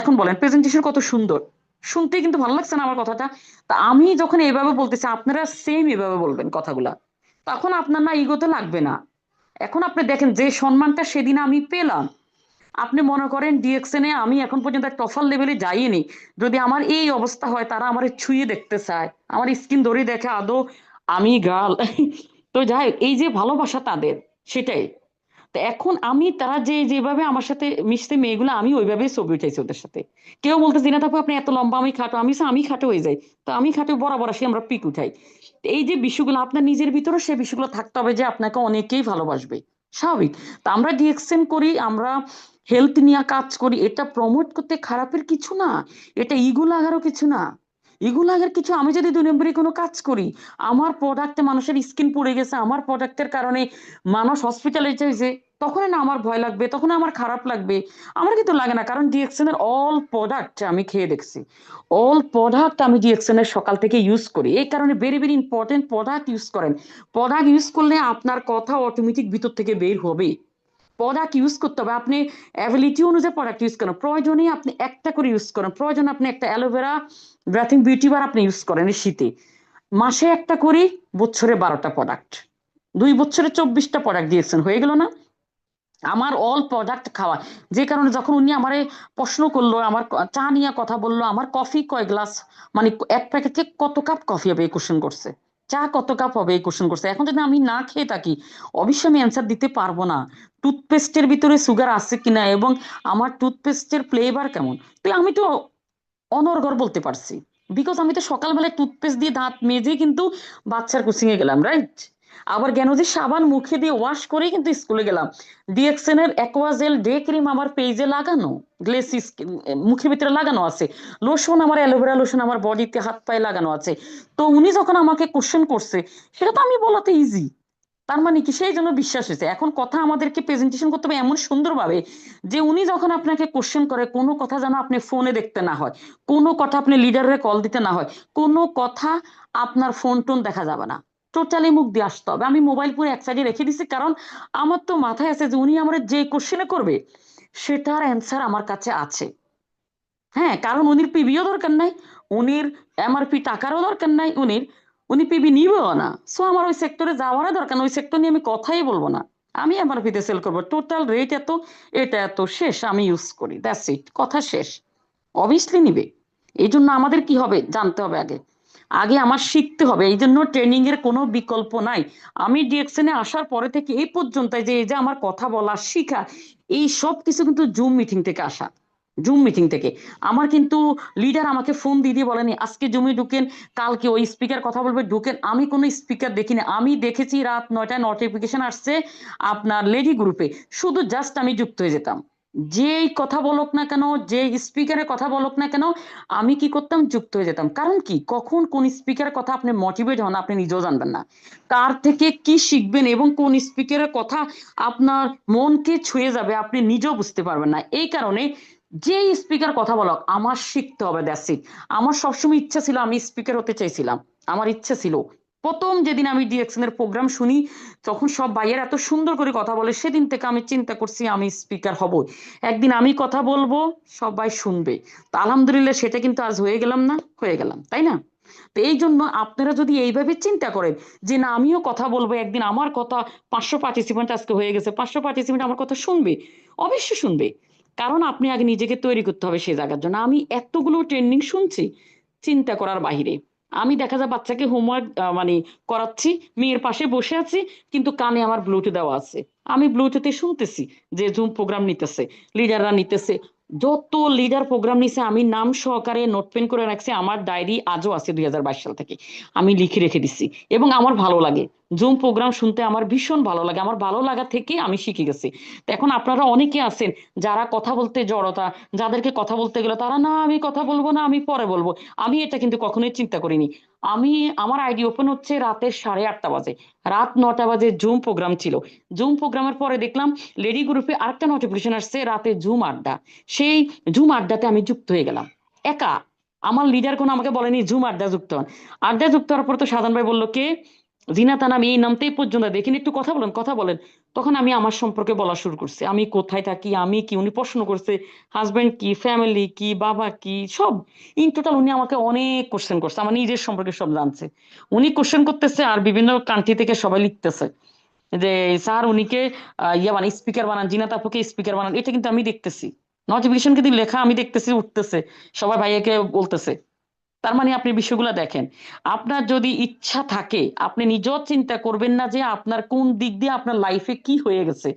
এখন বলেন প্রেজেন্টেশন কত সুন্দর, শুনতে কিন্তু ভালো লাগছে না আমার কথাটা? তা আমি যখন এইভাবে বলতেছি, আপনারা সেম এভাবে বলবেন কথাগুলা, তখন আপনার না ইগোতে লাগবে না। এখন আপনি দেখেন যে সম্মানটা সেদিন আমি পেলাম, আপনি মনে করেন ডিএক্সএন এ আমি এখন পর্যন্ত টফার লেভেলে যাইনি, যদি আমার এই অবস্থা হয়, তারা আমার ছুঁয়ে দেখতে চায়, আমার স্কিন ধরে দেখে আদৌ আমি গার্ল। তো যাই হোক, এই যে ভালোবাসা তাদের, সেটাই। তো এখন আমি, তারা যেভাবে আমার সাথে মিশতে মেয়েগুলো, আমি ওইভাবেই ছবি উঠাইছি ওদের সাথে। কেউ বলতেছি না থাকবো আপনি এত লম্বা, আমি খাটো, আমি খাটো হয়ে যাই, তো আমি খাটো বরাবর আসি, আমরা পিক উঠাই। তো এই যে বিষয়গুলো আপনার নিজের ভিতরে, সেই বিষয়গুলো থাকতে হবে যে আপনাকে অনেকেই ভালোবাসবে, স্বাভাবিক। তো আমরা ডিএক্সএন করি, আমরা হেলথ নিয়ে কাজ করি, এটা প্রমোট করতে খারাপের কিছু না, এটা ইগো লাগারও কিছু না। ইগো লাগার কিছু, আমি যদি 2 নম্বরই কোনো কাজ করি, আমার প্রোডাক্টে মানুষের স্কিন পুড়ে গেছে, আমার প্রোডাক্টের কারণে মানুষ হসপিটালাইজ হয়েছে, তখন না আমার ভয় লাগবে, তখন আমার খারাপ লাগবে? আমার কিন্তু লাগে না, কারণ ডিএক্সএন এর অল প্রোডাক্ট আমি খেয়ে দেখছি, অল প্রোডাক্ট আমি ডিএক্সএন এর সকাল থেকে ইউজ করি। এই কারণে very very important, product use করেন। প্রোডাক্ট ইউজ করলে আপনার কথা অটোমেটিক ভিতর থেকে বের হবে। প্রোডাক্ট ইউজ করতে হবে, আপনি অ্যাবিলিটি অনুযায়ী প্রোডাক্ট ইউজ করেন, প্রয়োজনে আপনি একটা করে ইউজ করেন, প্রয়োজনে আপনি একটা অ্যালোভেরা ব্রাথিং বিউটি বার আপনি ইউজ করেন এই শীতে, মাসে একটা করি, বছরে 12টা প্রোডাক্ট, 2 বছরে 24টা প্রোডাক্ট দিয়েছেন, হয়ে গেল না? আমার অল প্রোডাক্ট খাওয়া, যে কারণে যখন উনি আমারে প্রশ্ন করলো, আমার চা নিয়ে কথা বললো, আমার কফি কয় গ্লাস, মানে এক প্যাকেটে কত কাপ কফি হবে এই কোশ্চেন করছে, চা কত কাপ হবে এই কোশ্চেন করছে। এখন যদি আমি না খেয়ে থাকি অবশ্যই আমি অ্যান্সার দিতে পারবো না। টুথপেস্টের ভিতরে সুগার আছে কিনা এবং আমার টুথপেস্টের ফ্লেভার কেমন, তো আমি তো অনর্গল বলতে পারছি, বিকজ আমি তো সকালবেলায় টুথপেস্ট দিয়ে দাঁত মেজে কিন্তু বাচ্চার কোচিং এ গেলাম, রাইট? আবার কেন যে সাবান মুখে দিয়ে ওয়াশ করেই কিন্তু স্কুলে গেলাম। ডিএক্সএন এর অ্যাকোয়াজেল ডে ক্রিম আমার পেজে লাগানো, গ্লেসিস মুখের ভিতরে লাগানো আছে, লোশন আমার অ্যালোভেরা লোশন আমার বডিতে হাত পায়ে লাগানো আছে। তো উনি যখন আমাকে কোশ্চেন করছে সেটা তো আমি বলাতে ইজি, তার মানে কি সেই জন্য বিশ্বাস হয়েছে। এখন কথা আমাদেরকে প্রেজেন্টেশন করতে হবে এমন সুন্দরভাবে যে উনি যখন আপনাকে কোশ্চেন করে কোনো কথা যেন আপনি ফোনে দেখতে না হয়, কোনো কথা আপনি লিডারের কল দিতে না হয়, কোনো কথা আপনার ফোন টোন দেখা যাবে না, টোটালি মুখ দিয়ে আসতে হবে। আমি মোবাইল পুরো এক সাইডে রেখে দিছি, কারণ আমার তো মাথায় আছে যে উনি আমার যে কোশ্চেনে করবে সেটার অ্যান্সার আমার কাছে আছে। হ্যাঁ, কারণ উনির পিবিও দরকার নাই, উনির এমআরপি টাকারও দরকার নাই, উনি পিবি নিবেও না। সো আমার ওই সেক্টরে যাওয়ারও দরকার না, ওই সেক্টর নিয়ে আমি কথাই বলবো না। আমি এমআরপিতে সেল করবো, টোটাল রেট এত, এটা এত, শেষ, আমি ইউজ করি, দ্যাটস ইট, কথা শেষ। অবভিয়াসলি নিবে। এই জন্য আমাদের কি হবে জানতে হবে আগে, আগে আমার শিখতে হবে। এই জন্য ট্রেনিং এর কোনো বিকল্প নাই। আমি ডিএক্সএন এ আসার পরে থেকে এই পর্যন্ত যে এই যে আমার কথা বলা শিখা, এই সব কিছু কিন্তু জুম মিটিং থেকে আসা, জুম মিটিং থেকে। আমার কিন্তু লিডার আমাকে ফোন দিয়ে দিয়ে বলেনি আজকে জুমে ঢুকেন, কালকে ওই স্পিকার কথা বলবে ঢুকেন, আমি কোনো স্পিকার দেখিনি। আমি দেখেছি রাত 9টায় নোটিফিকেশন আসছে আপনার লেডি গ্রুপে, শুধু জাস্ট আমি যুক্ত হয়ে যেতাম। যেই কথা বলুক না কেন, যে স্পিকারের কথা বলুক না কেন, আমি কি করতাম, যুক্ত হয়ে যেতাম। কারণ কি, কখন কোন স্পিকারের কথা আপনি মোটিভেট হন আপনি নিজেও জানবেন না, কার থেকে কি শিখবেন এবং কোন স্পিকারের কথা আপনার মনকে ছুঁয়ে যাবে আপনি নিজেও বুঝতে পারবেন না। এই কারণে যে স্পিকার কথা বলক আমার শিখতে হবে, দ্যাটস ইট। আমার সবসময় ইচ্ছা ছিল, আমি স্পিকার হতে চাইছিলাম, আমার ইচ্ছা ছিল। প্রথম যেদিন আমি ডিএক্সএন এর প্রোগ্রাম শুনি তখন সব ভাইয়ের এত সুন্দর করে কথা বলে, সেদিন থেকে আমি চিন্তা করছি আমি স্পিকার হব, একদিন আমি কথা বলবো, সবাই শুনবে। তো আলহামদুলিল্লাহ সেটা কিন্তু আজ হয়ে গেলাম, না হয়ে গেলাম, তাই না? তো এই জন্য আপনারা যদি এইভাবে চিন্তা করেন যে না আমিও কথা বলবো, একদিন আমার কথা 500 পার্টিসিপেন্ট আজকে হয়ে গেছে, 500 পার্টিসিপেন্ট আমার কথা শুনবে, অবশ্যই শুনবে। কারণ আপনি আগে নিজেকে তৈরি করতে হবে সেই জায়গার জন্য। আমি এতগুলো ট্রেনিং শুনছি চিন্তা করার বাহিরে। আমি দেখা যায় বাচ্চাকে হোমওয়ার্ক মানে করাচ্ছি, মেয়ের পাশে বসে আছি, কিন্তু কানে আমার ব্লুটুথ দেওয়া আছে, আমি ব্লুটুথে শুনতেছি যে জুম প্রোগ্রাম নিতেছে, লিডাররা নিতেছে। যত লিডার প্রোগ্রাম নিছে আমি নাম সহকারে নোট পেন করে রাখছি, আমার ডায়েরি আজও আছে 2022 সাল থেকে, আমি লিখে রেখে দিচ্ছি। এবং আমার ভালো লাগে জুম প্রোগ্রাম শুনতে, আমার ভীষণ ভালো লাগে, আমার ভালো লাগা থেকে আমি শিখে গেছি। তো এখন আপনারা অনেকে আছেন যারা কথা বলতে জড়তা, যাদেরকে কথা বলতে গেলে তারা না আমি কথা বলবো না, আমি পরে বলবো। আমি এটা কিন্তু কখনোই চিন্তা করিনি। আমি আমার আইডি ওপেন হচ্ছে রাতের 8:30 বাজে, রাত 9টা বাজে জুম প্রোগ্রাম ছিল। জুম প্রোগ্রামের পরে দেখলাম লেডি গ্রুপে আরেকটা নোটিফিকেশন আসছে রাতে জুম আড্ডা, সেই জুম আড্ডাতে আমি যুক্ত হয়ে গেলাম একা। আমার লিডার কোনো আমাকে বলেনি জুম আড্ডা যুক্ত হন। আড্ডা যুক্ত হওয়ার পর তো সাধারণ ভাই বললো কে, জিনাত আনাম, এই নামতেই পর্যন্ত দেখিনি, একটু কথা বলেন কথা বলেন। তখন আমি আমার সম্পর্কে বলা শুরু করছি, আমি কোথায় থাকি, আমি কি, উনি প্রশ্ন করছে হাজবেন্ড কি, ফ্যামিলি কি, বাবা কি, সব ইন টোটাল উনি আমাকে অনেক কোশ্চেন করছে, আমার নিজের সম্পর্কে সব জানছে। উনি কোশ্চেন করতেছে আর বিভিন্ন কান্ট্রি থেকে সবাই লিখতেছে যে স্যার উনিকে ইয়া বানান, স্পিকার বানান, জিনাত আপুকে স্পিকার বানান। এটা কিন্তু আমি দেখতেছি, নোটিফিকেশন কিন্তু লেখা আমি দেখতেছি, উঠতেছে, সবাই ভাইয়াকে বলতেছে। তার মানে আপনি বিষয়গুলো দেখেন, আপনার যদি ইচ্ছা থাকে আপনি নিজেও চিন্তা করবেন না যে আপনার কোন দিক দিয়ে আপনার লাইফে কি হয়ে গেছে।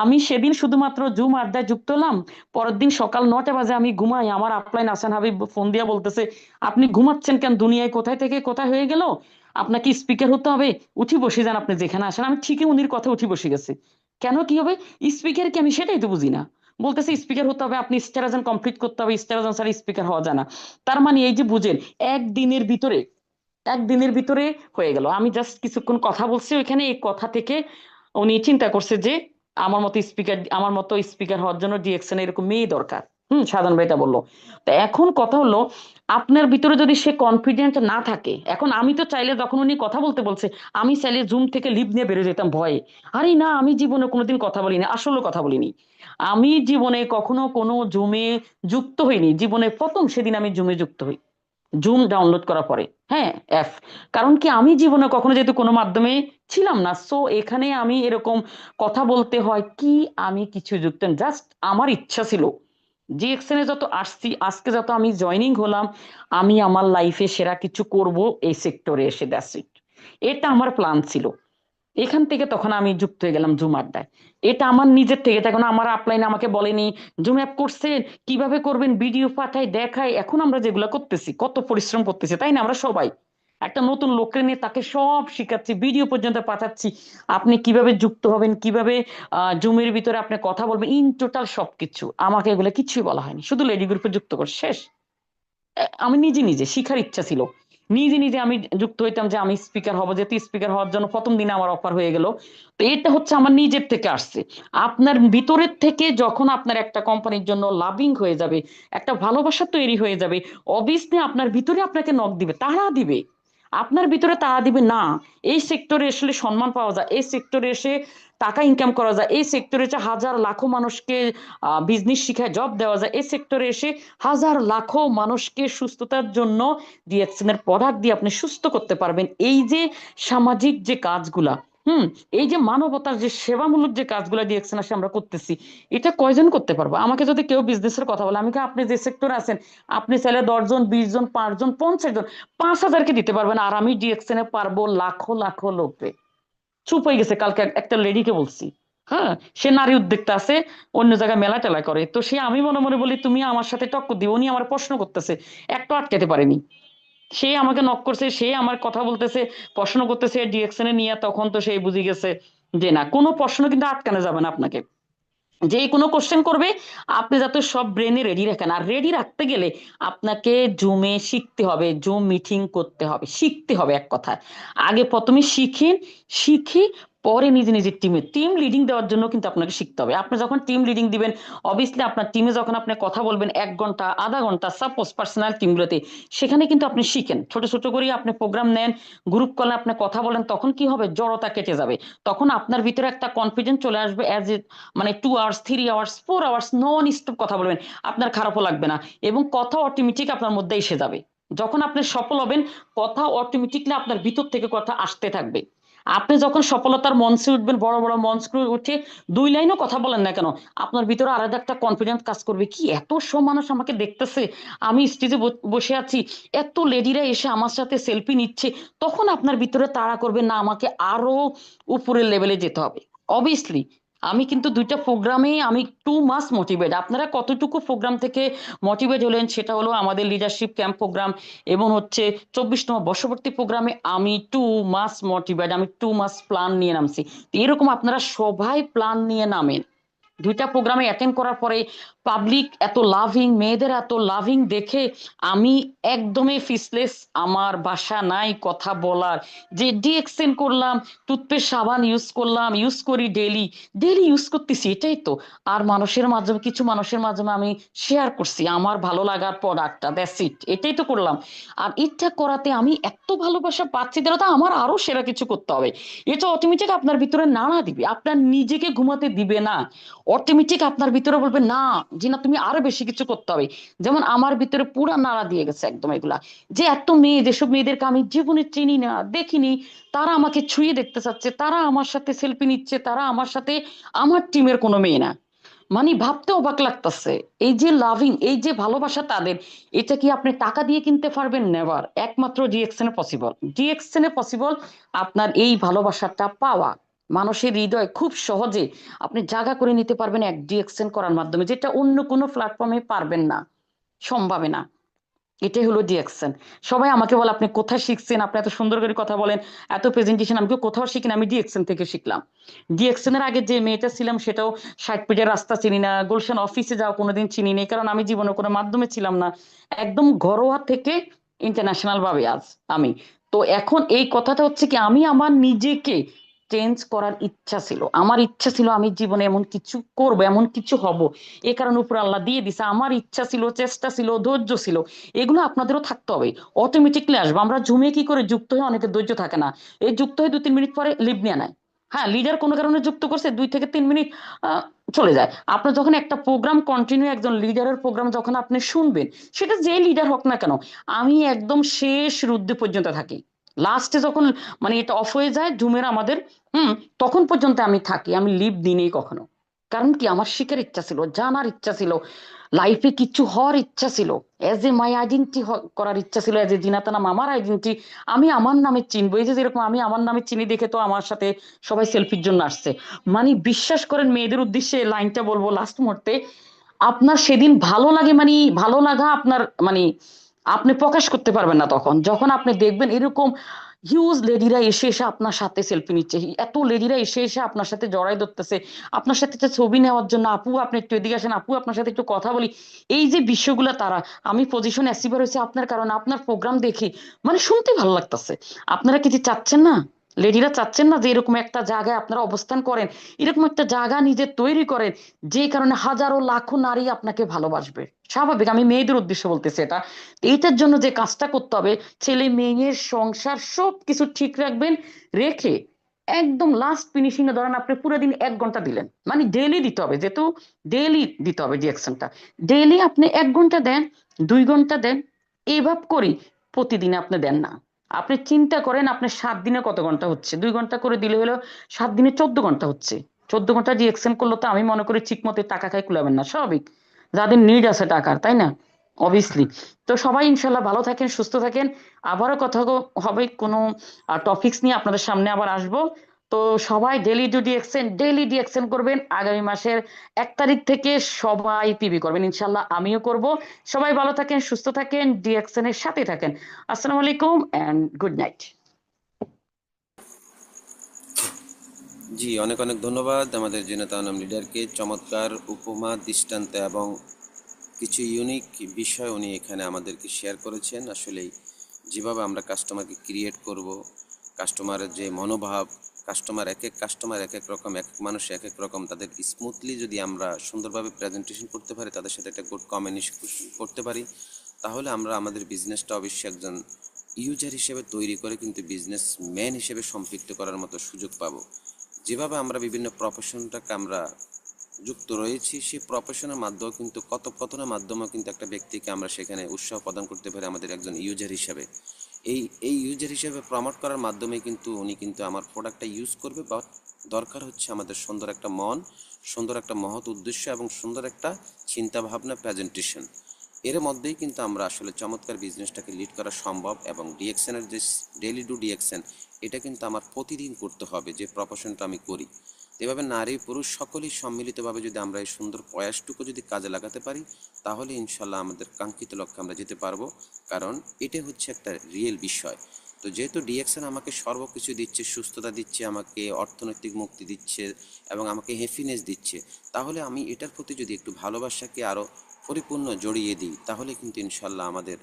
আমি সেদিন শুধুমাত্র জুম আড্ডায় যুক্ত হলাম, পরের দিন সকাল 9টা বাজে আমি ঘুমাই, আমার আপলাইন হাসান হাবিব ফোন দিয়া বলতেছে আপনি ঘুমাচ্ছেন কেন, দুনিয়ায় কোথায় থেকে কোথায় হয়ে গেল, আপনাকে স্পিকার হতে হবে, উঠি বসে যান আপনি যেখানে আসেন। আমি ঠিকই উনির কথা উঠি বসে গেছি। কেন কি হবে, স্পিকার কি আমি সেটাই তো বুঝি না। বলতেছে স্পিকার হতে হবে, আপনি স্টেরাজন কমপ্লিট করতে হবে, স্টেরাজন ছাড়া স্পিকার হওয়া যায় না। তার মানে এই যে বুঝেন, একদিনের ভিতরে, একদিনের ভিতরে হয়ে গেল। আমি জাস্ট কিছুক্ষণ কথা বলছি ওইখানে, এই কথা থেকে উনি চিন্তা করছে যে আমার মতো স্পিকার হওয়ার জন্য ডিএক্সএন এরকম মেয়ে দরকার। সাধারণ ভাই এটা বললো। তো এখন কথা হলো, আপনার ভিতরে যদি সে কনফিডেন্ট না থাকে, এখন আমি তো চাইলে যখন উনি কথা বলতে বলছে আমি চাইলে জুম থেকে লিভ নিয়ে বেরোয় যেতাম ভয়ে। আরে না, আমি জীবনে কোনোদিন কথা বলিনি, আসলে কথা বলিনি। আমি জীবনে কখনো কোনো জুমে যুক্ত হইনি, জীবনে প্রথম সেদিন আমি জুমে যুক্ত হই। জুম ডাউনলোড করার পরে। হ্যাঁ, অ্যাপ। কারণ কি আমি জীবনে কখনো যেহেতু কোনো মাধ্যমে ছিলাম না, সো এখানে আমি এরকম কথা বলতে হয় কি, আমি কিছু যুক্ত জাস্ট আমার ইচ্ছা ছিল জিএক্সএন এ যত আসছি, আজকে যত আমি জয়নিং হলাম, আমি আমার লাইফে সেরা কিছু করব এই সেক্টরে এসে, দ্যাটস ইট। এটা আমার প্ল্যান ছিল। এখান থেকে তখন আমি যুক্ত হয়ে গেলাম জুম আড্ডায়। এটা আমার নিজের থেকে, তখন আমার আপলাইন আমাকে বলেনি জুম অ্যাপ করছেন, কিভাবে করবেন, ভিডিও পাঠায় দেখায়। এখন আমরা যেগুলো করতেছি, কত পরিশ্রম করতেছি, তাই না? আমরা সবাই একটা নতুন লোককে নিয়ে তাকে সব শিখাচ্ছি, ভিডিও পর্যন্ত পাঠাচ্ছি, আপনি কিভাবে যুক্ত হবেন, কিভাবে জুমের ভিতরে আপনি কথা বলবেন, ইন টোটাল সবকিছু। আমাকে এগুলো কিছুই বলা হয়নি, শুধু লেডি গ্রুপে যুক্ত করে শেষ। আমি নিজে নিজে শিখার ইচ্ছা ছিল, নিজে নিজে আমি যুক্ত হইতাম যে আমি স্পিকার হব, যেহেতু স্পিকার হওয়ার জন্য প্রথম দিনে আমার অফার হয়ে গেল। তো এটা হচ্ছে আমার নিজের থেকে আসছে। আপনার ভিতরের থেকে যখন আপনার একটা কোম্পানির জন্য লাভিং হয়ে যাবে, একটা ভালোবাসা তৈরি হয়ে যাবে, অবভিয়াসলি আপনার ভিতরে আপনাকে নক দিবে, তারা দিবে, আপনার ভিতরে তারা দিবে না এই সেক্টরে আসলে সম্মান পাওয়া যায়, এই সেক্টরে এসে টাকা ইনকাম করা যায়, এই সেক্টরে এসে হাজার লাখো মানুষকে বিজনেস শিখায় জব দেওয়া যায়, এই সেক্টরে এসে হাজার লাখো মানুষকে সুস্থতার জন্য ডিএক্সএন এর প্রোডাক্ট দিয়ে আপনি সুস্থ করতে পারবেন। এই যে সামাজিক যে কাজগুলা, এই যে মানবতার যে সেবামূলক যে কাজগুলো ডিএক্সএন আসে আমরা করতেছি, এটা কয়জন করতে পারবো? আমাকে যদি কেউ বিজনেসের কথা বলে, আমি কি, আপনি যে সেক্টরে আছেন, আপনি চাইলে 10 জন, 20 জন, 5 জন, 50 জন, 5,000-কে দিতে পারবেন, আর আমি ডিএক্সএন এ পারবো লাখো লাখো লোককে। চুপ হয়ে গেছে, কালকে একটা লেডিকে বলছি, হ্যাঁ, সে নারী উদ্যোক্তা আছে, অন্য জায়গায় মেলা টেলা করে, তো সে, আমি মনে মনে বলি তুমি আমার সাথে টক্কর দিও, উনি আমার প্রশ্ন করতেছে, একটা আটকাতে পারেনি, সে আমাকে নক করছে, সে আমার কথা বলতেছে, প্রশ্ন করতেছে ডিরেকশনে নিয়ে, তখন তো সেই বুঝে গেছে যে না, কোনো প্রশ্ন কিন্তু আটকানো যাবে না আপনাকে, যে কোনো কোশ্চেন করবে, আপনি যাতে সব ব্রেনে রেডি রাখেন। আর রেডি রাখতে গেলে আপনাকে জুমে শিখতে হবে, জুম মিটিং করতে হবে, শিখতে হবে, এক কথায় আগে প্রথমে শিখেন, শিখে পরে নিজে নিজের টিম লিডিং দেওয়ার জন্য কিন্তু আপনাকে শিখতে হবে। আপনি যখন টিম লিডিং দিবেন, অবভিয়াসলি আপনার টিমে যখন আপনি কথা বলবেন 1 ঘন্টা, আধা ঘন্টা, সাপোজ পার্সোনাল টিমগুলোতে, সেখানে কিন্তু আপনি শিখেন, ছোট ছোট করে আপনি প্রোগ্রাম নেন, গ্রুপ কলে আপনি কথা বলেন, তখন কি হবে, জড়তা কেটে যাবে, তখন আপনার ভিতরে একটা কনফিডেন্স চলে আসবে, অ্যাজ এ মানে 2 hours, 3 hours, 4 hours non stop কথা বলবেন, আপনার খারাপও লাগবে না, এবং কথা অটোমেটিক আপনার মধ্যে এসে যাবে। যখন আপনি সফল হবেন, কথা অটোমেটিকলি আপনার ভিতর থেকে কথা আসতে থাকবে। আপনি যখন সফলতার মঞ্চে উঠবেন, বড় বড় মঞ্চ উঠে 2 লাইনও কথা বলেন না কেন, আপনার ভিতরে আলাদা একটা কনফিডেন্স কাজ করবে, কি এত সব মানুষ আমাকে দেখতেছে, আমি স্টেজে বসে আছি, এত লেডিরা এসে আমার সাথে সেলফি নিচ্ছে, তখন আপনার ভিতরে তাড়া করবে না, আমাকে আরো উপরের লেভেলে যেতে হবে। অবভিয়াসলি আমি কিন্তু 2টা প্রোগ্রামে আমি টু মাস মোটিভেট। আপনারা কতটুকু প্রোগ্রাম থেকে মোটিভেট হলেন, সেটা হলো আমাদের লিডারশিপ ক্যাম্প প্রোগ্রাম এবং হচ্ছে 24তম বর্ষপূর্তি প্রোগ্রামে আমি 2 মাস মোটিভেট, আমি 2 মাস প্ল্যান নিয়ে নামছি। তো এরকম আপনারা সবাই প্ল্যান নিয়ে নামেন। 2টা প্রোগ্রামে অ্যাটেন্ড করার পরে পাবলিক এত লাভিং, মেয়েদের এত লাভিং দেখে আমি একদমই ফিসলেস, আমার ভাষা নাই কথা বলার, যে ডিএক্সএন করলাম, টুথপেস্ট সাবান ইউজ করলাম, ইউজ করি ডেলি, ডেলি ইউজ করতেছি, এটাই তো। আর মানুষের মাধ্যমে, কিছু মানুষের মাধ্যমে আমি শেয়ার করছি আমার ভালো লাগার প্রোডাক্টটা, দ্যাটস ইট, এটাই তো করলাম। আর এটা করাতে আমি এত ভালোবাসা পাচ্ছি, তাহলে তো আমার আরো সেরা কিছু করতে হবে। এটা অটোমেটিক আপনার ভিতরে নাড়া দিবে, আপনার নিজেকে ঘুমাতে দিবে না, অটোমেটিক আপনার ভিতরে বলবে না যে না, তুমি আরো বেশি কিছু করতে হবে। যেমন আমার ভিতরে পুরা নাড়া দিয়ে গেছে একদম এগুলা, যে এত মেয়ে, যেসব মেয়েদেরকে আমি জীবনে চিনি না, দেখিনি, তারা আমাকে ছুঁয়ে দেখতে চাচ্ছে, তারা আমার সাথে সেলফি নিচ্ছে, তারা আমার সাথে, আমার টিমের কোনো মেয়ে না, মানে ভাবতে অবাক লাগতেছে। এই যে লাভিং, এই যে ভালোবাসা তাদের, এটা কি আপনি টাকা দিয়ে কিনতে পারবেন? নেভার। একমাত্র ডিএক্সএন এ পসিবল, ডিএক্সএন এ পসিবল আপনার এই ভালোবাসাটা পাওয়া। মানুষের হৃদয় খুব সহজে আপনি জায়গা করে নিতে পারবেন এক ডিএক্সএন করার মাধ্যমে, যেটা অন্য কোনো প্ল্যাটফর্মে পারবেন না, সম্ভাবে না। এটাই হলো ডিএক্সএন। সবাই আমাকে বলে আপনি কোথায় শিখছেন, আপনি এত সুন্দর করে কথা বলেন, এত প্রেজেন্টেশন, আমি কোথাও শিখিনি, আমি ডিএক্সএন থেকে শিখলাম। ডিএক্সএন এর আগে যে মেয়েটা ছিলাম, সেটাও 60 ফিটের রাস্তা চিনি না, গুলশান অফিসে যাওয়া কোনোদিন চিনি নেই, কারণ আমি জীবনে কোনো মাধ্যমে ছিলাম না, একদম ঘরোয়া থেকে ইন্টারন্যাশনাল ভাবে আজ আমি। তো এখন এই কথাটা হচ্ছে কি, আমি আমার নিজেকে চেঞ্জ করার ইচ্ছা ছিল, আমার ইচ্ছা ছিল আমি জীবনে এমন কিছু করব, এমন কিছু হব, এ কারণে উপর আল্লাহ দিয়ে দিছে, আমার ইচ্ছা ছিল, চেষ্টা ছিল, ধৈর্য ছিল, এগুলো আপনাদেরও থাকতে হবে, অটোমেটিকলি আসবে। আমরা জুমে কি করে যুক্ত হয়ে, অনেকে ধৈর্য থাকে না, এই যুক্ত হয়ে 2-3 মিনিট পরে লিভ নিয়ে নেয়, হ্যাঁ, লিডার কোনো কারণে যুক্ত করছে 2 থেকে 3 মিনিট চলে যায়। আপনার যখন একটা প্রোগ্রাম কন্টিনিউ, একজন লিডারের প্রোগ্রাম যখন আপনি শুনবেন, সেটা যে লিডার হোক না কেন, আমি একদম শেষ রুদ্ধ পর্যন্ত থাকি। লাস্টে যখন মানে এটা অফ হয়ে যায় জুমের আমাদের, হুম, তখন পর্যন্ত আমি থাকি, আমি লিভ দিইনি কখনো। কারণ কি, আমার শিখার ইচ্ছা ছিল, জানার ইচ্ছা ছিল, লাইফে কিছু হওয়ার ইচ্ছা ছিল, এজ এ মাই আইডেন্টি করার ইচ্ছা ছিল, এজ এ জিনাতা নাম আমার আইডেন্টি, আমি আমার নামে চিনবো। এই যে যেরকম আমি আমার নামে চিনি দেখে তো আমার সাথে সবাই সেলফির জন্য আসছে। মানে বিশ্বাস করেন, মেয়েদের উদ্দেশ্যে লাইনটা বলবো লাস্ট মুহূর্তে, আপনার সেদিন ভালো লাগে, মানে ভালো লাগা আপনার মানে আপনি প্রকাশ করতে পারবেন না তখন, যখন আপনি দেখবেন এরকম হিউজ লেডিরা এসে এসে আপনার সাথে সেলফি নিচ্ছে, এত লেডিরা এসে এসে আপনার সাথে জড়াই ধরতেছে, আপনার সাথে একটা ছবি নেওয়ার জন্য, আপু আপনি একটু এদিকে আসেন, আপু আপনার সাথে একটু কথা বলি। এই যে বিষয়গুলো তারা, আমি পজিশন অ্যাচিভার হয়েছে আপনার কারণে, আপনার প্রোগ্রাম দেখি, মানে শুনতে ভালো লাগতেছে। আপনারা কি যে চাচ্ছেন না, লেডিরা চাচ্ছেন না যে এরকম একটা জায়গায় আপনারা অবস্থান করেন, এরকম একটা জায়গা নিজে তৈরি করেন, যে কারণে হাজারো লাখো নারী আপনাকে ভালোবাসবে। স্বাভাবিক, আমি মেয়েদের উদ্দেশ্যে বলতেছি এটা। এইটার জন্য যে কাজটা করতে হবে, ছেলে মেয়ের সংসার সবকিছু ঠিক রাখবেন, রেখে একদম লাস্ট ফিনিশিং এ ধরেন আপনি পুরো দিন 1 ঘন্টা দিলেন, মানে ডেইলি দিতে হবে, যেহেতু ডেইলি দিতে হবে রিয়াকশনটা, ডেইলি আপনি 1 ঘন্টা দেন, 2 ঘন্টা দেন, এইভাবে করি প্রতিদিন আপনি দেন না। আপনি চিন্তা করেন আপনার 7 দিনে কত ঘন্টা হচ্ছে, 2 ঘন্টা করে দিলে হলো 7 দিনে 14 ঘন্টা হচ্ছে। 14 ঘন্টা রিয়াকশন করলে তো আমি মনে করি ঠিক মতো টাকা খাই কুলাবেন না, স্বাভাবিক, যাদের নিড আছে টাকার, তাই না? অবভিয়াসলি। তো সবাই ইনশাল্লাহ ভালো থাকেন, সুস্থ থাকেন। আবারও কথা হবে কোনো টপিকস নিয়ে আপনাদের সামনে আবার আসবো। তো সবাই ডেইলি ডিএকশন করবেন। আগামী মাসের 1 তারিখ থেকে সবাই পিবি করবেন, ইনশাল্লাহ আমিও করব। সবাই ভালো থাকেন, সুস্থ থাকেন, ডিএকশন এর সাথে থাকেন। আসসালামু আলাইকুম এন্ড গুড নাইট। জি, অনেক অনেক ধন্যবাদ আমাদের জিনাত আনম লিডারকে। চমৎকার উপমা, দৃষ্টান্ত এবং কিছু ইউনিক বিষয় উনি এখানে আমাদেরকে শেয়ার করেছেন। আসলেই যেভাবে আমরা কাস্টমারকে ক্রিয়েট করব, কাস্টমারের যে মনোভাব, কাস্টমার এক এক রকম, এক এক মানুষ এক এক রকম, তাদের স্মুথলি যদি আমরা সুন্দরভাবে প্রেজেন্টেশন করতে পারি, তাদের সাথে একটা গুড কমিউনিকেশন করতে পারি, তাহলে আমরা আমাদের বিজনেসটা অবশ্যই একজন ইউজার হিসেবে তৈরি করে কিন্তু বিজনেস ম্যান হিসেবে সম্পৃক্ত করার মতো সুযোগ পাবো। যেভাবে আমরা বিভিন্ন প্রফেশনটাকে আমরা যুক্ত রয়েছি, সেই প্রফেশনের মাধ্যমেও কিন্তু কথোপকথনের মাধ্যমেও কিন্তু একটা ব্যক্তিকে আমরা সেখানে উৎসাহ প্রদান করতে পারি আমাদের একজন ইউজার হিসাবে। এই ইউজার হিসেবে প্রমোট করার মাধ্যমে কিন্তু উনি কিন্তু আমার প্রোডাক্টটা ইউজ করবে। বা দরকার হচ্ছে আমাদের সুন্দর একটা মন, সুন্দর একটা মহৎ উদ্দেশ্য এবং সুন্দর একটা চিন্তা ভাবনা, প্রেজেন্টেশন। এর মধ্যেই কিন্তু আমরা আসলে চমৎকার বিজনেসটাকে লিড করা সম্ভব। এবং ডিএকশনের যে ডেইলি টু ডিএকশন, এটা কিন্তু আমার প্রতিদিন করতে হবে, যে প্রফেশনটা আমি করি। এভাবে নারী পুরুষ সকলেই সম্মিলিতভাবে যদি আমরা এই সুন্দর প্রয়াসটুকু যদি কাজে লাগাতে পারি, তাহলে ইনশাল্লাহ আমাদের কাঙ্ক্ষিত লক্ষ্যে আমরা যেতে পারবো। কারণ এটা হচ্ছে একটা রিয়েল বিষয়। তো যেহেতু ডিএকশন আমাকে সর্বকিছু দিচ্ছে, সুস্থতা দিচ্ছে, আমাকে অর্থনৈতিক মুক্তি দিচ্ছে এবং আমাকে হ্যাপিনেস দিচ্ছে, তাহলে আমি এটার প্রতি যদি একটু ভালোবাসাকে আরও পরিপূর্ণ জড়িয়ে দিই, তাহলে কিন্তু ইনশাল্লাহ আমাদের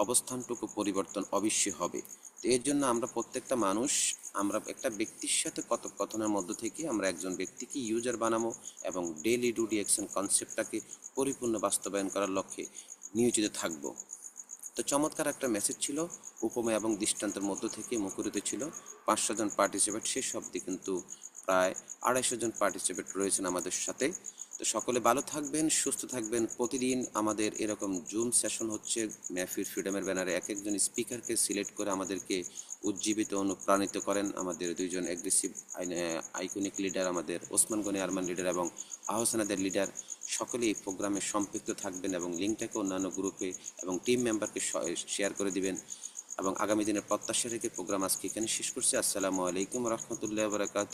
অবস্থানটুকু পরিবর্তন অবশ্যই হবে। তো এর জন্য আমরা প্রত্যেকটা মানুষ, আমরা একটা ব্যক্তির সাথে কথোপকথনের মধ্য থেকে আমরা একজন ব্যক্তিকে ইউজার বানাবো এবং ডেইলি টু ডিএকশন কনসেপ্টটাকে পরিপূর্ণ বাস্তবায়ন করার লক্ষ্যে নিয়োজিত থাকব। তো চমৎকার একটা মেসেজ ছিল, উপমা এবং দৃষ্টান্তের মধ্য থেকে মুখরিত ছিল। 500 জন পার্টিসিপেট, শেষ অবধি কিন্তু প্রায় 250 জন পার্টিসিপেট রয়েছেন আমাদের সাথে। তো সকলে ভালো থাকবেন, সুস্থ থাকবেন। প্রতিদিন আমাদের এরকম জুম সেশন হচ্ছে, মেহফিল ফ্রিডমের ব্যানারে এক একজন স্পিকারকে সিলেক্ট করে আমাদেরকে উজ্জীবিত, অনুপ্রাণিত করেন আমাদের 2জন অ্যাগ্রেসিভ আইকনিক লিডার, আমাদের ওসমান গনি আরমান লিডার এবং আহসানাদের লিডার। সকলে এই প্রোগ্রামে সম্পৃক্ত থাকবেন এবং লিঙ্কটাকে অন্যান্য গ্রুপে এবং টিম মেম্বারকে শেয়ার করে দিবেন। এবং আগামী দিনের প্রত্যাশা রেখে প্রোগ্রাম আজকে এখানে শেষ করছি। আসসালামু আলাইকুম রহমতুল্লাহ বারাকাতুহু।